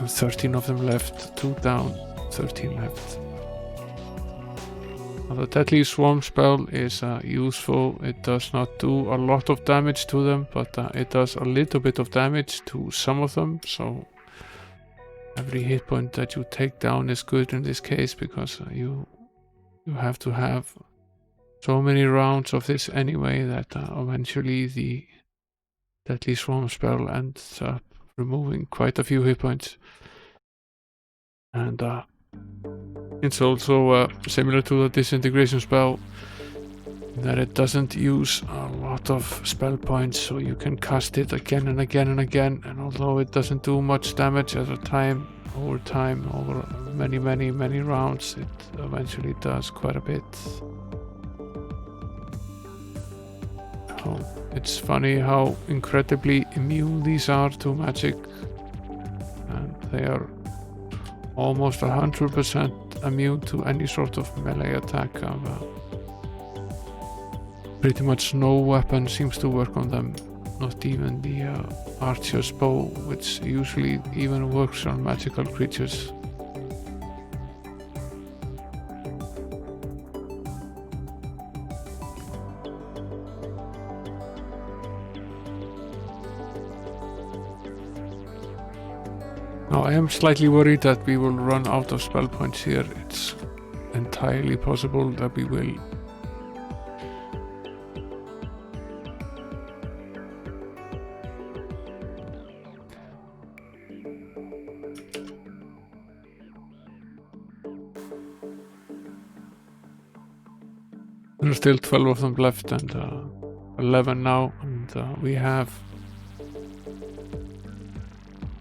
13 of them left, 2 down, 13 left. Now the Deadly Swarm spell is useful. It does not do a lot of damage to them, but it does a little bit of damage to some of them, so every hit point that you take down is good in this case, because you have to have so many rounds of this anyway that eventually the Deadly Swarm spell ends up removing quite a few hit points. And it's also similar to the disintegration spell, that it doesn't use a lot of spell points, so you can cast it again and again and again, and although it doesn't do much damage at a time, over many rounds, it eventually does quite a bit. So it's funny how incredibly immune these are to magic, and they are almost 100% immune to any sort of melee attack. Pretty much no weapon seems to work on them, not even the archer's bow, which usually even works on magical creatures. Now I am slightly worried that we will run out of spell points here. It's entirely possible that we will. There are still 12 of them left, and 11 now, and we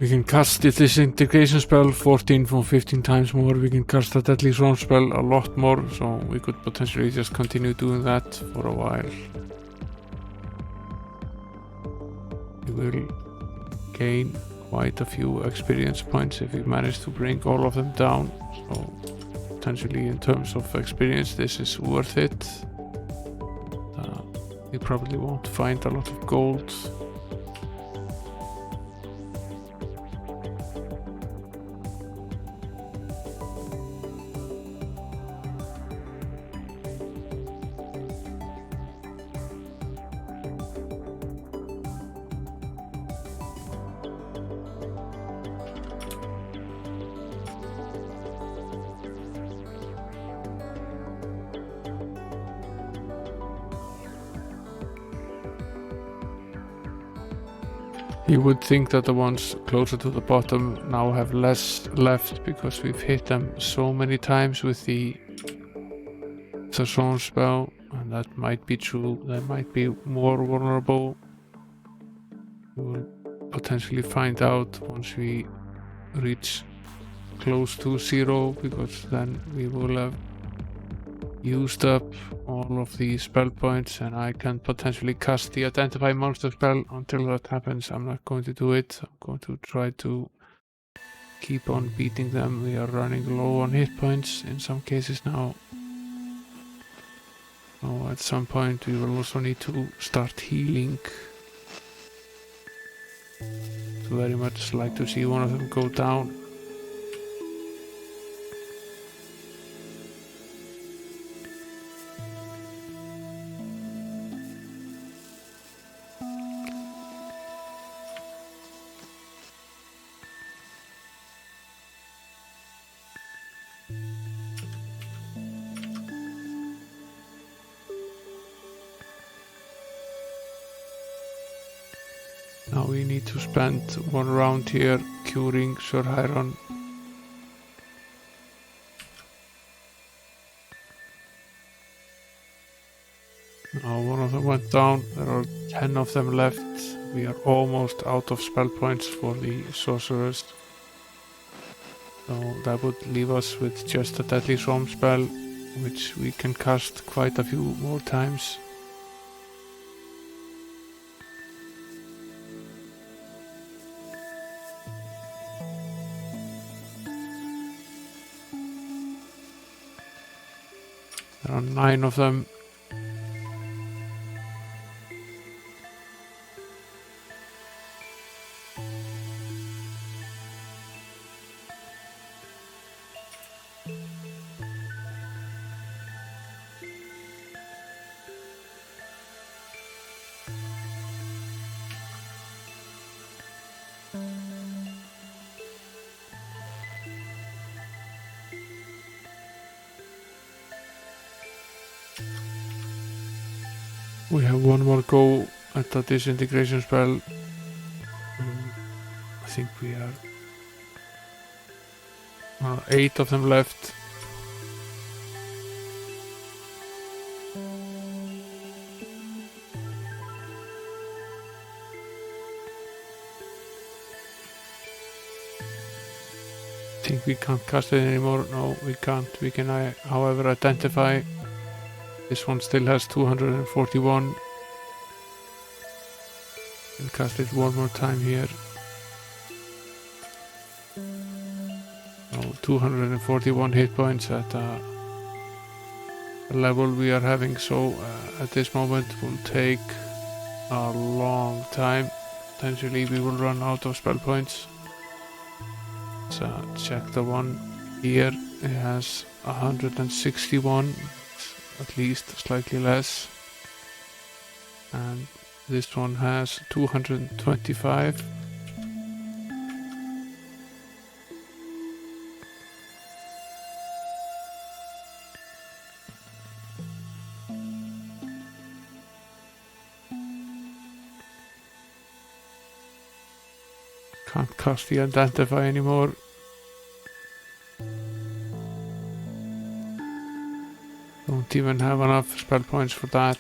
can cast the disintegration spell 14 from 15 times more. We can cast the Deadly Swarm spell a lot more, so we could potentially just continue doing that for a while. We will gain quite a few experience points if we manage to bring all of them down, so potentially in terms of experience this is worth it. You probably won't find a lot of gold. You would think that the ones closer to the bottom now have less left, because we've hit them so many times with the Swarm spell, and that might be true. They might be more vulnerable. We will potentially find out once we reach close to 0, because then we will have used up all of the spell points, and I can potentially cast the Identify Monster spell. Until that happens, I'm not going to do it. I'm going to try to keep on beating them. We are running low on hit points in some cases now. So at some point we will also need to start healing. So very much like to see one of them go down. Now we need to spend one round here curing Sir Hiron. Now one of them went down, there are 10 of them left. We are almost out of spell points for the sorcerers. So that would leave us with just a Deadly Swarm spell, which we can cast quite a few more times. There are 9 of them. We have one more go at the disintegration spell. I think we are 8 of them left. I think we can't cast it anymore. No, we can't. We can, however, identify. This one still has 241. And cast it one more time here. Oh, 241 hit points at the level we are having. So at this moment will take a long time. Potentially we will run out of spell points. So check the one here. It has 161. At least slightly less, and this one has 225. Can't cast the identify anymore. Don't even have enough spell points for that.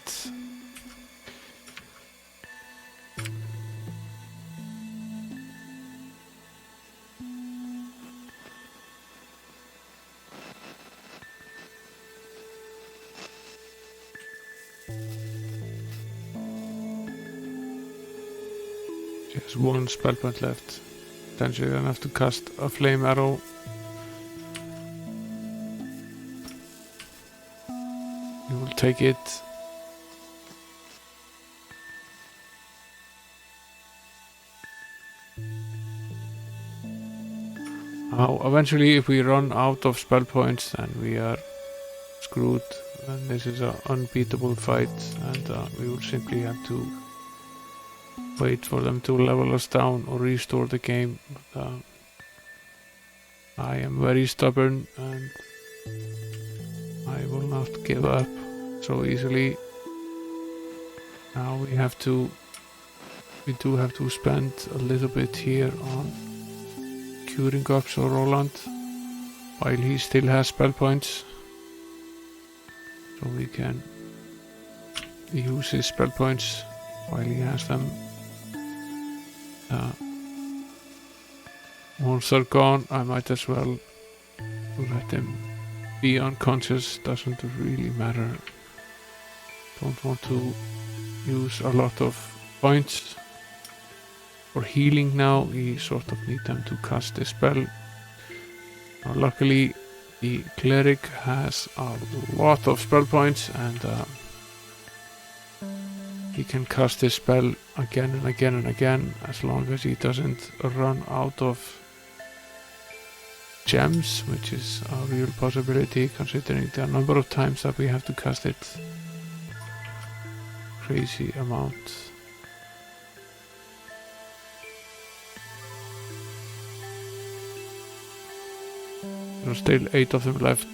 Just one spell point left. Potentially gonna have to cast a flame arrow. We will take it. Now, eventually, if we run out of spell points, then we are screwed. And this is an unbeatable fight, and we will simply have to wait for them to level us down or restore the game. But, I am very stubborn, and I will not give up so easily. Now we do have to spend a little bit here on curing up Sir Roland while he still has spell points, so we can use his spell points while he has them. Once they're gone, I might as well let him be unconscious. Doesn't really matter. Don't want to use a lot of points for healing now. We sort of need them to cast this spell. Now, luckily the cleric has a lot of spell points, and he can cast this spell again and again and again, as long as he doesn't run out of gems, which is a real possibility considering the number of times that we have to cast it. Crazy amount. There are still 8 of them left.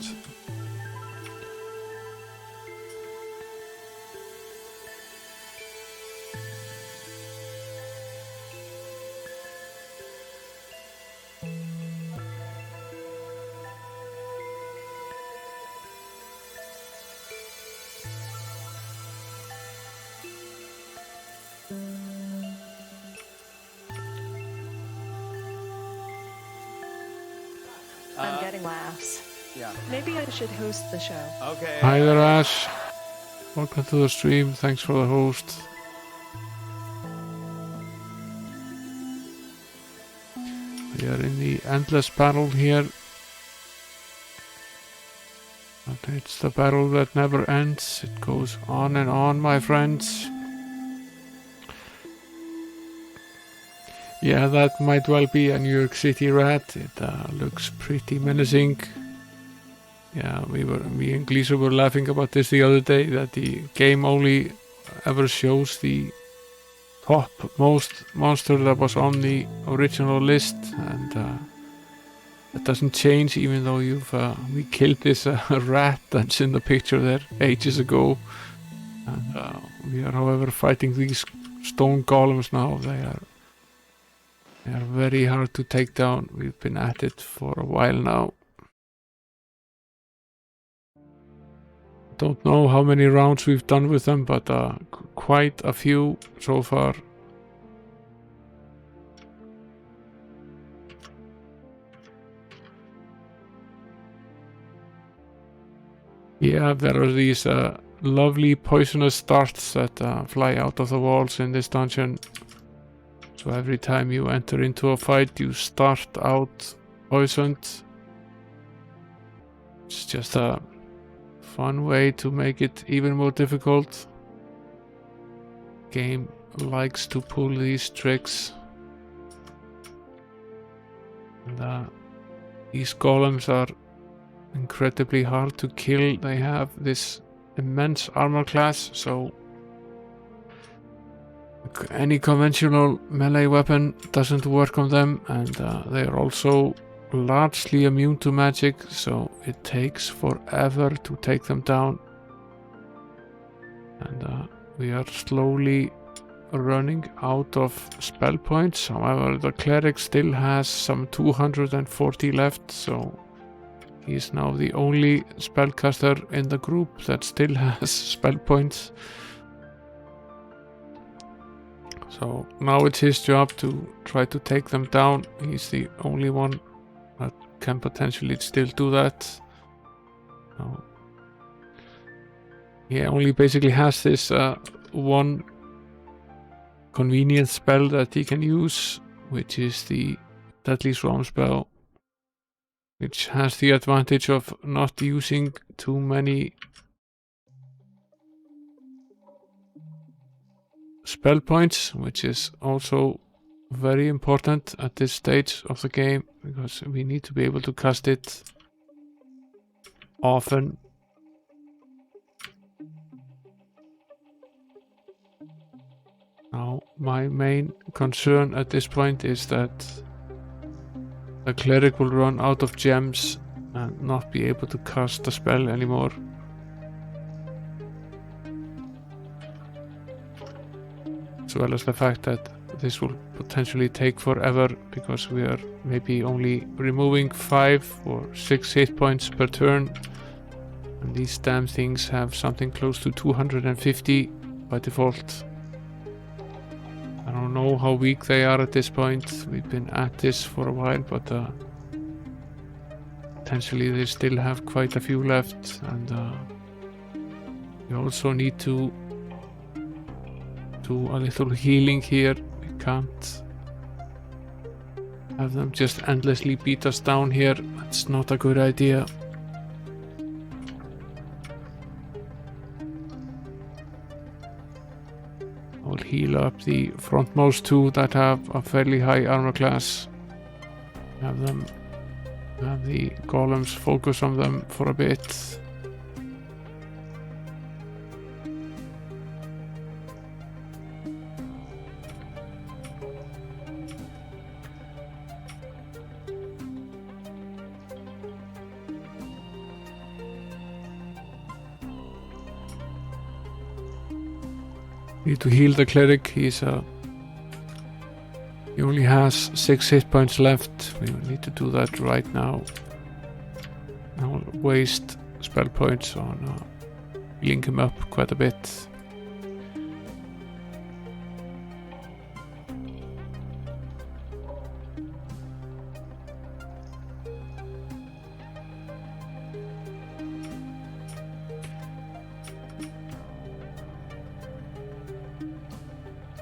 having laughs. Yeah. Maybe I should host the show. Okay. Hi there, Ash. Welcome to the stream. Thanks for the host. We are in the endless battle here. And it's the battle that never ends. It goes on and on, my friends. Yeah, that might well be a New York City rat. It looks pretty menacing. Yeah, me and Gleaser were laughing about this the other day, that the game only ever shows the top most monster that was on the original list, and it doesn't change even though we killed this rat that's in the picture there ages ago. And we are, however, fighting these stone golems now. They are very hard to take down. We've been at it for a while now. Don't know how many rounds we've done with them, but quite a few so far. Yeah, there are these lovely poisonous darts that fly out of the walls in this dungeon. So every time you enter into a fight, you start out poisoned. It's just a fun way to make it even more difficult. Game likes to pull these tricks. And these golems are incredibly hard to kill. They have this immense armor class, so any conventional melee weapon doesn't work on them, and they are also largely immune to magic, so it takes forever to take them down. And we are slowly running out of spell points. However, the cleric still has some 240 left, so he is now the only spellcaster in the group that still has spell points. So now it's his job to try to take them down. He's the only one that can potentially still do that. So he only basically has this one convenient spell that he can use, which is the Deadly Swarm spell, which has the advantage of not using too many spell points, which is also very important at this stage of the game, because we need to be able to cast it often. Now, my main concern at this point is that the cleric will run out of gems and not be able to cast the spell anymore. As well as the fact that this will potentially take forever, because we are maybe only removing 5 or 6 hit points per turn, and these damn things have something close to 250 by default. I don't know how weak they are at this point. We've been at this for a while, but potentially they still have quite a few left, and we also need to do a little healing here. We can't have them just endlessly beat us down here. That's not a good idea. I'll heal up the frontmost two that have a fairly high armor class. Have the golems focus on them for a bit. Need to heal the cleric. He only has 6 hit points left. We need to do that right now. I'll waste spell points on healing him up quite a bit.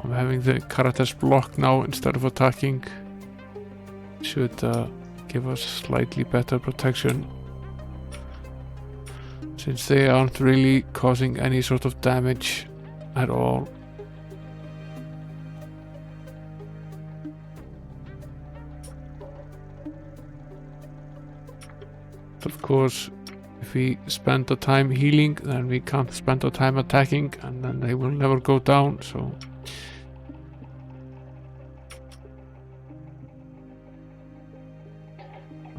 I'm having the characters block now instead of attacking. Should give us slightly better protection, since they aren't really causing any sort of damage at all. Of course, if we spend the time healing, then we can't spend the time attacking, and then they will never go down, so...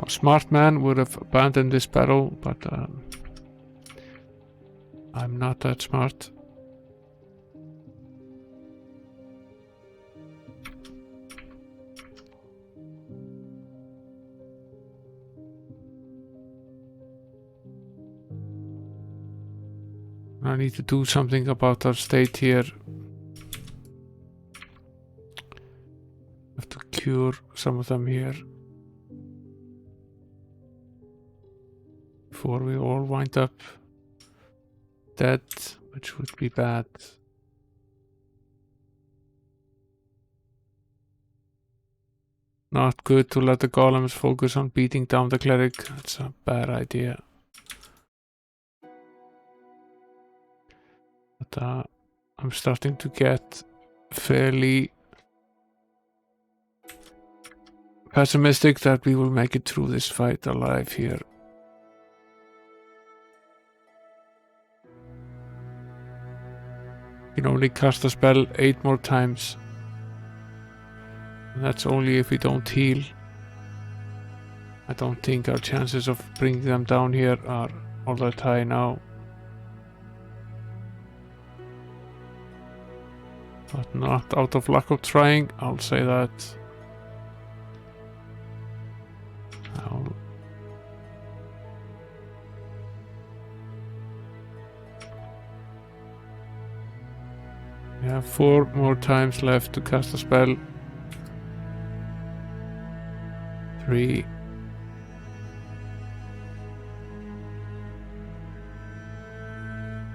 A smart man would have abandoned this battle, but I'm not that smart. I need to do something about our state here. Have to cure some of them here before we all wind up dead, which would be bad. Not good to let the golems focus on beating down the cleric. That's a bad idea. But I'm starting to get fairly pessimistic that we will make it through this fight alive here. You can only cast a spell 8 more times. And that's only if we don't heal. I don't think our chances of bringing them down here are all that high now. But not out of lack of trying, I'll say that. We have 4 more times left to cast a spell. 3.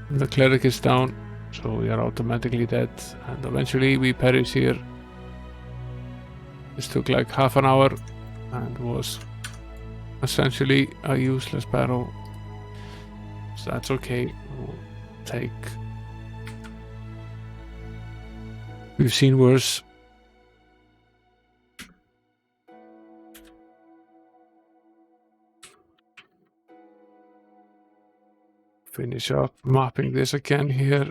And the cleric is down, so we are automatically dead, and eventually we perish here. This took like half an hour and was essentially a useless battle. So that's okay. We'll take... We've seen worse. Finish up mapping this again here.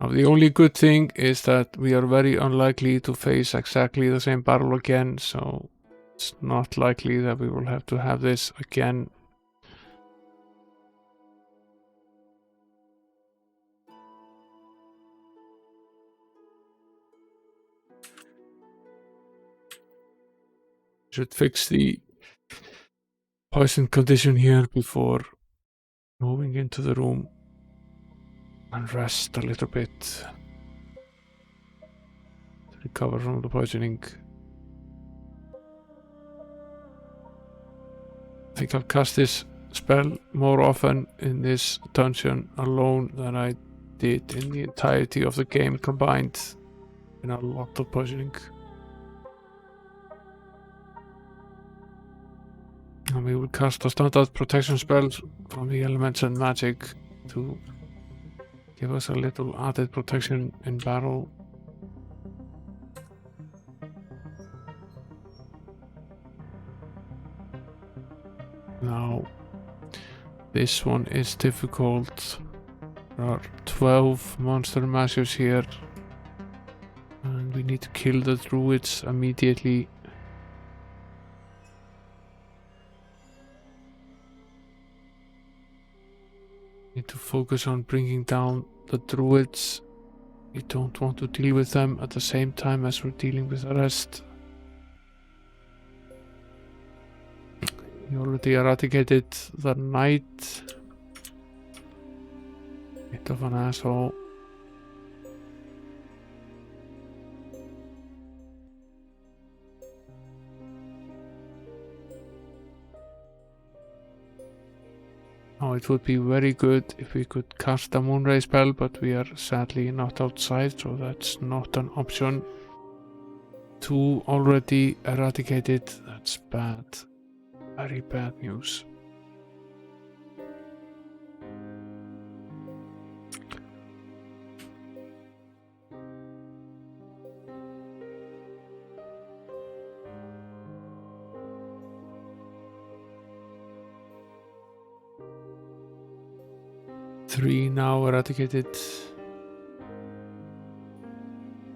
Now, the only good thing is that we are very unlikely to face exactly the same battle again, so it's not likely that we will have to have this again. Should fix the poison condition here before moving into the room and rest a little bit to recover from the poisoning. I think I'll cast this spell more often in this dungeon alone than I did in the entirety of the game combined, in a lot of poisoning. And we will cast a standard protection spell from the elements and magic to give us a little added protection in battle. Now, this one is difficult. There are 12 monster mashers here, and we need to kill the druids immediately. Need to focus on bringing down the druids. We don't want to deal with them at the same time as we're dealing with the rest. We already eradicated the knight. Bit of an asshole. Now it would be very good if we could cast a Moonray spell, but we are sadly not outside, so that's not an option. 2 already eradicated. That's bad. Very bad news. Three now eradicated.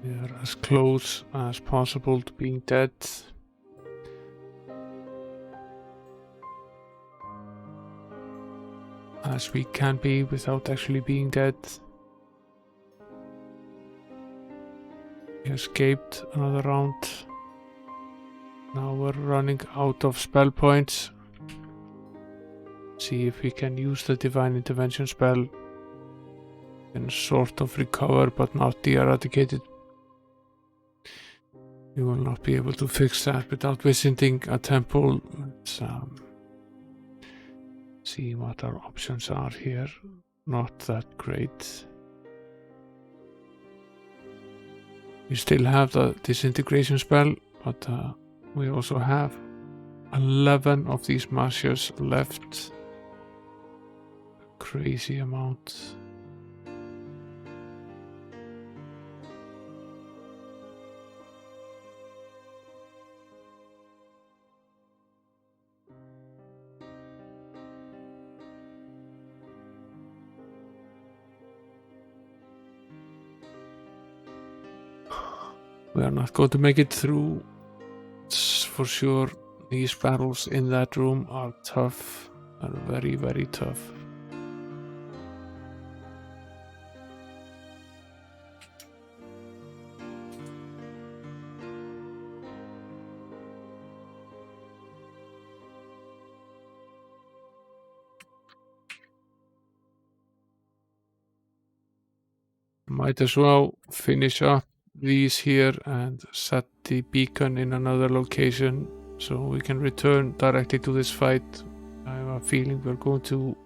We are as close as possible to being dead. As we can be without actually being dead. We escaped another round. Now we're running out of spell points. See if we can use the Divine Intervention spell and sort of recover but not de-eradicated. We will not be able to fix that without visiting a temple. Let's see what our options are here. Not that great. We still have the disintegration spell, but we also have 11 of these marshals left. Crazy amount. We are not going to make it through. It's for sure. These battles in that room are tough. Are very, very tough. Might as well finish up these here and set the beacon in another location so we can return directly to this fight. I have a feeling we're going to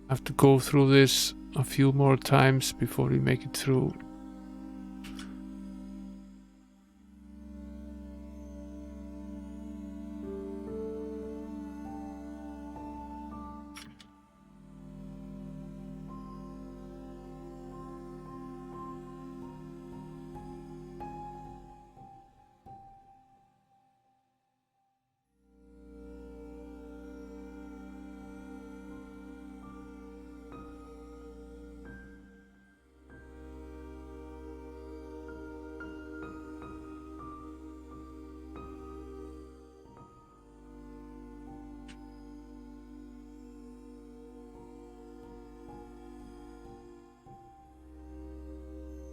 have to go through this a few more times before we make it through.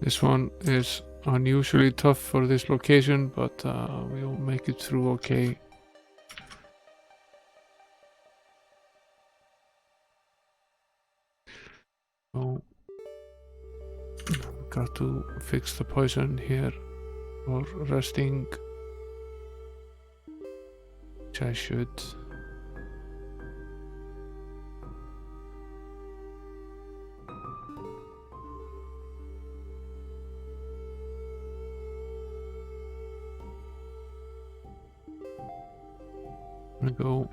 This one is unusually tough for this location, but we'll make it through okay. So, got to fix the poison here for resting, which I should. There we go.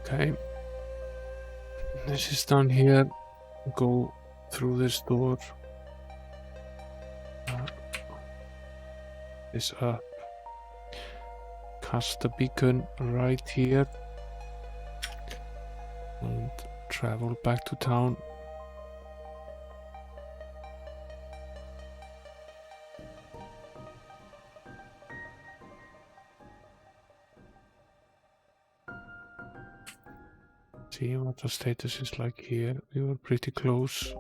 Okay, this is done here. Go through this door. This up. Cast the beacon right here and travel back to town. See what the status is like here. We were pretty close.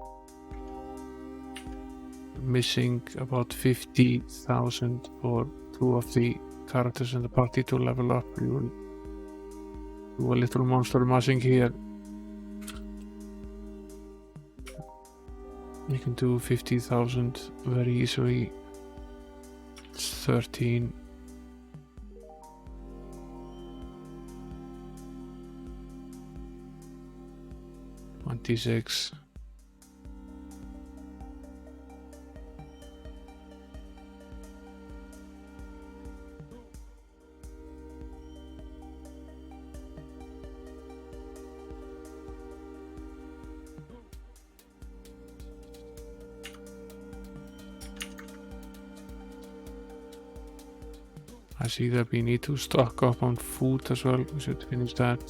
Missing about 50,000 for 2 of the characters in the party to level up. We will do a little monster massing here. We can do 50,000 very easily It's 13. $26. I see that we need to stock up on food as well. We should finish that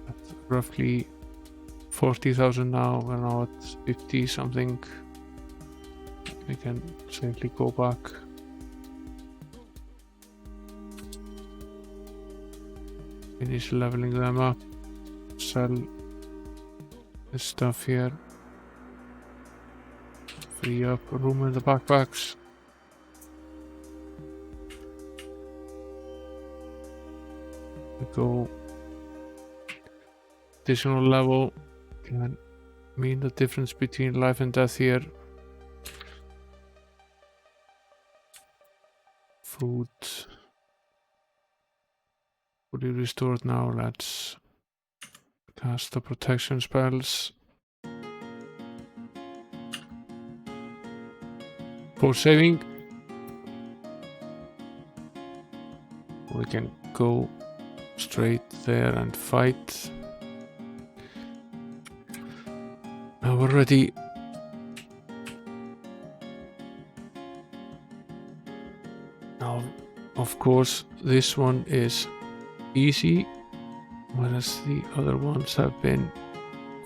at roughly 40,000 now. We're now at 50 something. We can safely go back. Finish leveling them up. Sell this stuff here. Free up room in the backpacks. We go additional level can mean the difference between life and death here. Food fully restored now. Let's cast the protection spells. For saving, we can go straight there and fight. Now we're ready. Now, of course, this one is easy, whereas the other ones have been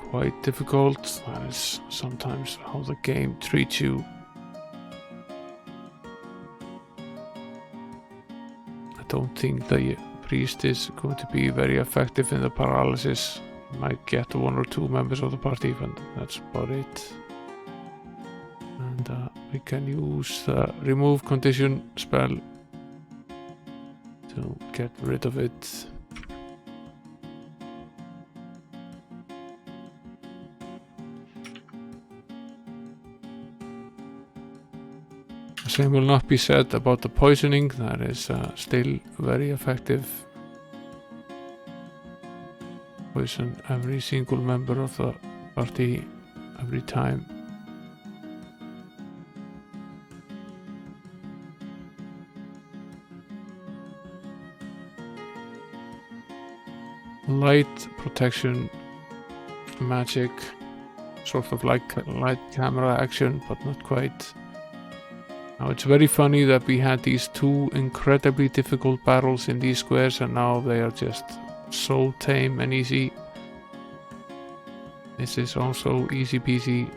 quite difficult. That is sometimes how the game treats you. I don't think the priest is going to be very effective in the paralysis. You might get 1 or 2 members of the party, but that's about it. And we can use the remove condition spell to get rid of it. The same will not be said about the poisoning. That is still very effective. Poison every single member of the party every time. Light protection magic, sort of like light camera action, but not quite. Now it's very funny that we had these 2 incredibly difficult battles in these squares, and now they are just so tame and easy. This is also easy peasy.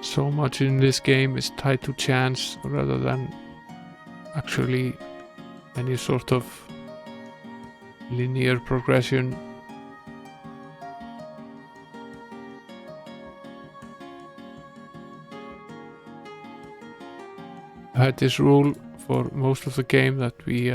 So much in this game is tied to chance rather than actually any sort of linear progression. I had this rule for most of the game that we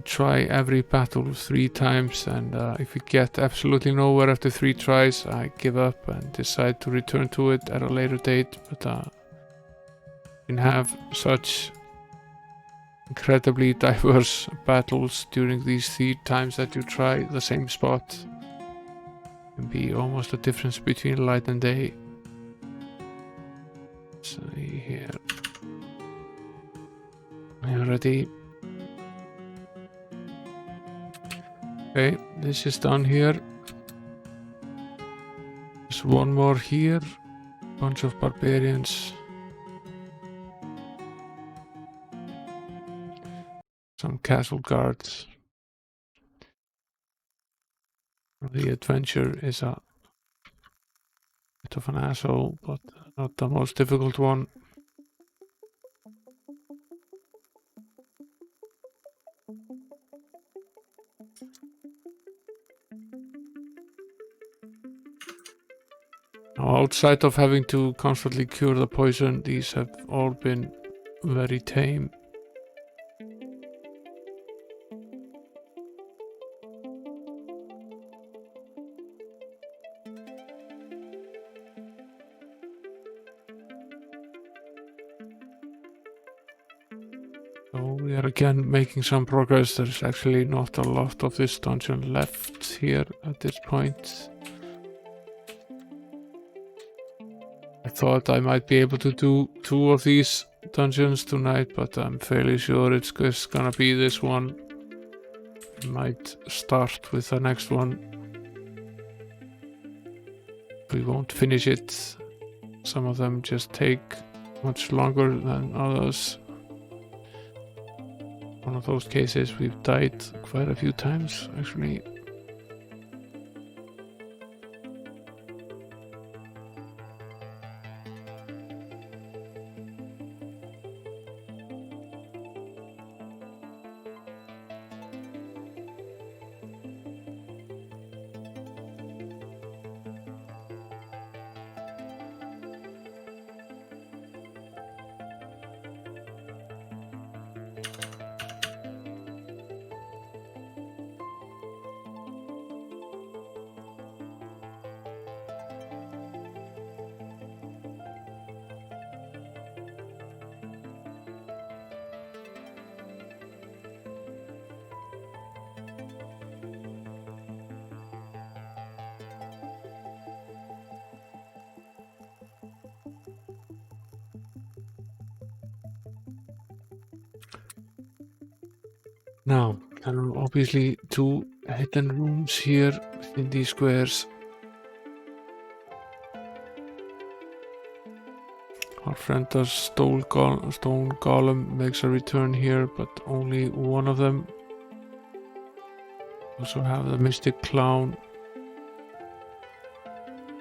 try every battle 3 times, and if we get absolutely nowhere after 3 tries, I give up and decide to return to it at a later date. But you can have such incredibly diverse battles during these 3 times that you try the same spot. It can be almost a difference between light and day. So here, we are ready. Okay, this is done here. There's one more here. Bunch of barbarians. Some castle guards. The adventure is a bit of an asshole, but not the most difficult one. Now, outside of having to constantly cure the poison, these have all been very tame. So we are again making some progress. There's actually not a lot of this dungeon left here at this point. I thought I might be able to do 2 of these dungeons tonight, but I'm fairly sure it's just gonna be this one. Might start with the next one. We won't finish it. Some of them just take much longer than others. One of those cases we've died quite a few times actually. Now, there are obviously 2 hidden rooms here within these squares. Our friend the stone golem makes a return here, but only one of them. Also have the mystic clown.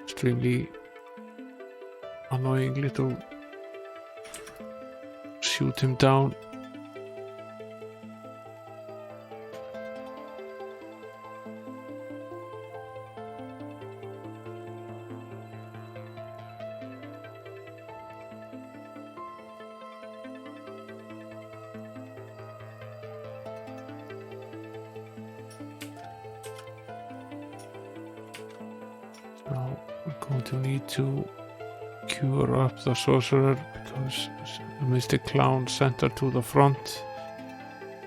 Extremely annoying little. Shoot him down. Now we're going to need to cure up the sorcerer because the mystic clown sent her to the front,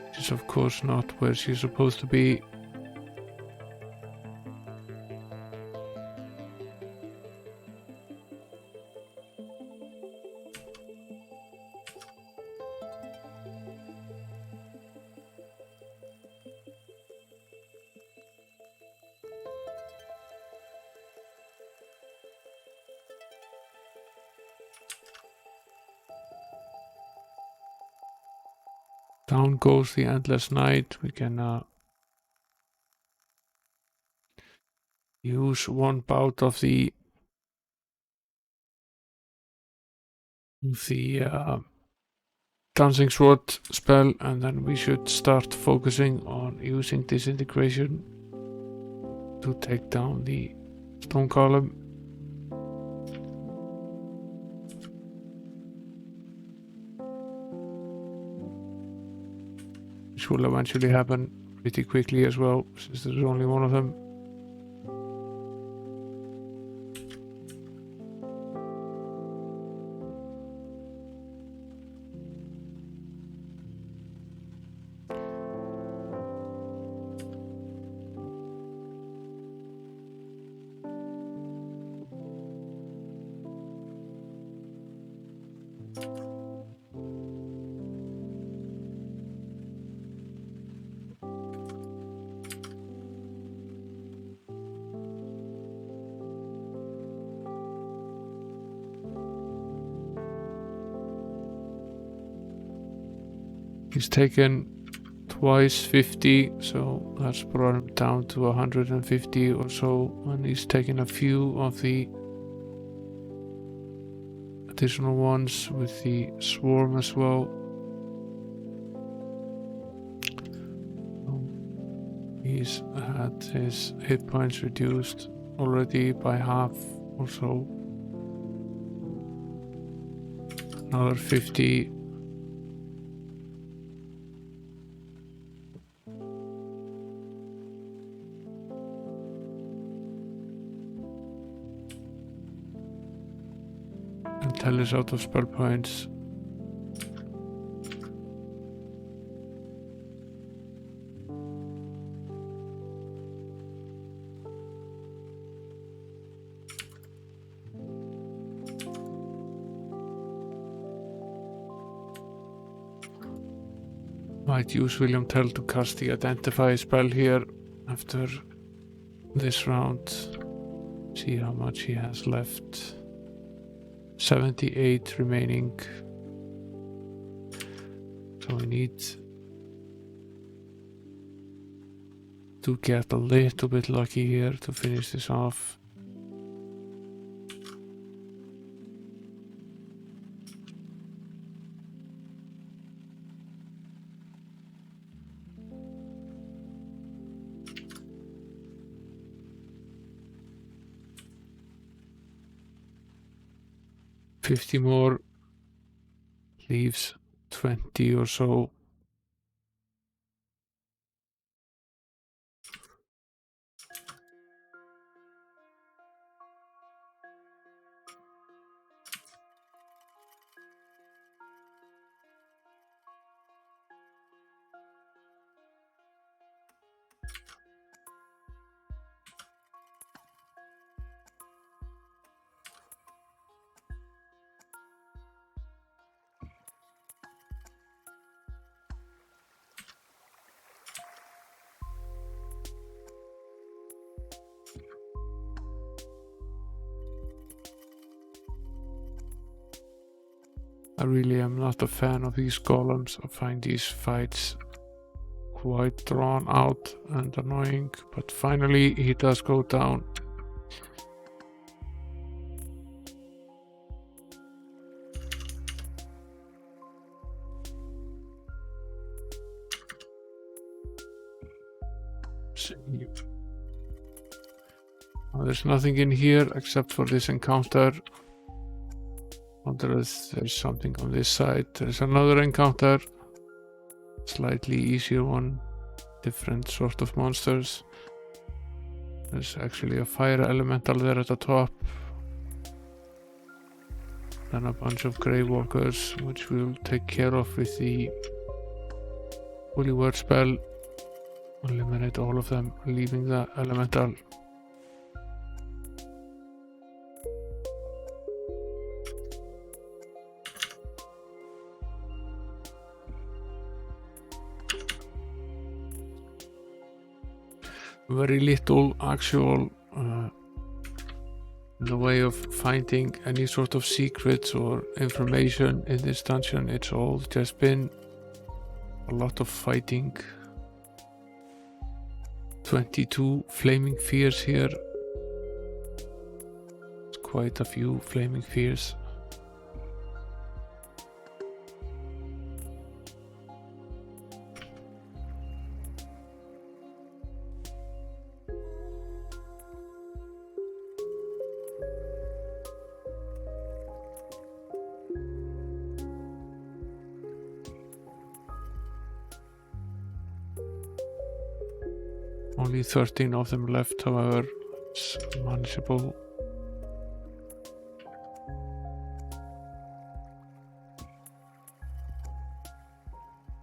which is of course not where she's supposed to be. Down goes the endless night. We can use one bout of the dancing sword spell, and then we should start focusing on using disintegration to take down the stone column. Which will eventually happen pretty quickly as well, since there's only one of them. He's taken twice 50, so that's brought him down to 150 or so, and he's taken a few of the additional ones with the swarm as well. He's had his hit points reduced already by half or so. Another 50. Until is out of spell points. Might use William Tell to cast the identify spell here after this round. See how much he has left. 78 remaining. So we need to get a little bit lucky here to finish this off. $50 more leaves 20 or so. I really am not a fan of these golems. I find these fights quite drawn out and annoying, but finally he does go down. There's nothing in here except for this encounter. There's something on this side. There's another encounter, slightly easier one, different sort of monsters. There's actually a fire elemental there at the top. Then a bunch of grey walkers, which we'll take care of with the Holy Word spell. Eliminate all of them, leaving the elemental. Very little actual in the way of finding any sort of secrets or information in this dungeon. It's all just been a lot of fighting. 22 flaming fears here. It's quite a few flaming fears. Only 13 of them left, however, it's manageable.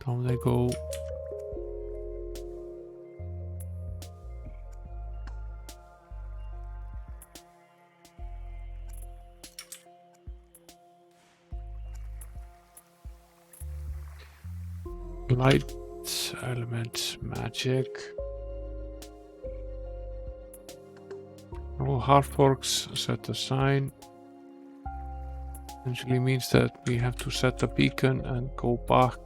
Down they go. Light elements, magic. No half orcs set a sign. Essentially means that we have to set a beacon and go back.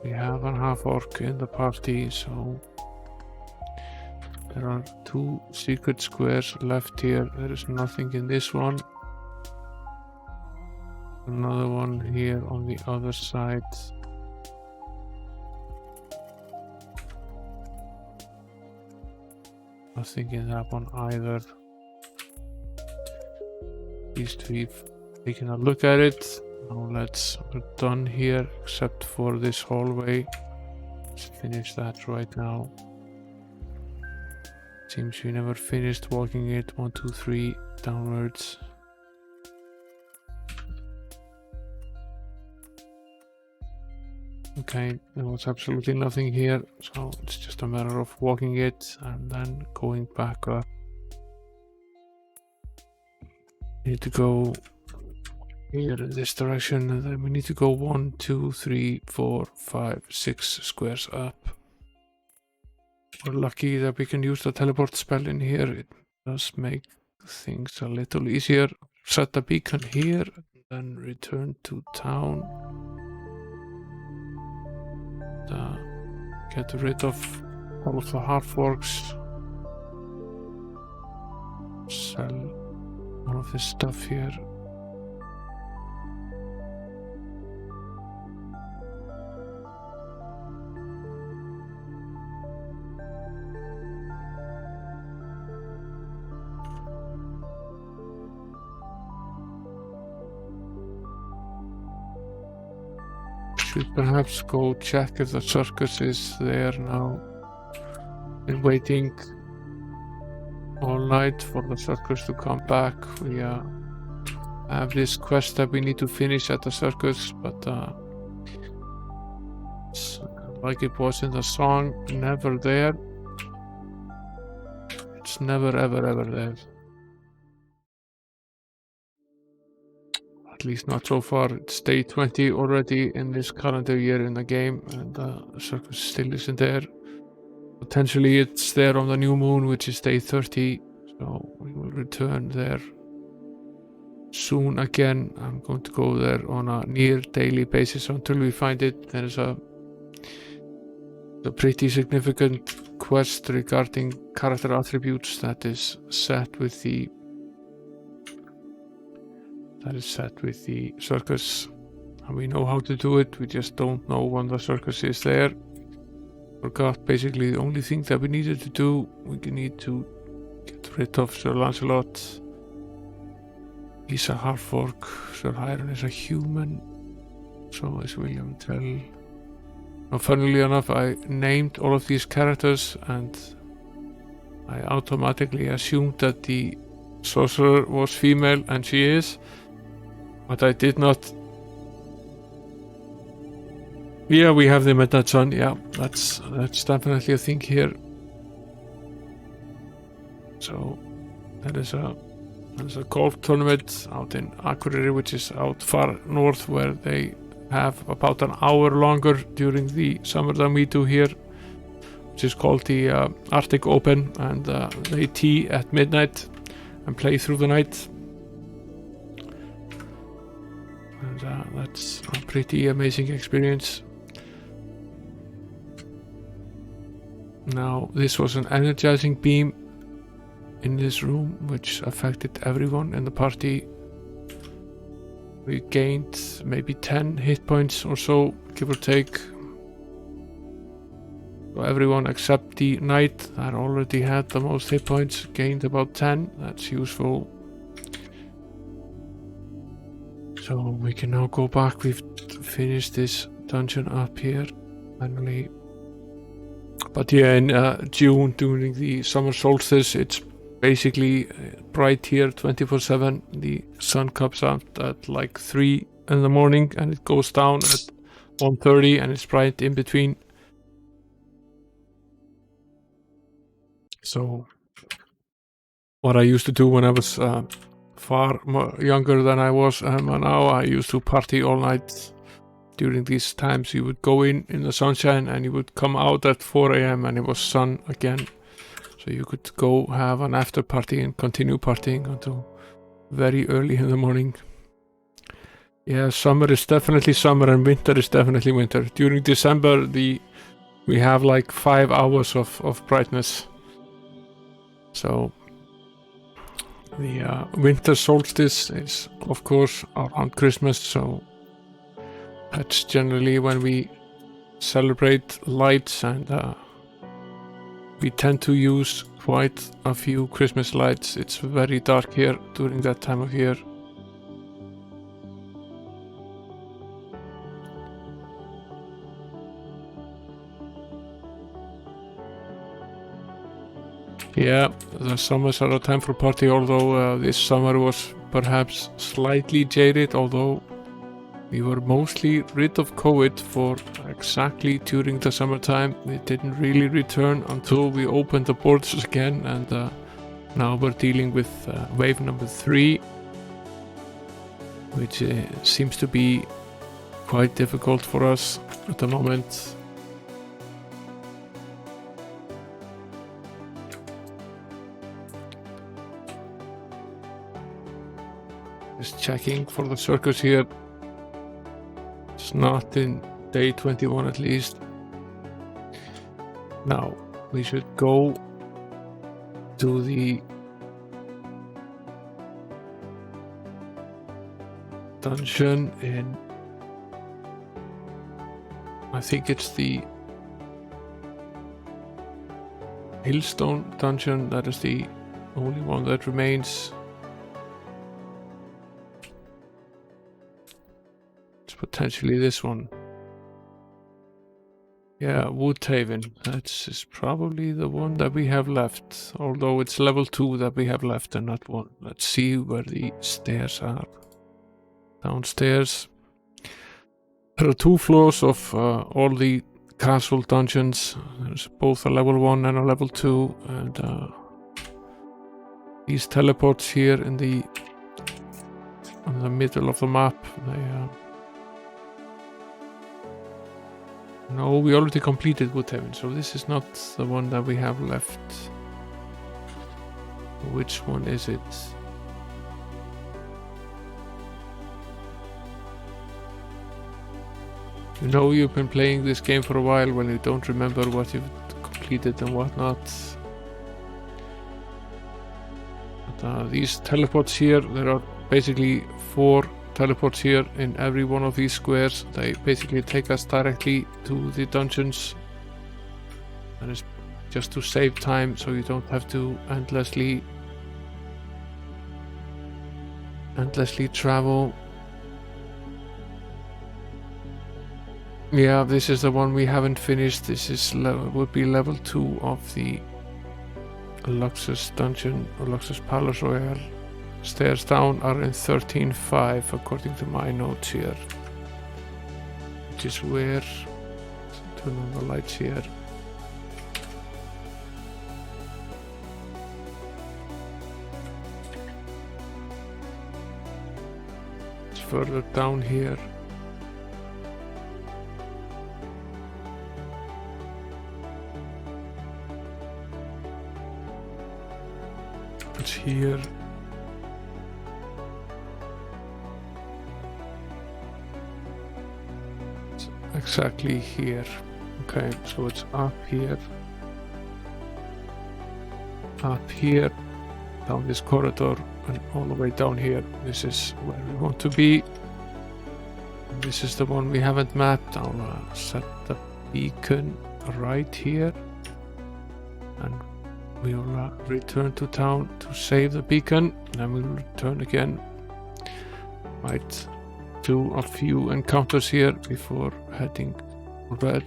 We have a half orc in the party, so there are 2 secret squares left here. There is nothing in this one. Another one here on the other side. Nothing in that one either. At least we've taken a look at it. Now we're done here except for this hallway. Let's finish that right now. Seems we never finished walking it. 1, 2, 3 downwards. Okay, there was absolutely nothing here, so it's just a matter of walking it and then going back up. Need to go here in this direction, and then we need to go 1, 2, 3, 4, 5, 6 squares up. We're lucky that we can use the teleport spell in here. It does make things a little easier. Set the beacon here, and then return to town. Get rid of all of the half-works. Sell all of this stuff here. Should perhaps go check if the circus is there now. Been waiting all night for the circus to come back. We have this quest that we need to finish at the circus, but it's like it was in the song, never there. It's never ever there. At least not so far. It's day 20 already in this calendar year in the game, and the circus still isn't there. Potentially it's there on the new moon, which is day 30, so we will return there soon again. I'm going to go there on a near daily basis until we find it. There is a pretty significant quest regarding character attributes that is set with the circus, and we know how to do it. We just don't know when the circus is there. Forgot basically the only thing that we needed to do. We need to get rid of Sir Lancelot. He's a half-orc. Sir Hiron is a human. So is William Tell. Now, funnily enough, I named all of these characters, and I automatically assumed that the sorcerer was female, and she is. But I did not. Yeah, we have the Midnight Sun. Yeah, that's definitely a thing here. So that is a golf tournament out in Akureyri, which is out far north, where they have about an hour longer during the summer than we do here, which is called the Arctic Open, and they tee at midnight and play through the night. And that's a pretty amazing experience. Now, this was an energizing beam in this room, which affected everyone in the party. We gained maybe 10 hit points or so, give or take. So everyone except the knight that already had the most hit points gained about 10. That's useful. So we can now go back. We've finished this dungeon up here, finally. But yeah, in June, during the summer solstice, it's basically bright here 24/7. The sun comes out at like 3 in the morning, and it goes down at 1:30, and it's bright in between. So what I used to do when I was far more younger than I was now, I used to party all night. During these times, you would go in the sunshine, and you would come out at 4 a.m. and it was sun again. So you could go have an after party and continue partying until very early in the morning. Yeah, summer is definitely summer, and winter is definitely winter. During December, we have like 5 hours of brightness. So the winter solstice is, of course, around Christmas, so that's generally when we celebrate lights, and we tend to use quite a few Christmas lights. It's very dark here during that time of year. Yeah, the summers are a time for party, although this summer was perhaps slightly jaded, although we were mostly rid of COVID for exactly during the summertime. It didn't really return until we opened the borders again, and now we're dealing with wave number 3. which seems to be quite difficult for us at the moment. Just checking for the circus here. It's not in day 21 at least. Now we should go to the dungeon in, I think it's the Hillstone dungeon. That is the only one that remains. It's potentially this one. Yeah, Woodhaven. That's probably the one that we have left. Although it's level 2 that we have left and not 1. Let's see where the stairs are. Downstairs. There are 2 floors of all the castle dungeons. There's both a level 1 and a level 2. And these teleports here in the middle of the map. No, we already completed Woodhaven, so this is not the one that we have left. Which one is it? You know you've been playing this game for a while when you don't remember what you've completed and whatnot. But, these teleports here, there are basically 4 teleports here in every one of these squares. They basically take us directly to the dungeons, and it's just to save time so you don't have to endlessly travel. Yeah, this is the one we haven't finished. This is would be level 2 of the Luxus dungeon, or Luxus Palace Royale. Stairs down are in 13.5 according to my notes here, which is where, turn on the lights here. It's further down here. It's here. Exactly here. Okay, so it's up here, down this corridor, and all the way down here. This is where we want to be. This is the one we haven't mapped. I'll set the beacon right here, and we will return to town to save the beacon, and then we'll return again. Might do a few encounters here before heading red.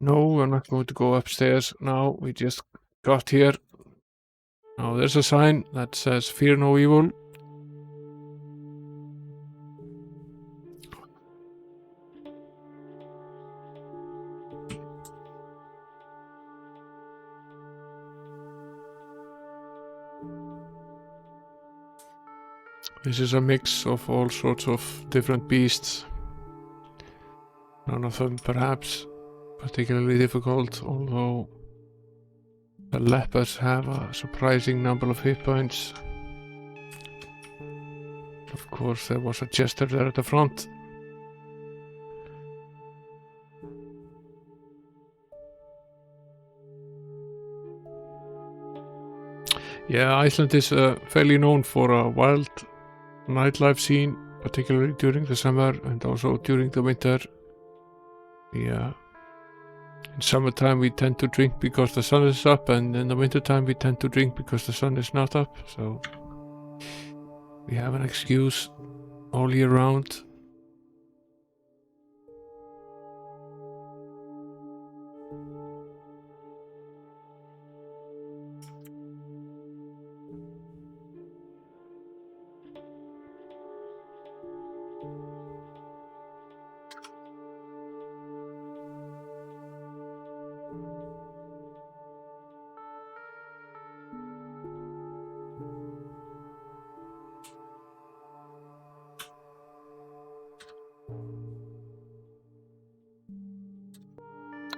No, we're not going to go upstairs now. We just got here. Now there's a sign that says "Fear no evil." This is a mix of all sorts of different beasts. None of them perhaps particularly difficult, although the leopards have a surprising number of hit points. Of course, there was a jester there at the front. Yeah, Iceland is fairly known for a wild nightlife scene, particularly during the summer and also during the winter. In summertime we tend to drink because the sun is up, and in the wintertime we tend to drink because the sun is not up, so we have an excuse all year round.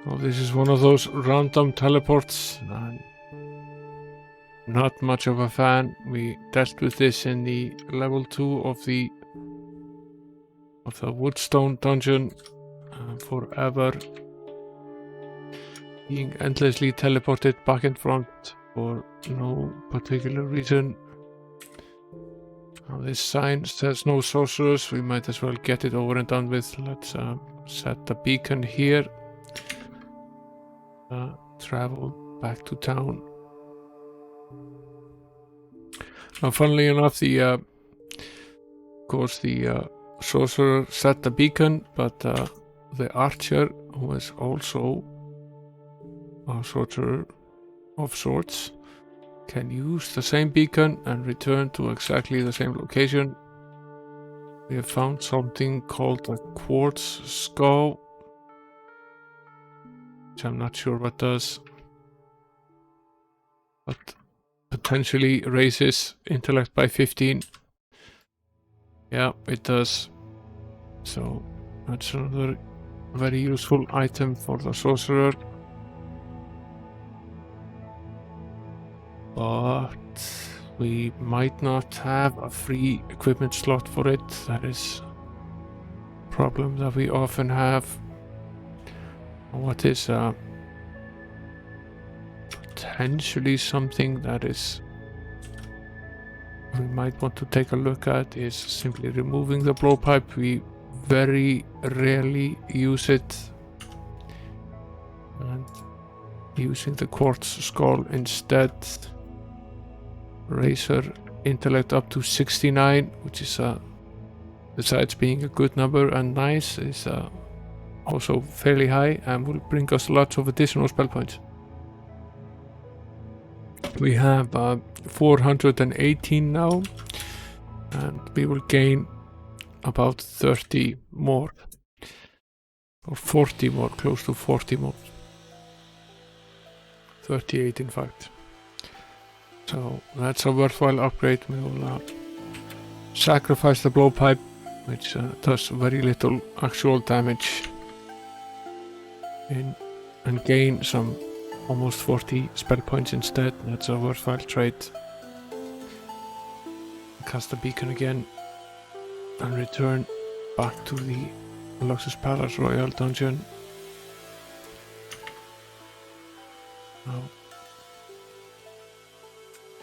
Oh, this is one of those random teleports. Not much of a fan. We dealt with this in the level 2 of the Woodstone dungeon. Forever being endlessly teleported back and front for no particular reason. Now this sign says no sorcerers. We might as well get it over and done with. Let's set the beacon here. Travel back to town. Now, funnily enough, of course, the sorcerer set the beacon, but the archer, who is also a sorcerer of sorts, can use the same beacon and return to exactly the same location. We have found something called a quartz skull, which I'm not sure what does, but potentially raises intellect by 15. Yeah, it does. So that's another very useful item for the sorcerer. But we might not have a free equipment slot for it. That is a problem that we often have. What is potentially something that is we might want to take a look at is simply removing the blowpipe. We very rarely use it, and using the quartz skull instead. Raise her intellect up to 69, which is besides being a good number and nice, is also fairly high and will bring us lots of additional spell points. We have 418 now, and we will gain about 30 more, or 40 more, close to 40 more. 38 in fact. So that's a worthwhile upgrade. We will sacrifice the blowpipe, which does very little actual damage, and gain some almost 40 spell points instead. That's a worthwhile trade. Cast the beacon again and return back to the Luxus Palace Royal dungeon. Now,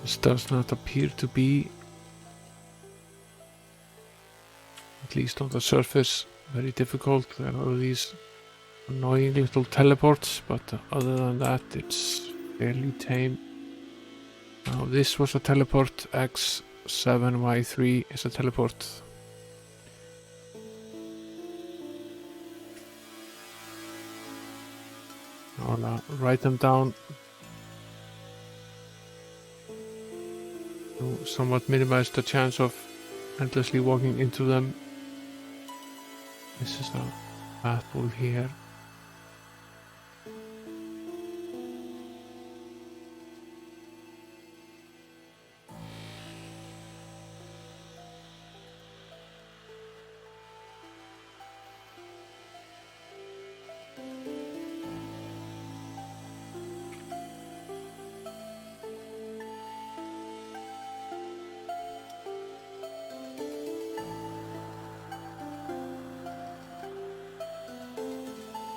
this does not appear to be, at least on the surface, very difficult. There are these annoying little teleports, but other than that it's fairly tame. Now this was a teleport. X7Y3 is a teleport. I'll write them down to somewhat minimize the chance of endlessly walking into them. This is a pathway here.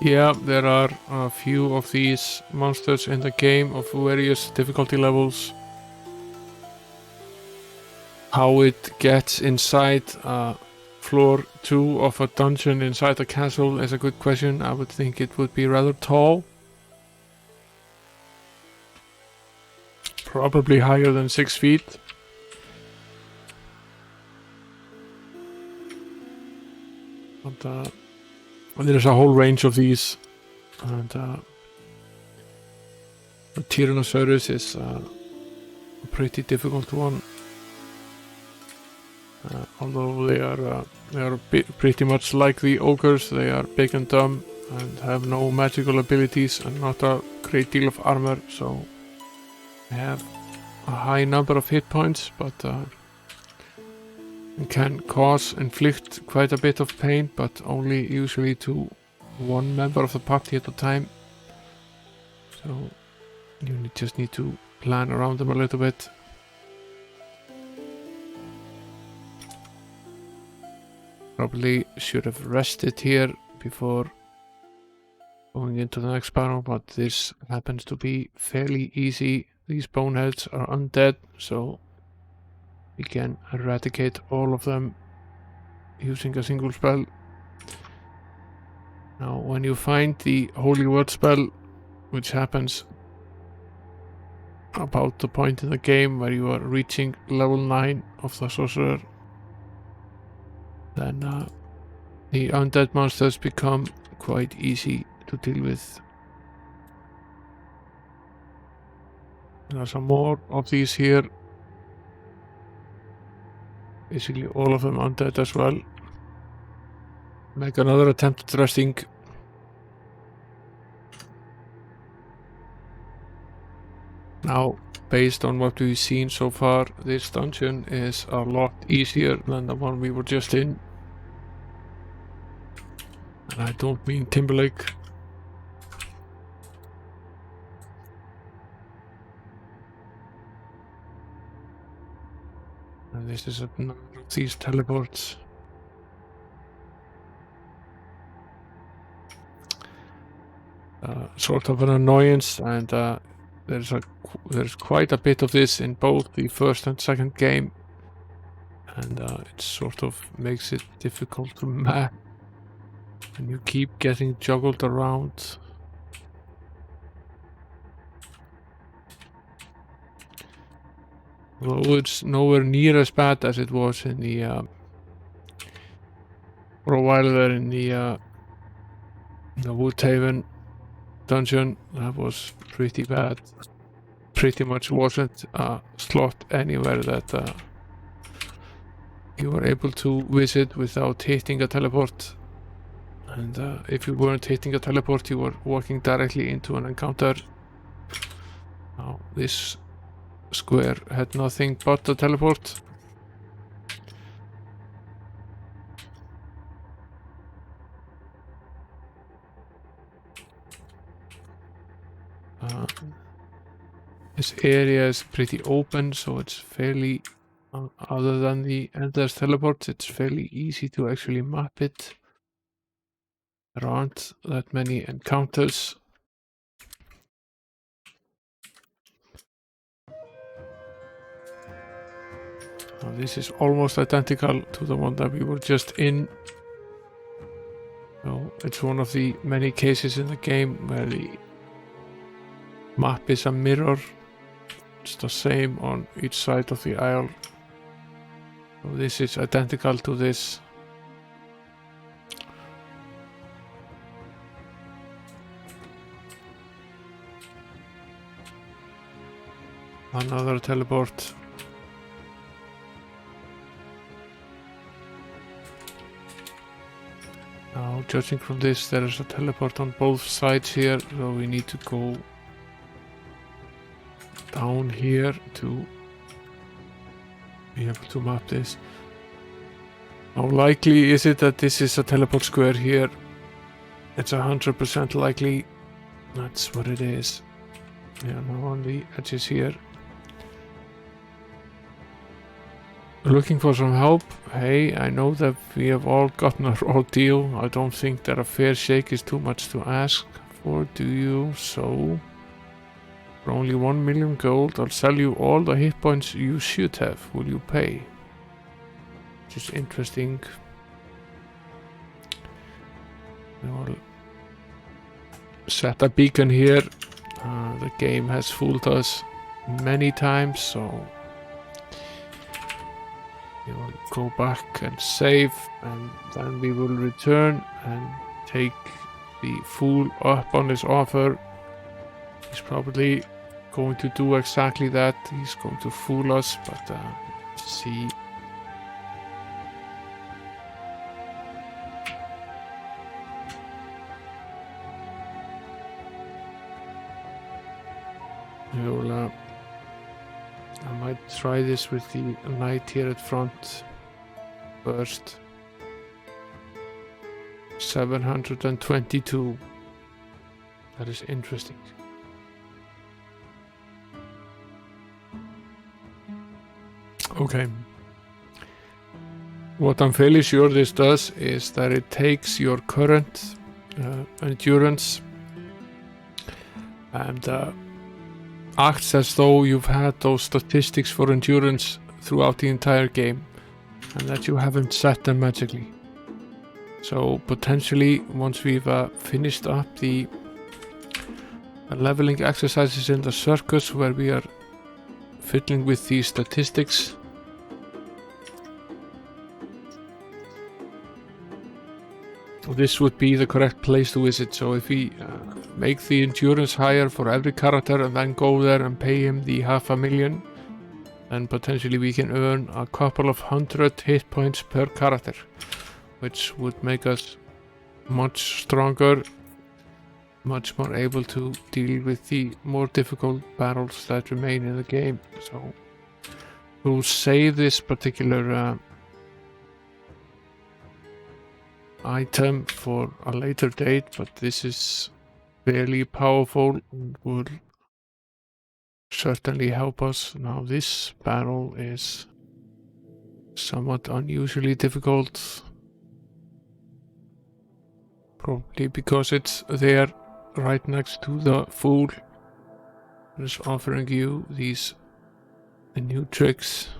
Yeah, there are a few of these monsters in the game of various difficulty levels. How it gets inside floor 2 of a dungeon inside a castle is a good question. I would think it would be rather tall. Probably higher than 6 feet. But there's a whole range of these, and the Tyrannosaurus is a pretty difficult one. Although they are pretty much like the ogres, they are big and dumb and have no magical abilities and not a great deal of armor, so they have a high number of hit points, but can inflict quite a bit of pain, but only usually to one member of the party at a time. So you just need to plan around them a little bit. Probably should have rested here before going into the next panel, but this happens to be fairly easy. These boneheads are undead, so we can eradicate all of them using a single spell. Now when you find the Holy Word spell, which happens about the point in the game where you are reaching level 9 of the sorcerer, then the undead monsters become quite easy to deal with. There are some more of these here. Basically all of them undead as well. Make another attempt at resting. Now, based on what we've seen so far, this dungeon is a lot easier than the one we were just in. And I don't mean Timberlake. And this is another of these teleports. Sort of an annoyance, and there's quite a bit of this in both the first and second game, and it sort of makes it difficult to map, and you keep getting juggled around. Although it's nowhere near as bad as it was in the for a while there in the Woodhaven dungeon. That was pretty bad. Pretty much wasn't a slot anywhere that you were able to visit without hitting a teleport. And if you weren't hitting a teleport, you were walking directly into an encounter. Now, this square had nothing but a teleport. This area is pretty open, so it's fairly, other than the endless teleports, it's fairly easy to actually map it. There aren't that many encounters. Now, this is almost identical to the one that we were just in. So it's one of the many cases in the game where the map is a mirror. It's the same on each side of the aisle. So this is identical to this. Another teleport. Now, judging from this, there is a teleport on both sides here, so we need to go down here to be able to map this. How likely is it that this is a teleport square here? It's 100% likely. That's what it is. Yeah, now on the edges here. Looking for some help? Hey, I know that we have all gotten a raw deal. I don't think that a fair shake is too much to ask for, do you? So, for only 1 million gold, I'll sell you all the hit points you should have. Will you pay? Which is interesting. We'll set a beacon here. The game has fooled us many times, so we will go back and save, and then we will return and take the fool up on his offer. He's probably going to do exactly that. He's going to fool us, but let's see. I might try this with the knight here at front first. 722. That is interesting. Okay. What I'm fairly sure this does is that it takes your current endurance and acts as though you've had those statistics for endurance throughout the entire game and that you haven't set them magically. So potentially once we've finished up the leveling exercises in the circus where we are fiddling with these statistics, this would be the correct place to visit. So if we make the endurance higher for every character and then go there and pay him the 500,000, then potentially we can earn a couple of 100 hit points per character, which would make us much stronger, much more able to deal with the more difficult battles that remain in the game. So we'll save this particular item for a later date, but this is fairly powerful and will certainly help us. Now this battle is somewhat unusually difficult, probably because it's there right next to the fool that is offering you these new tricks.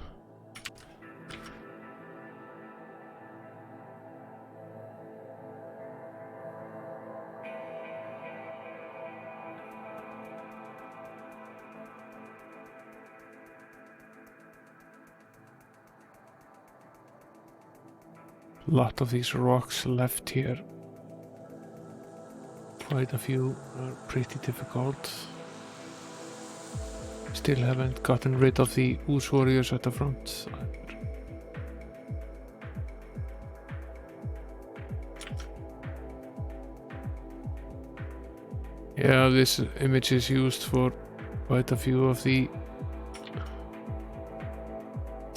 A lot of these rocks left here. Quite a few are pretty difficult. Still haven't gotten rid of the Ooze warriors at the front. Yeah, this image is used for quite a few of the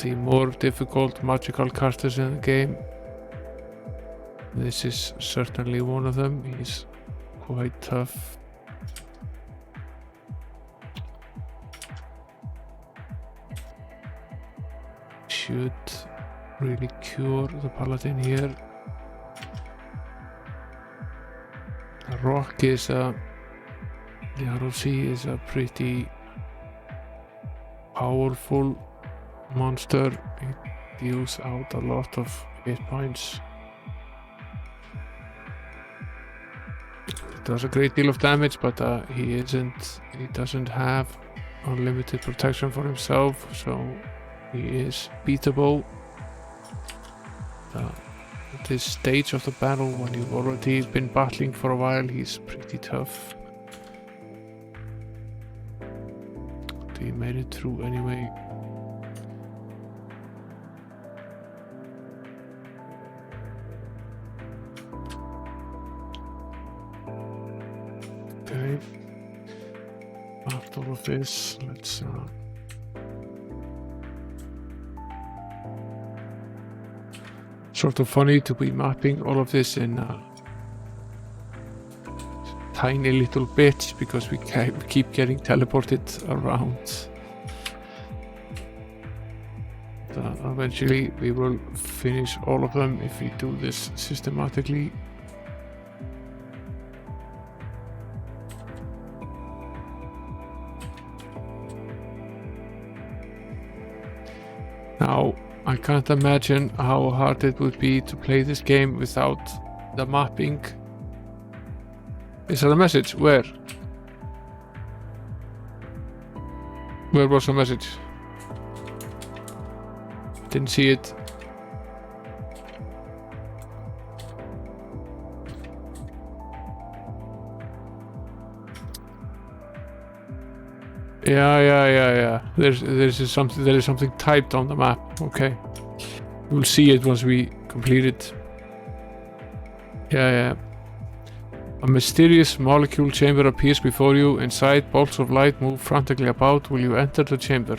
more difficult magical characters in the game. This is certainly one of them. He's quite tough. Should really cure the paladin here. The rock is the ROC is a pretty powerful monster. It deals out a lot of hit points. It does a great deal of damage, but he doesn't have unlimited protection for himself, so he is beatable. At this stage of the battle, when you've already been battling for a while, he's pretty tough. But he made it through anyway. Okay, after all of this, let's sort of funny to be mapping all of this in tiny little bits because we keep getting teleported around. Eventually we will finish all of them if we do this systematically. Now, I can't imagine how hard it would be to play this game without the mapping. Is there a message? Where? Where was the message? Didn't see it. Yeah. There is something typed on the map. Okay. We'll see it once we complete it. Yeah. A mysterious molecule chamber appears before you. Inside, bolts of light move frantically about. Will you enter the chamber?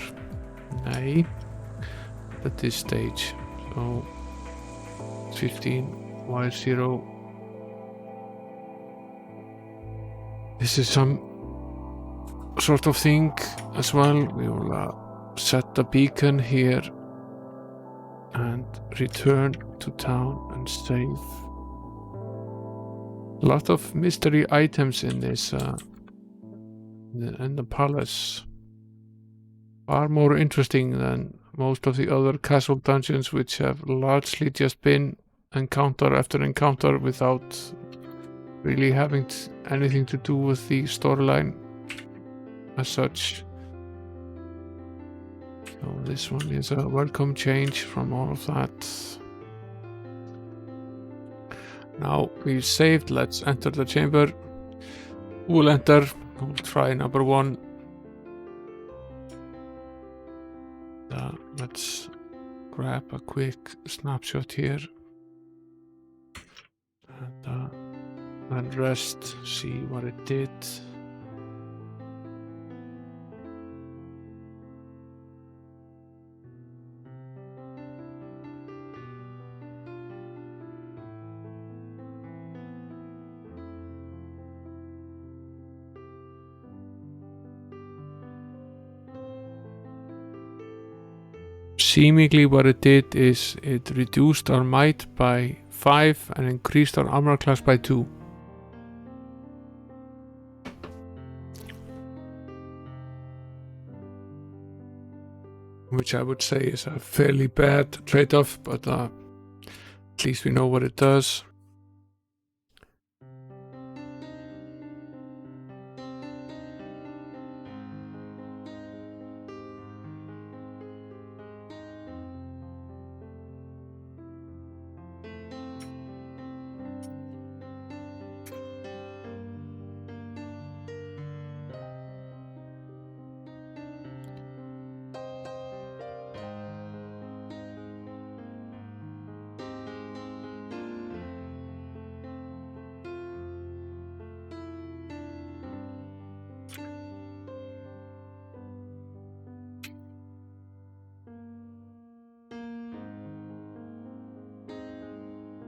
Nay. At this stage. So 15, Y0. This is some sort of thing as well. We will set the beacon here and return to town and save. A lot of mystery items in this in the palace. Far more interesting than most of the other castle dungeons, which have largely just been encounter after encounter without really having anything to do with the storyline as such. So this one is a welcome change from all of that. Now we've saved, let's enter the chamber. We'll enter, we'll try number 1. Let's grab a quick snapshot here and rest, see what it did. Seemingly what it did is it reduced our might by 5 and increased our armor class by 2. Which I would say is a fairly bad trade-off, but at least we know what it does.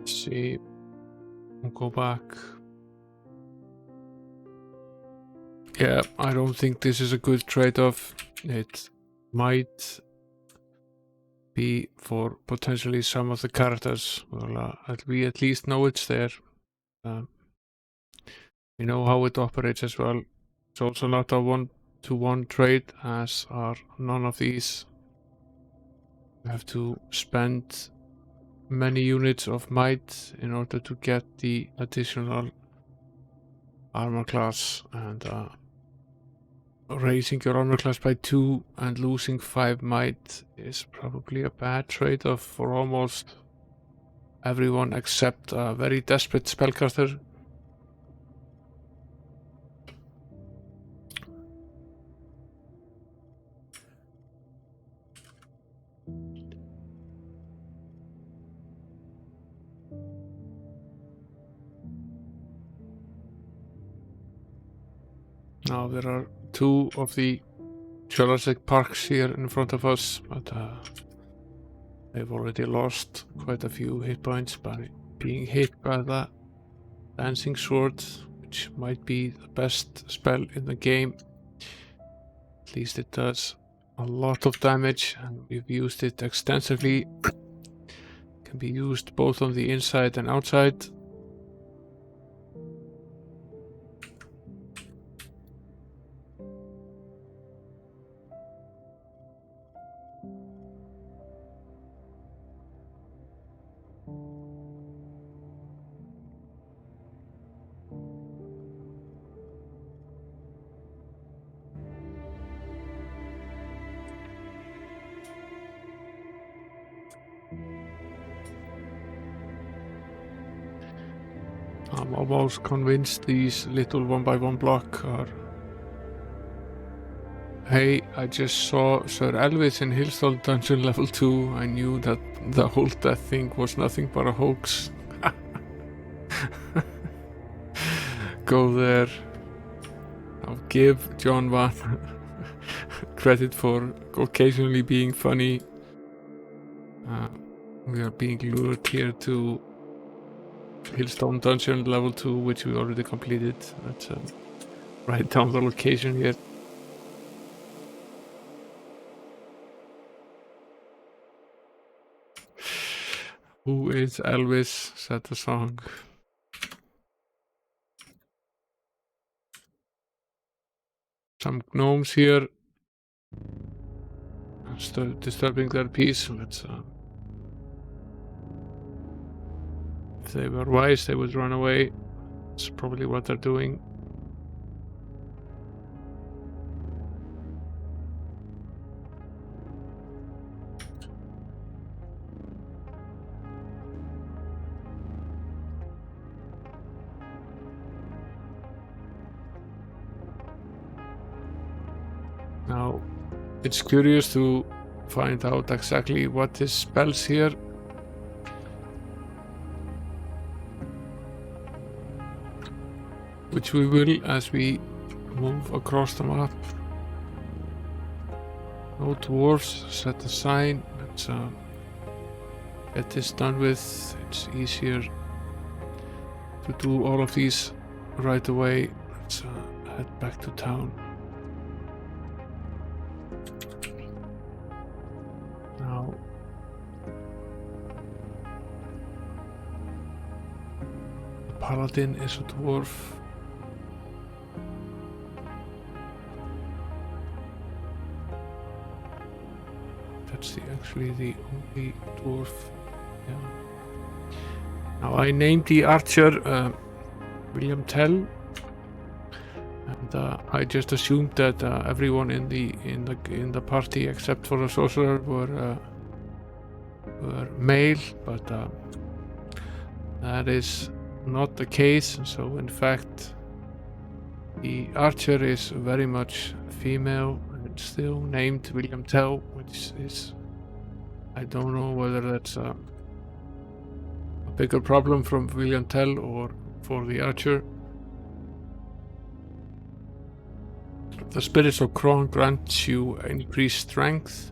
See, we'll go back. Yeah, I don't think this is a good trade-off. It might be for potentially some of the characters. Well, we at least know it's there. We know how it operates as well. It's also not a one-to-one trade, as are none of these. You have to spend many units of might in order to get the additional armor class, and raising your armor class by 2 and losing 5 might is probably a bad trade-off for almost everyone except a very desperate spellcaster. Now there are 2 of the Jurassic Parks here in front of us, but they've already lost quite a few hit points by being hit by that dancing sword, which might be the best spell in the game. At least it does a lot of damage, and we've used it extensively. Can be used both on the inside and outside. I'm almost convinced these little 1x1 block are... Hey, I just saw Sir Elvis in Hillstone dungeon level 2. I knew that the whole death thing was nothing but a hoax. Go there. I'll give John Van credit for occasionally being funny. We are being lured here to Hillstone dungeon level 2, which we already completed. Let's write down the location here. Who is Elvis? Said the song. Some gnomes here. Still disturbing their peace. Let's. If they were wise, they would run away. That's probably what they're doing. Now, it's curious to find out exactly what this spells here. Which we will as we move across the map. No dwarves, set a sign. Let's get this done with. It's easier to do all of these right away. Let's head back to town. Now, the paladin is a dwarf. That's actually the only dwarf. Yeah. Now I named the archer William Tell, and I just assumed that everyone in the party except for the sorcerer were male, but that is not the case. So in fact, the archer is very much female and still named William Tell, which is, I don't know whether that's a bigger problem from William Tell or for the archer. The spirits of Kron grant you increased strength.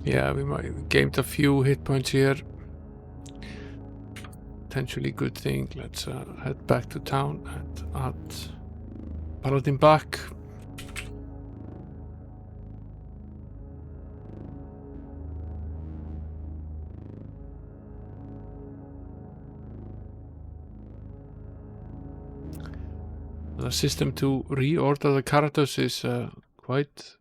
Yeah, we might gained a few hit points here. Potentially good thing. Let's head back to town and add Paladin back. The system to reorder the characters is quite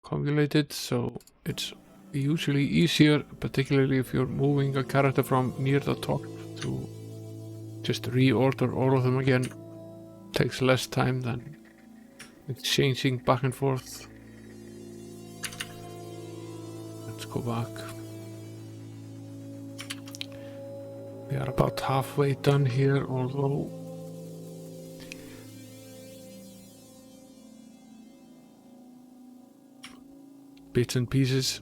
convoluted, so it's usually easier, particularly if you're moving a character from near the top, to just reorder all of them again. Takes less time than exchanging back and forth. Let's go back. We are about halfway done here, although bits and pieces.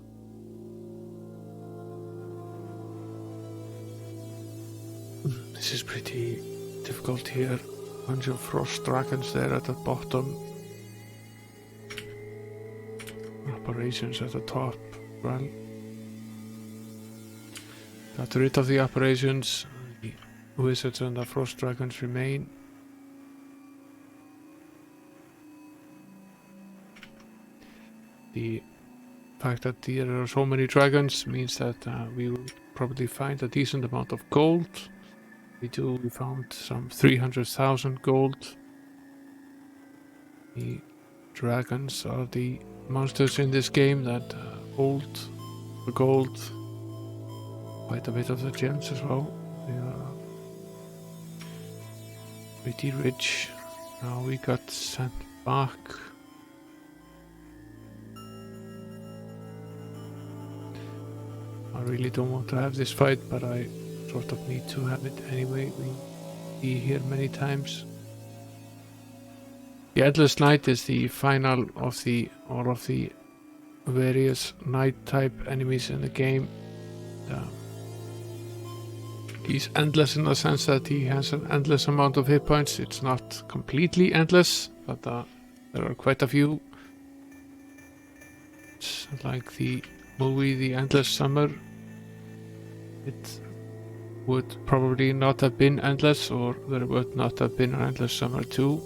This is pretty difficult here. Bunch of frost dragons there at the bottom. Operations at the top. Well, got rid of the operations. The wizards and the frost dragons remain. The fact that there are so many dragons means that we will probably find a decent amount of gold. We found some 300,000 gold. The dragons are the monsters in this game that hold the gold. Quite a bit of the gems as well. They are pretty rich. Now we got sent back. I really don't want to have this fight, but I sort of need to have it anyway. We'll be here many times. The Endless Night is the final of all of the various night type enemies in the game. He's endless in the sense that he has an endless amount of hit points. It's not completely endless, but there are quite a few. It's like the movie The Endless Summer. It would probably not have been endless, or there would not have been an Endless Summer 2.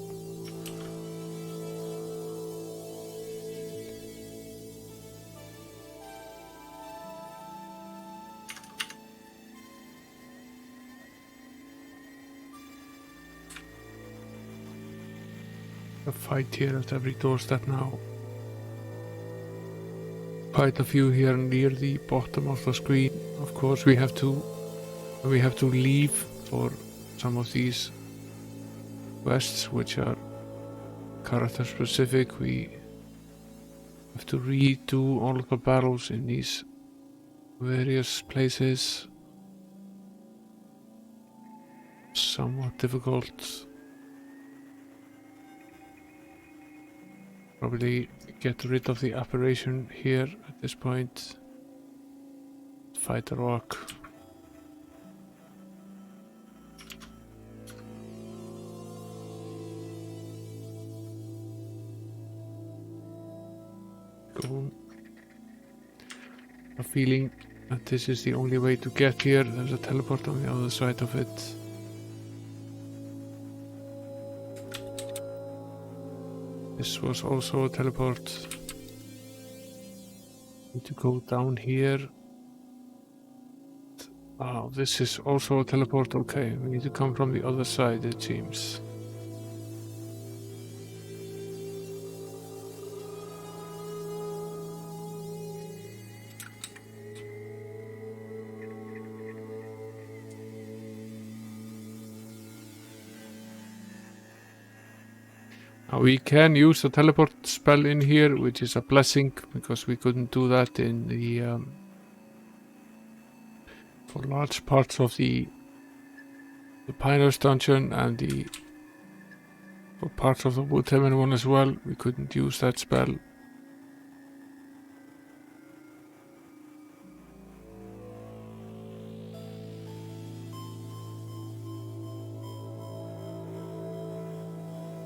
A fight here at every doorstep now. Quite a few here near the bottom of the screen. Of course, we have to leave for some of these quests, which are character specific. We have to redo all of the battles in these various places. Somewhat difficult. Probably get rid of the apparition here at this point. Fight the rock. Go. A feeling that this is the only way to get here. There's a teleport on the other side of it. This was also a teleport. Need to go down here. Oh, this is also a teleport. Okay, we need to come from the other side, it seems. Now we can use the teleport spell in here, which is a blessing, because we couldn't do that in the for large parts of the Piners dungeon, and for parts of the Woodhaven one as well. We couldn't use that spell.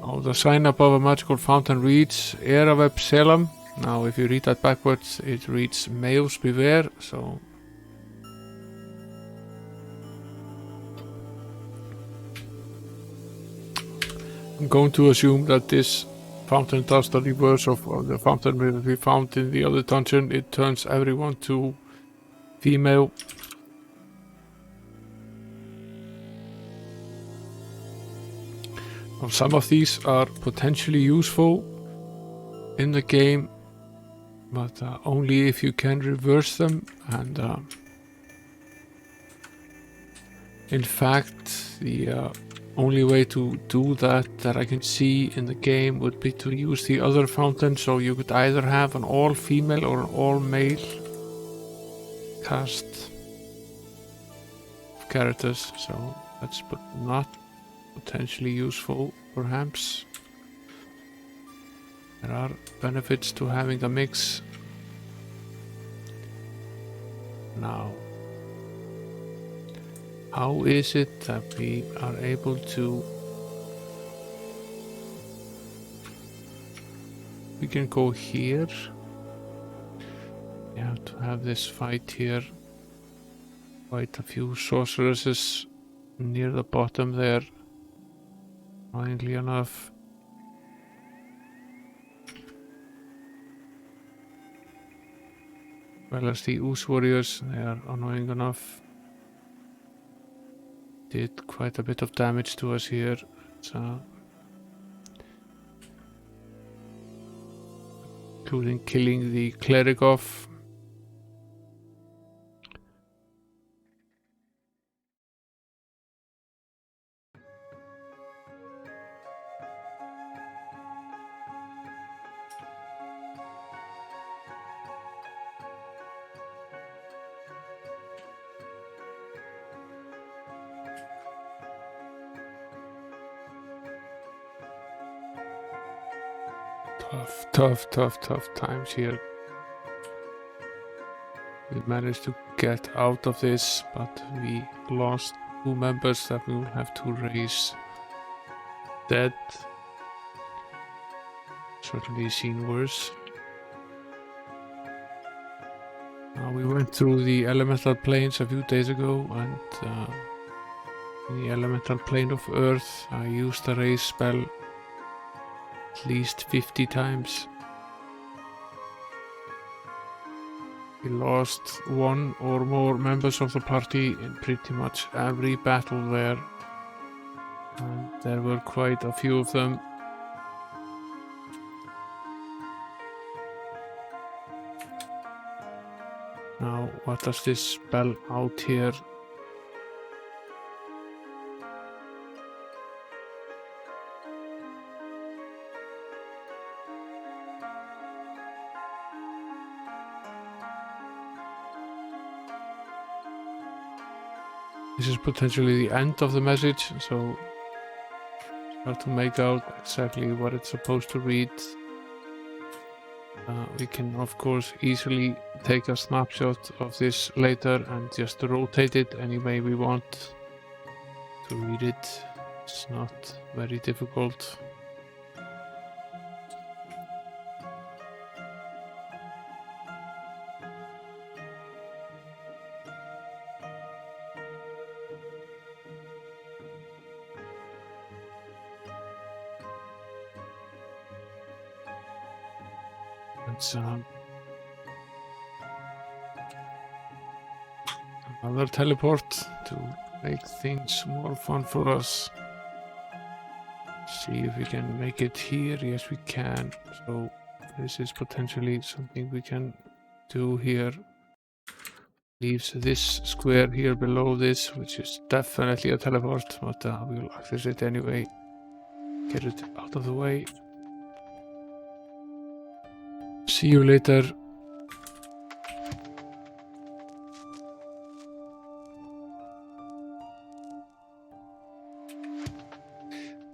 Oh, the sign above a magical fountain reads Eraveb Selam. Now if you read that backwards, it reads Meus Beware, so I'm going to assume that this fountain does the reverse of the fountain we found in the other dungeon. It turns everyone to female. Now, some of these are potentially useful in the game, but only if you can reverse them, and in fact the only way to do that I can see in the game would be to use the other fountain. So you could either have an all-female or an all-male cast of characters, so that's not potentially useful, perhaps. There are benefits to having the mix. Now, how is it that we are able to... We can go here. We have to have this fight here. Quite a few sorceresses near the bottom there. Annoyingly enough. Well as the Ooze warriors, they are annoying enough. Did quite a bit of damage to us here, so including killing the cleric off. Tough times here. We managed to get out of this, but we lost 2 members that we will have to raise dead. Certainly seen worse. We went through the elemental planes a few days ago, and in the elemental plane of Earth I used the raise spell at least 50 times. We lost 1 or more members of the party in pretty much every battle there, and there were quite a few of them. Now, what does this spell out here? This is potentially the end of the message, so hard to make out exactly what it's supposed to read. We can of course easily take a snapshot of this later and just rotate it any way we want to read it. It's not very difficult. It's another teleport to make things more fun for us. See if we can make it here. Yes, we can. So this is potentially something we can do here. Leaves this square here below this, which is definitely a teleport, but we'll access it anyway. Get it out of the way. See you later.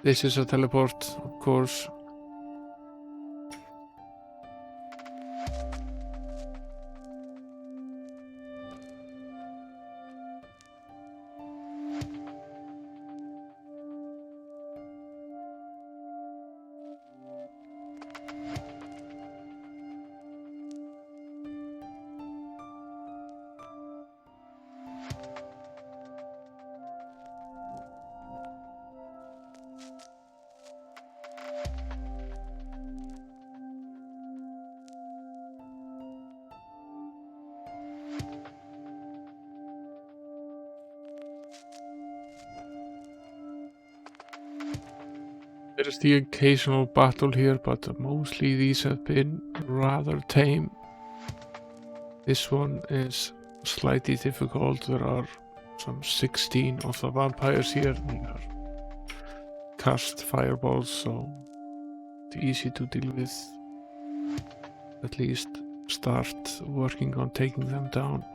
This is a teleport, of course. There is the occasional battle here, but mostly these have been rather tame. This one is slightly difficult. There are some 16 of the vampires here. They are cast fireballs, so it's easy to deal with. At least start working on taking them down.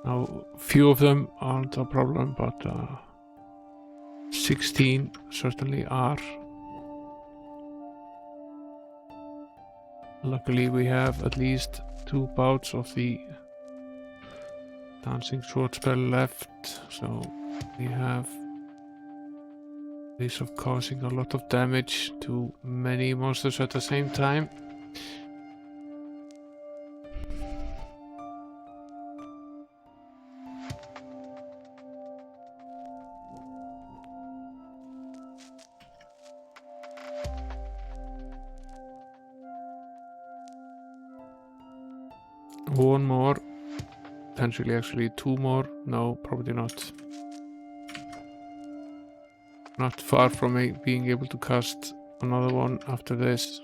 Now, few of them aren't a problem, but 16 certainly are. Luckily, we have at least 2 bouts of the dancing sword spell left, so we have ways of causing a lot of damage to many monsters at the same time. One more, potentially actually 2 more. No, probably not. Not far from being able to cast another one after this.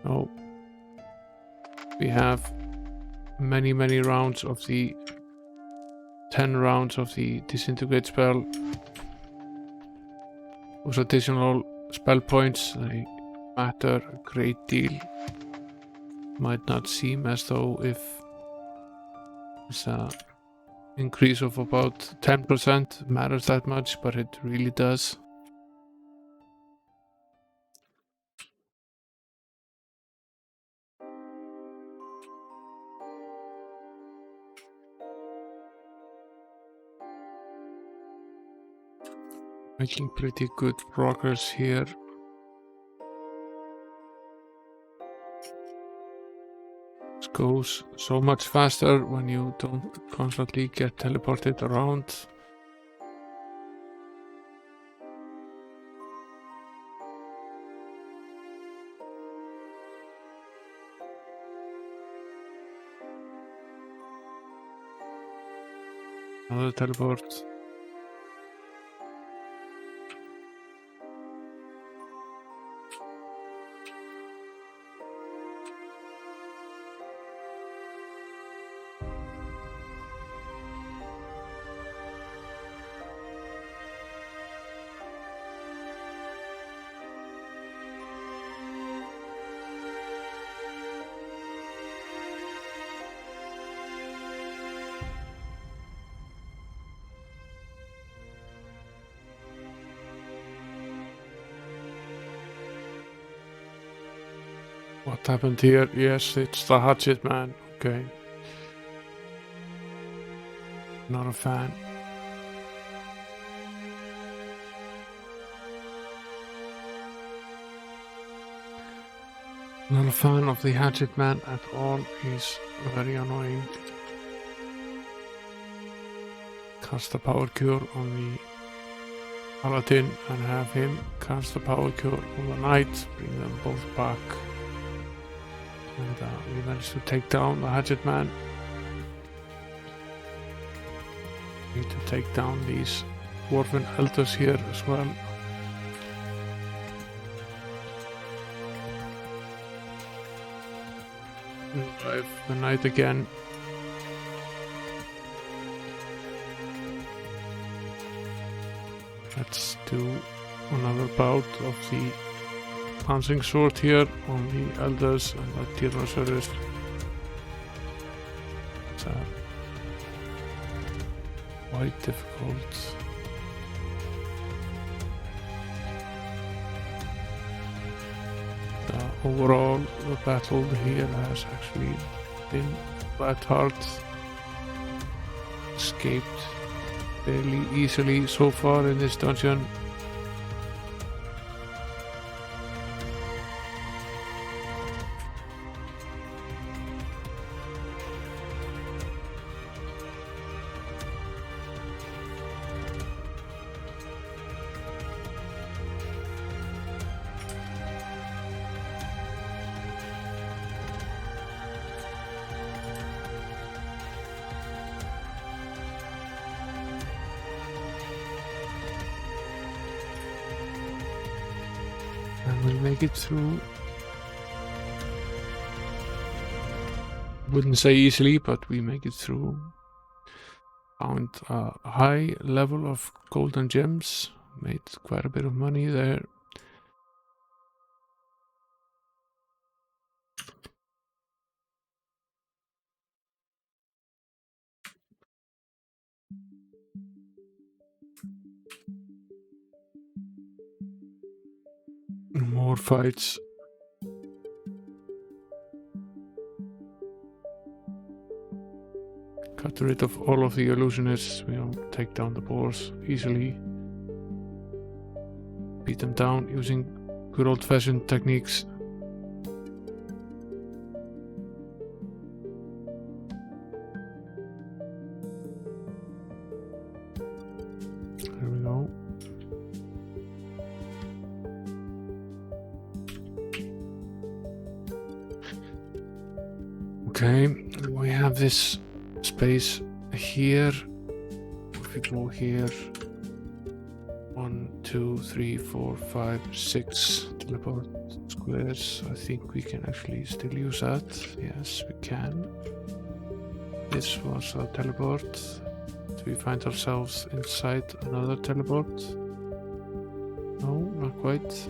Oh, we have many rounds of the 10 rounds of the disintegrate spell. Those additional spell points, they matter a great deal. Might not seem as though if it's an increase of about 10% matters that much, but it really does. Making pretty good progress here. It goes so much faster when you don't constantly get teleported around. Another teleport. What happened here? Yes, it's the hatchet man. Okay. Not a fan. Not a fan of the hatchet man at all. He's very annoying. Cast the power cure on the paladin and have him cast the power cure on the knight. Bring them both back. And we managed to take down the hatchet man. Need to take down these dwarven elders here as well. Drive the knight again. Let's do another bout of the Panzing sword here on the elders and the Tyrannosaurus. It's quite difficult. Overall, the battle here has actually been quite hard. Escaped fairly easily so far in this dungeon. And we'll make it through. Wouldn't say easily, but we make it through. Found a high level of golden gems. Made quite a bit of money there. More fights. Got rid of all of the illusionists. We don't take down the boars easily. Beat them down using good old-fashioned techniques. There we go. Okay, we have this space here. If we go here, 1, 2, 3, 4, 5, 6 teleport squares. I think we can actually still use that. Yes, we can. This was a teleport. Do we find ourselves inside another teleport? No, not quite.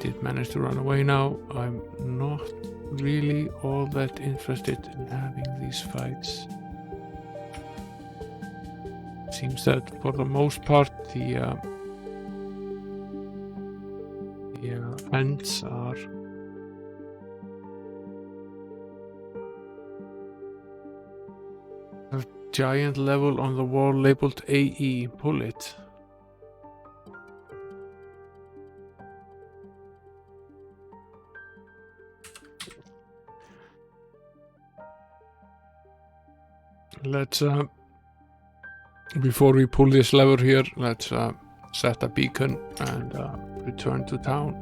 Did manage to run away now. I'm not really all that interested in having these fights. Seems that for the most part the ends are a giant level on the wall labeled AE. Pull it. Let's before we pull this lever here, let's set a beacon and return to town.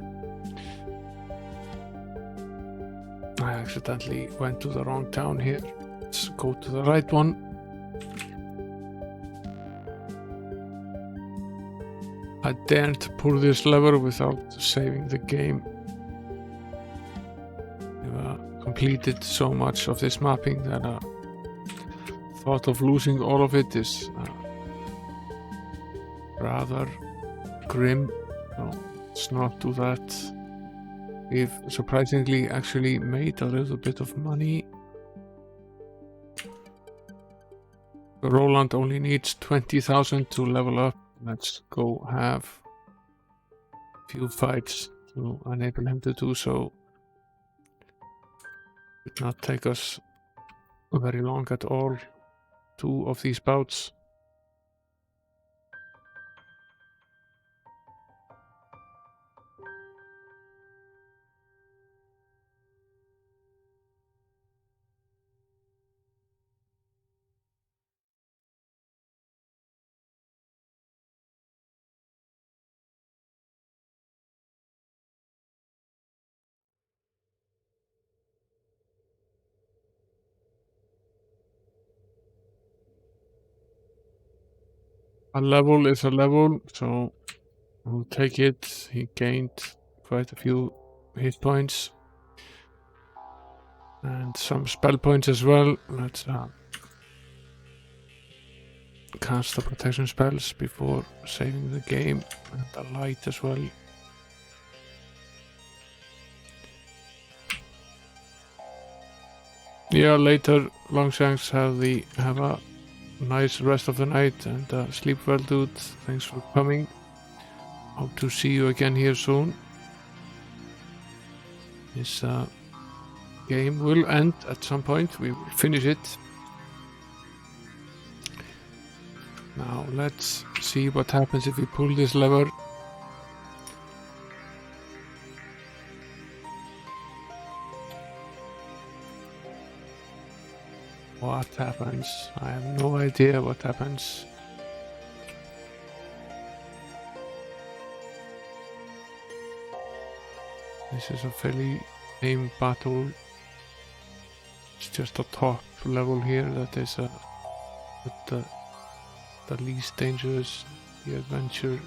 I accidentally went to the wrong town here. Let's go to the right one. I daren't pull this lever without saving the game. We've completed so much of this mapping that thought of losing all of it is rather grim. So let's not do that. We've surprisingly actually made a little bit of money. Roland only needs 20,000 to level up. Let's go have a few fights to enable him to do so. It would not take us very long at all. 2 of these bouts. A level is a level, so we'll take it. He gained quite a few hit points and some spell points as well. Let's cast the protection spells before saving the game, and the light as well. Yeah, later Longshanks have a nice rest of the night and sleep well, dude. Thanks for coming. Hope to see you again here soon. This game will end at some point. We will finish it. Now let's see what happens if we pull this lever. What happens? I have no idea what happens. This is a fairly tame battle. It's just a top level here that is the least dangerous. The adventure.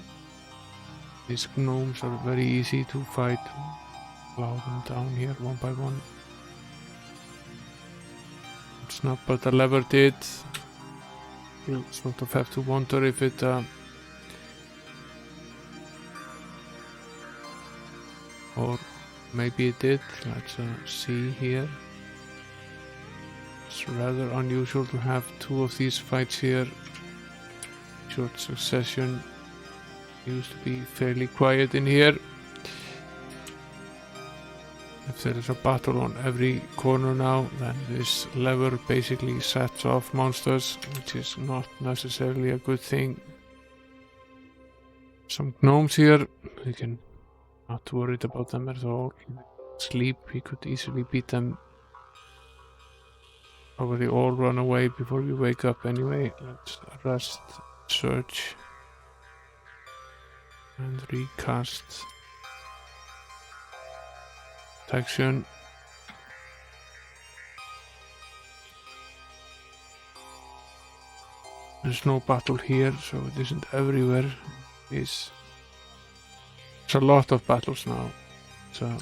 These gnomes are very easy to fight. Allow them down here one by one. It's not but the lever did. You sort of have to wonder if it or maybe it did. Let's see here. It's rather unusual to have 2 of these fights here. Short succession. Used to be fairly quiet in here. If there is a battle on every corner now, then this lever basically sets off monsters, which is not necessarily a good thing. Some gnomes here, we can not worried about them at all. Sleep, we could easily beat them. Probably all run away before we wake up anyway. Let's rest, search, and recast. Protection. There's no battle here, so it isn't everywhere. It's a lot of battles now, so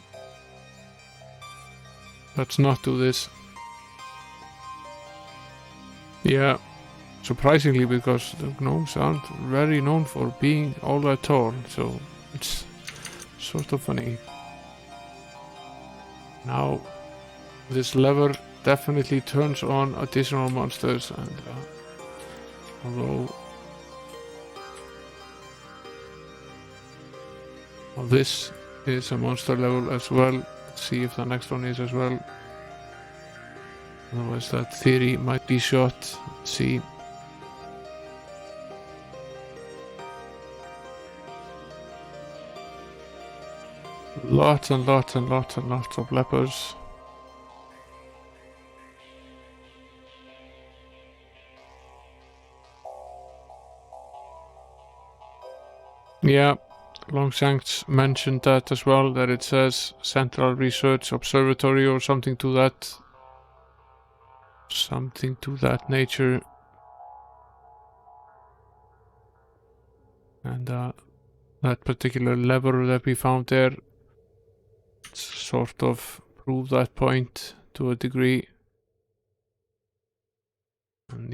let's not do this. Yeah, surprisingly, because the gnomes aren't very known for being all that tall, so it's sort of funny. Now this lever definitely turns on additional monsters, and although this is a monster level as well, let's see if the next one is as well. Otherwise that theory might be shot. Let's see. Lots and lots and lots and lots of lepers. Yeah, Longshanks mentioned that as well, that it says Central Research Observatory or something to that. Something to that nature. And that particular lever that we found there sort of proved that point to a degree. And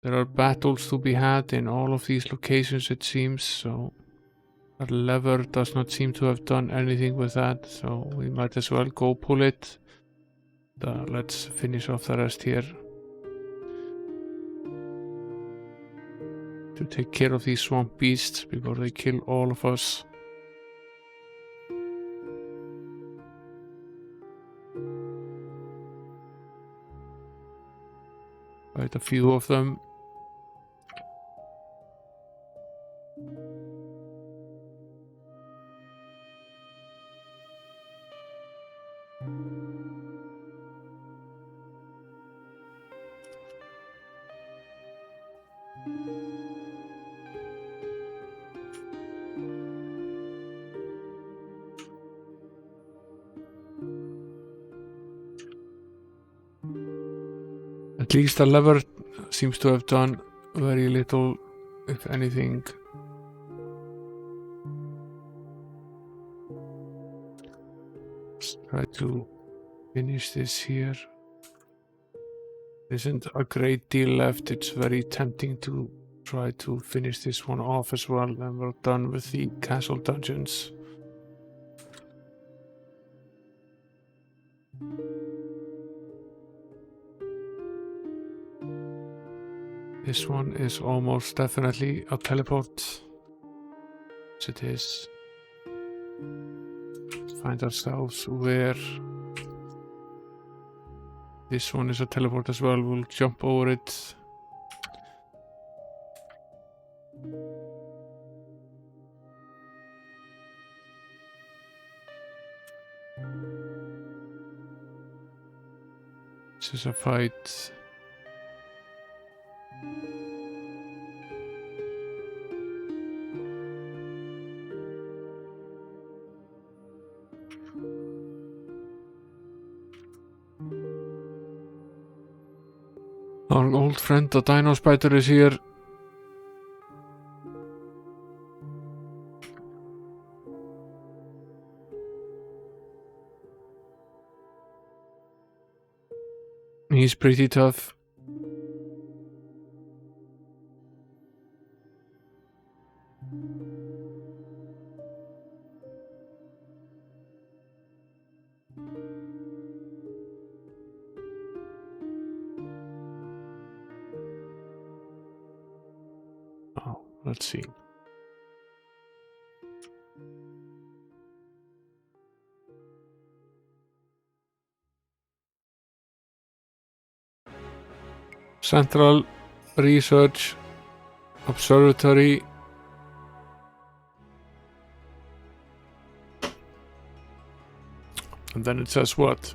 there are battles to be had in all of these locations, it seems, so Our lever does not seem to have done anything with that, so we might as well go pull it. Let's finish off the rest here. To take care of these swamp beasts before they kill all of us. Quite a few of them. At least the lever seems to have done very little, if anything. Let's try to finish this here. There isn't a great deal left. It's very tempting to try to finish this one off as well, and we're done with the castle dungeons. This one is almost definitely a teleport. Yes, it is. Find ourselves where this one is a teleport as well. We'll jump over it. This is a fight. Our old friend the Dino Spider is here. He's pretty tough. Oh, let's see. Central Research Observatory. And then it says what?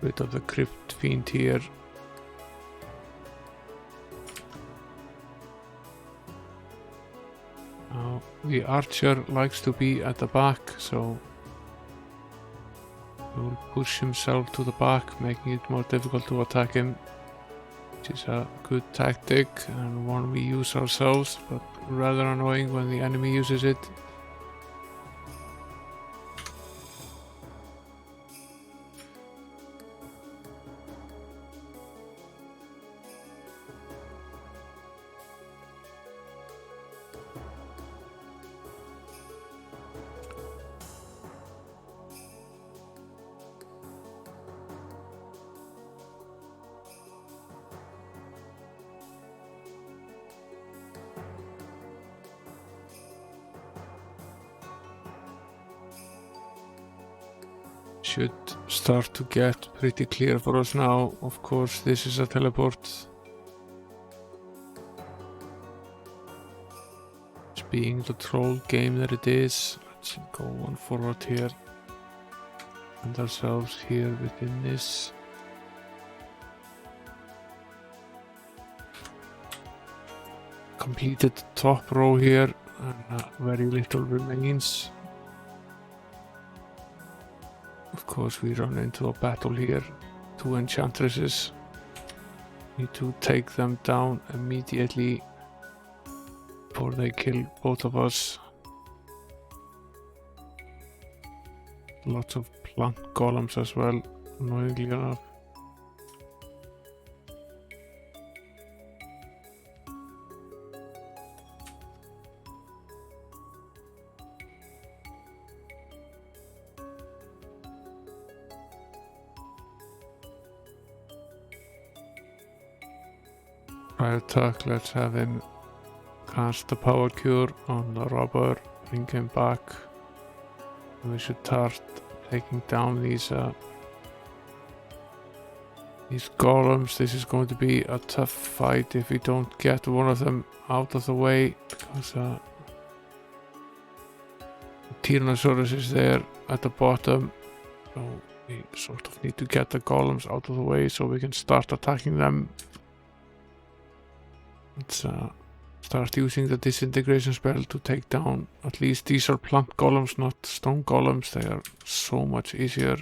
Bit of the crypt fiend here. Now, the archer likes to be at the back, so he will push himself to the back, making it more difficult to attack him, which is a good tactic and one we use ourselves, but rather annoying when the enemy uses it. Should start to get pretty clear for us now. Of course, this is a teleport. It's being the troll game that it is. Let's go on forward here. And ourselves here within this. Completed the top row here, and very little remains. Of course, we run into a battle here. Two enchantresses. Need to take them down immediately before they kill both of us. Lots of plant golems as well, annoyingly enough. Prior attack, let's have him cast the power cure on the robber, bring him back. We should start taking down these golems. This is going to be a tough fight if we don't get one of them out of the way, because Tyrannosaurus is there at the bottom, so we sort of need to get the golems out of the way so we can start attacking them. Let's start using the disintegration spell to take down, at least these are plant golems, not stone golems. They are so much easier.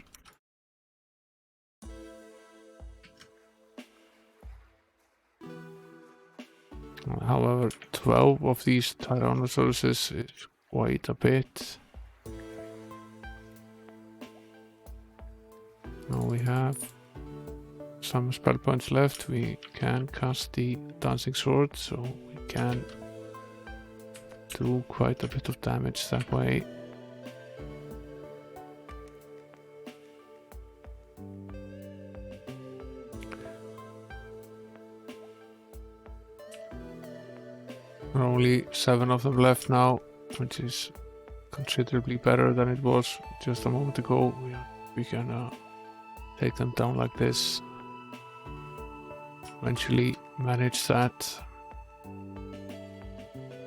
However, 12 of these Tyrannosauruses is quite a bit. Now we have some spell points left. We can cast the dancing sword, so we can do quite a bit of damage that way. There are only 7 of them left now, which is considerably better than it was just a moment ago. We can take them down like this. Eventually manage that.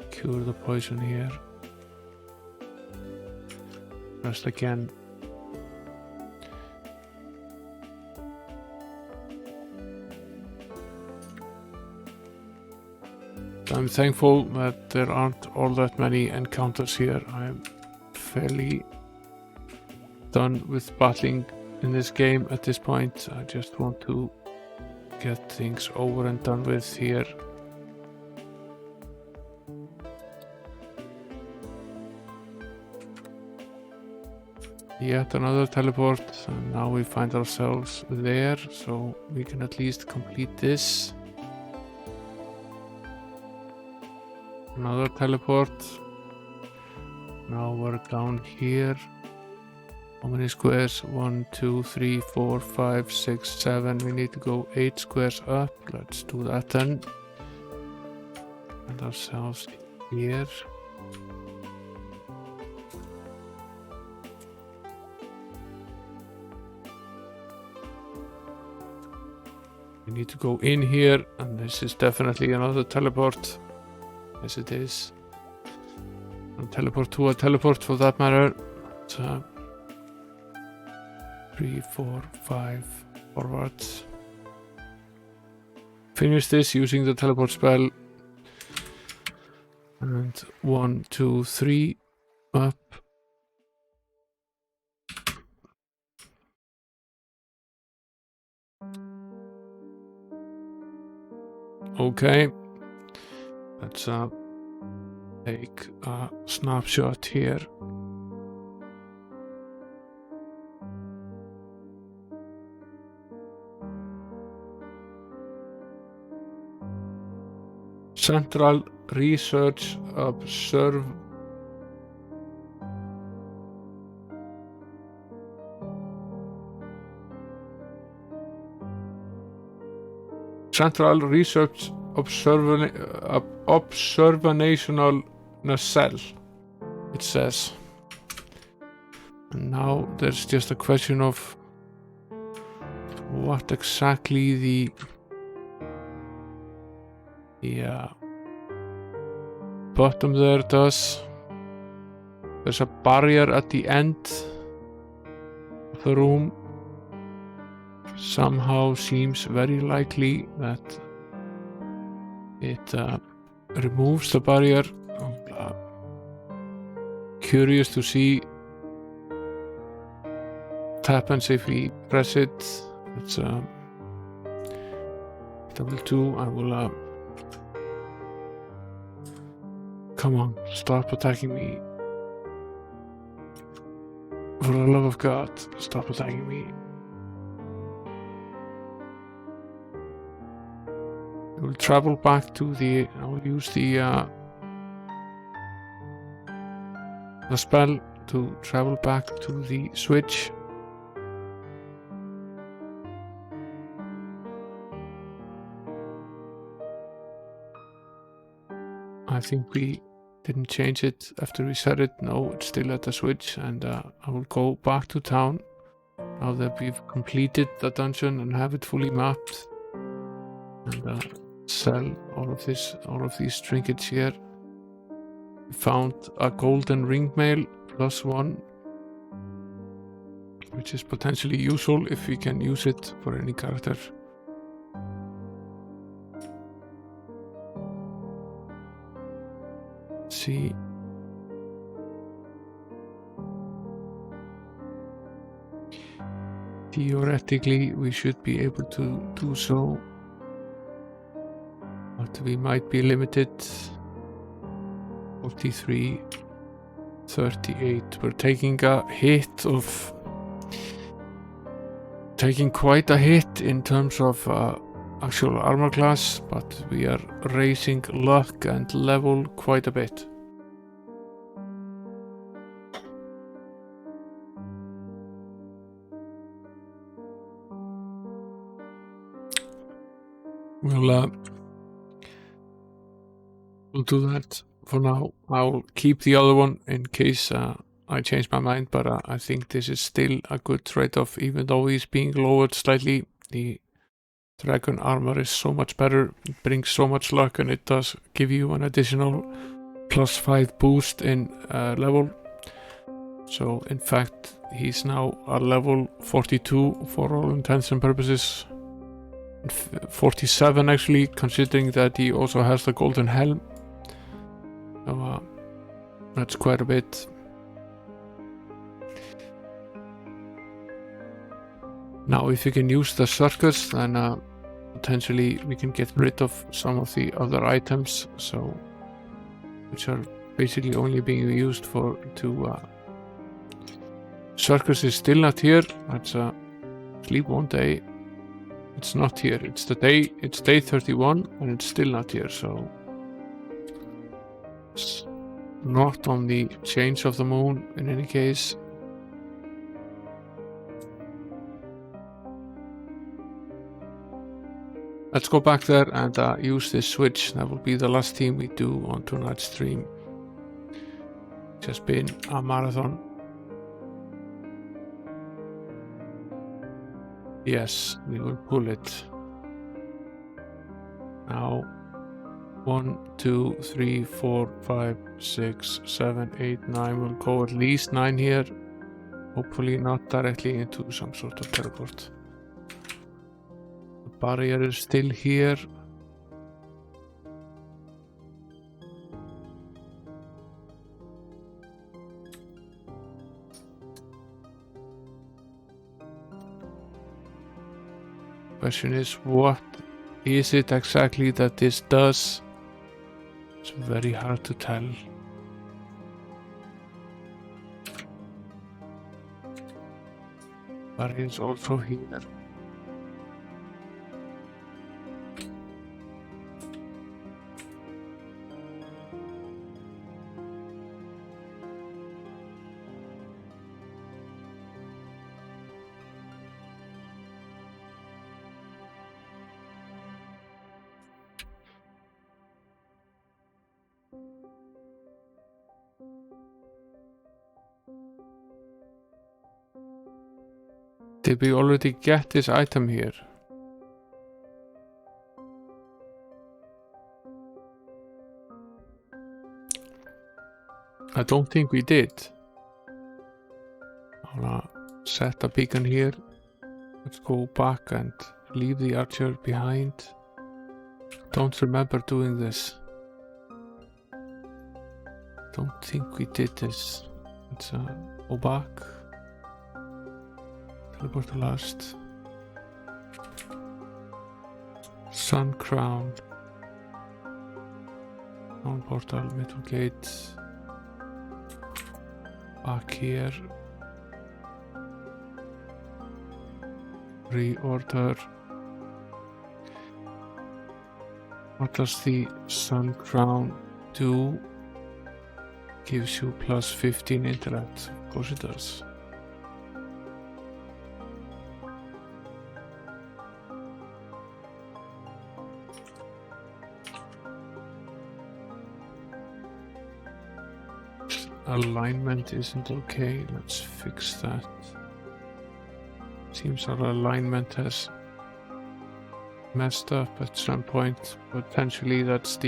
Cure the poison here. Rest again. I'm thankful that there aren't all that many encounters here. I'm fairly done with battling in this game at this point. I just want to get things over and done with here. Yet another teleport, and now we find ourselves there, so we can at least complete this. Another teleport. Now we're down here. How many squares? 1, 2, 3, 4, 5, 6, 7. We need to go 8 squares up. Let's do that then. And ourselves here. We need to go in here, and this is definitely another teleport. Yes, it is. And teleport to a teleport for that matter. So, 3, 4, 5 forwards. Finish this using the teleport spell. And 1, 2, 3 up. Okay. Let's take a snapshot here. Central Research Observe. Central Research Observational Nacelle, it says. And now there's just a question of what exactly the bottom there does. There's a barrier at the end of the room. Somehow seems very likely that it removes the barrier. Curious to see what happens if we press it. Let's Level 2, I will come on, stop attacking me. For the love of God, stop attacking me. I will travel back to I will use the spell to travel back to the switch. I think we didn't change it after we set it. No, it's still at the switch, and I will go back to town now that we've completed the dungeon and have it fully mapped, and sell all of these trinkets here. We found a golden ring mail +1, which is potentially useful if we can use it for any character. Let's see. Theoretically, we should be able to do so, but we might be limited. 43, 38. We're taking quite a hit in terms of actual armor class, but we are raising luck and level quite a bit. We'll do that for now. I'll keep the other one in case I change my mind, but I think this is still a good trade-off, even though he's being lowered slightly. The dragon armor is so much better, it brings so much luck, and it does give you an additional +5 boost in level. So in fact, he's now a level 42 for all intents and purposes. 47 actually, considering that he also has the golden helm. So that's quite a bit. Now if you can use the circus, then potentially we can get rid of some of the other items, so which are basically only being used circus is still not here. Let's sleep one day. It's not here. It's day 31 and it's still not here, so it's not on the change of the moon in any case. Let's go back there and use this switch. That will be the last team we do on tonight's stream. It's just been a marathon. Yes, we will pull it. Now 1, 2, 3, 4, 5, 6, 7, 8, 9. We'll go at least 9 here. Hopefully not directly into some sort of teleport. The barrier is still here. Question is, what is it exactly that this does? It's very hard to tell. But it's also here. Did we already get this item here? I don't think we did. I'll set a beacon here. Let's go back and leave the archer behind. Don't remember doing this. Don't think we did this. Let's go back. Teleport to last. Sun Crown. Crown Portal, Middle Gate. Back here. Reorder. What does the Sun Crown do? Gives you plus 15 intellect. Of course it does. Alignment isn't okay. Let's fix that. Seems our alignment has messed up at some point. Potentially that's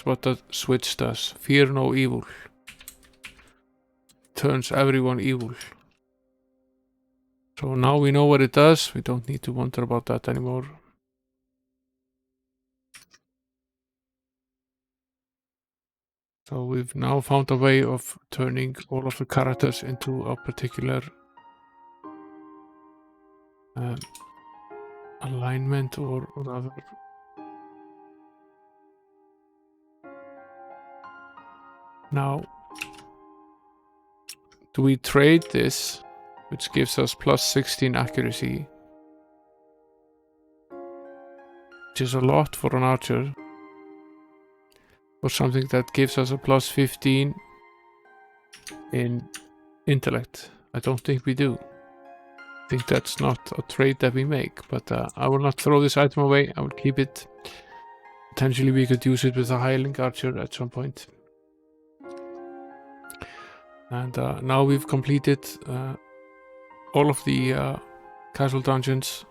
what the switch does. Fear no evil. Turns everyone evil. So now we know what it does. We don't need to wonder about that anymore. So we've now found a way of turning all of the characters into a particular alignment or rather. Now, do we trade this, which gives us plus 16 accuracy, which is a lot for an archer, or something that gives us a plus 15 in intellect? I don't think we do. I think that's not a trade that we make, but I will not throw this item away. I will keep it. Potentially we could use it with a hireling archer at some point. And now we've completed all of the casual dungeons.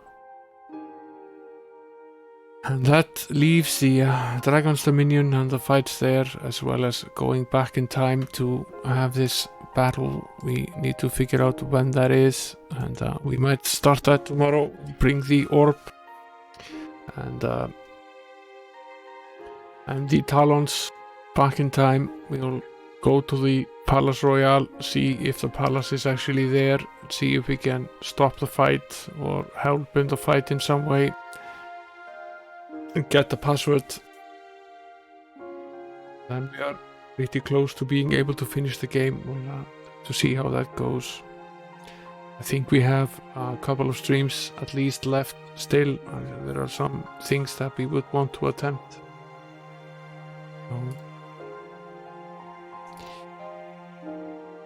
And that leaves the Dragon's Dominion and the fights there, as well as going back in time to have this battle. We need to figure out when that is, and we might start that tomorrow. Bring the orb and the talons back in time. We'll go to the Palace Royale, see if the palace is actually there, see if we can stop the fight or help in the fight in some way, and get the password. Then we are pretty close to being able to finish the game. We'll to see how that goes. I think we have a couple of streams at least left still. There are some things that we would want to attempt.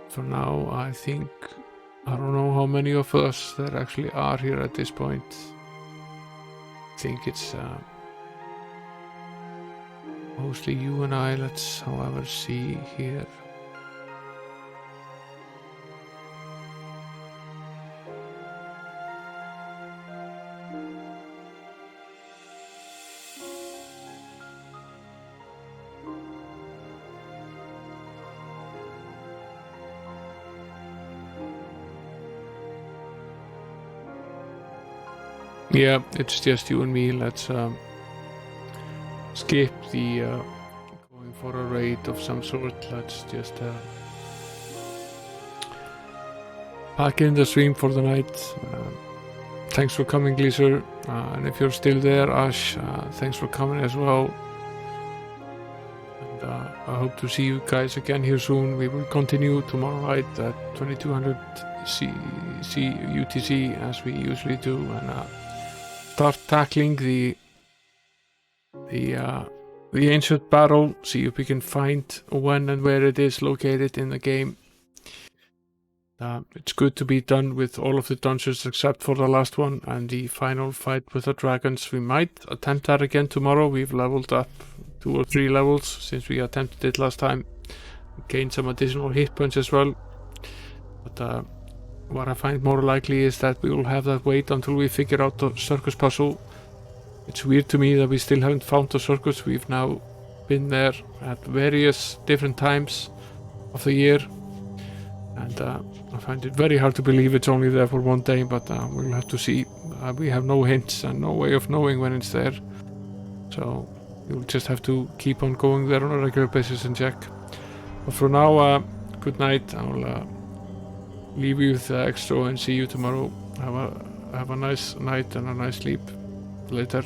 For now, I think, I don't know how many of us there actually are here at this point. I think it's mostly you and I. Let's, however, see here. Yeah, it's just you and me. Let's skip the going for a raid of some sort. Let's just pack in the stream for the night. Thanks for coming, Gleeser. And if you're still there, Ash, thanks for coming as well. And I hope to see you guys again here soon. We will continue tomorrow night at 2200 UTC as we usually do, and start tackling the ancient battle. See if we can find when and where it is located in the game. It's good to be done with all of the dungeons except for the last one and the final fight with the dragons. We might attempt that again tomorrow. We've leveled up 2 or 3 levels since we attempted it last time. Gained some additional hit points as well. But what I find more likely is that we will have that wait until we figure out the circus puzzle. It's weird to me that we still haven't found the circus. We've now been there at various different times of the year, and I find it very hard to believe it's only there for one day, but we'll have to see. We have no hints and no way of knowing when it's there, so you'll just have to keep on going there on a regular basis and check. But for now, good night. I'll leave you with extra and see you tomorrow. Have a have a nice night and a nice sleep. Later.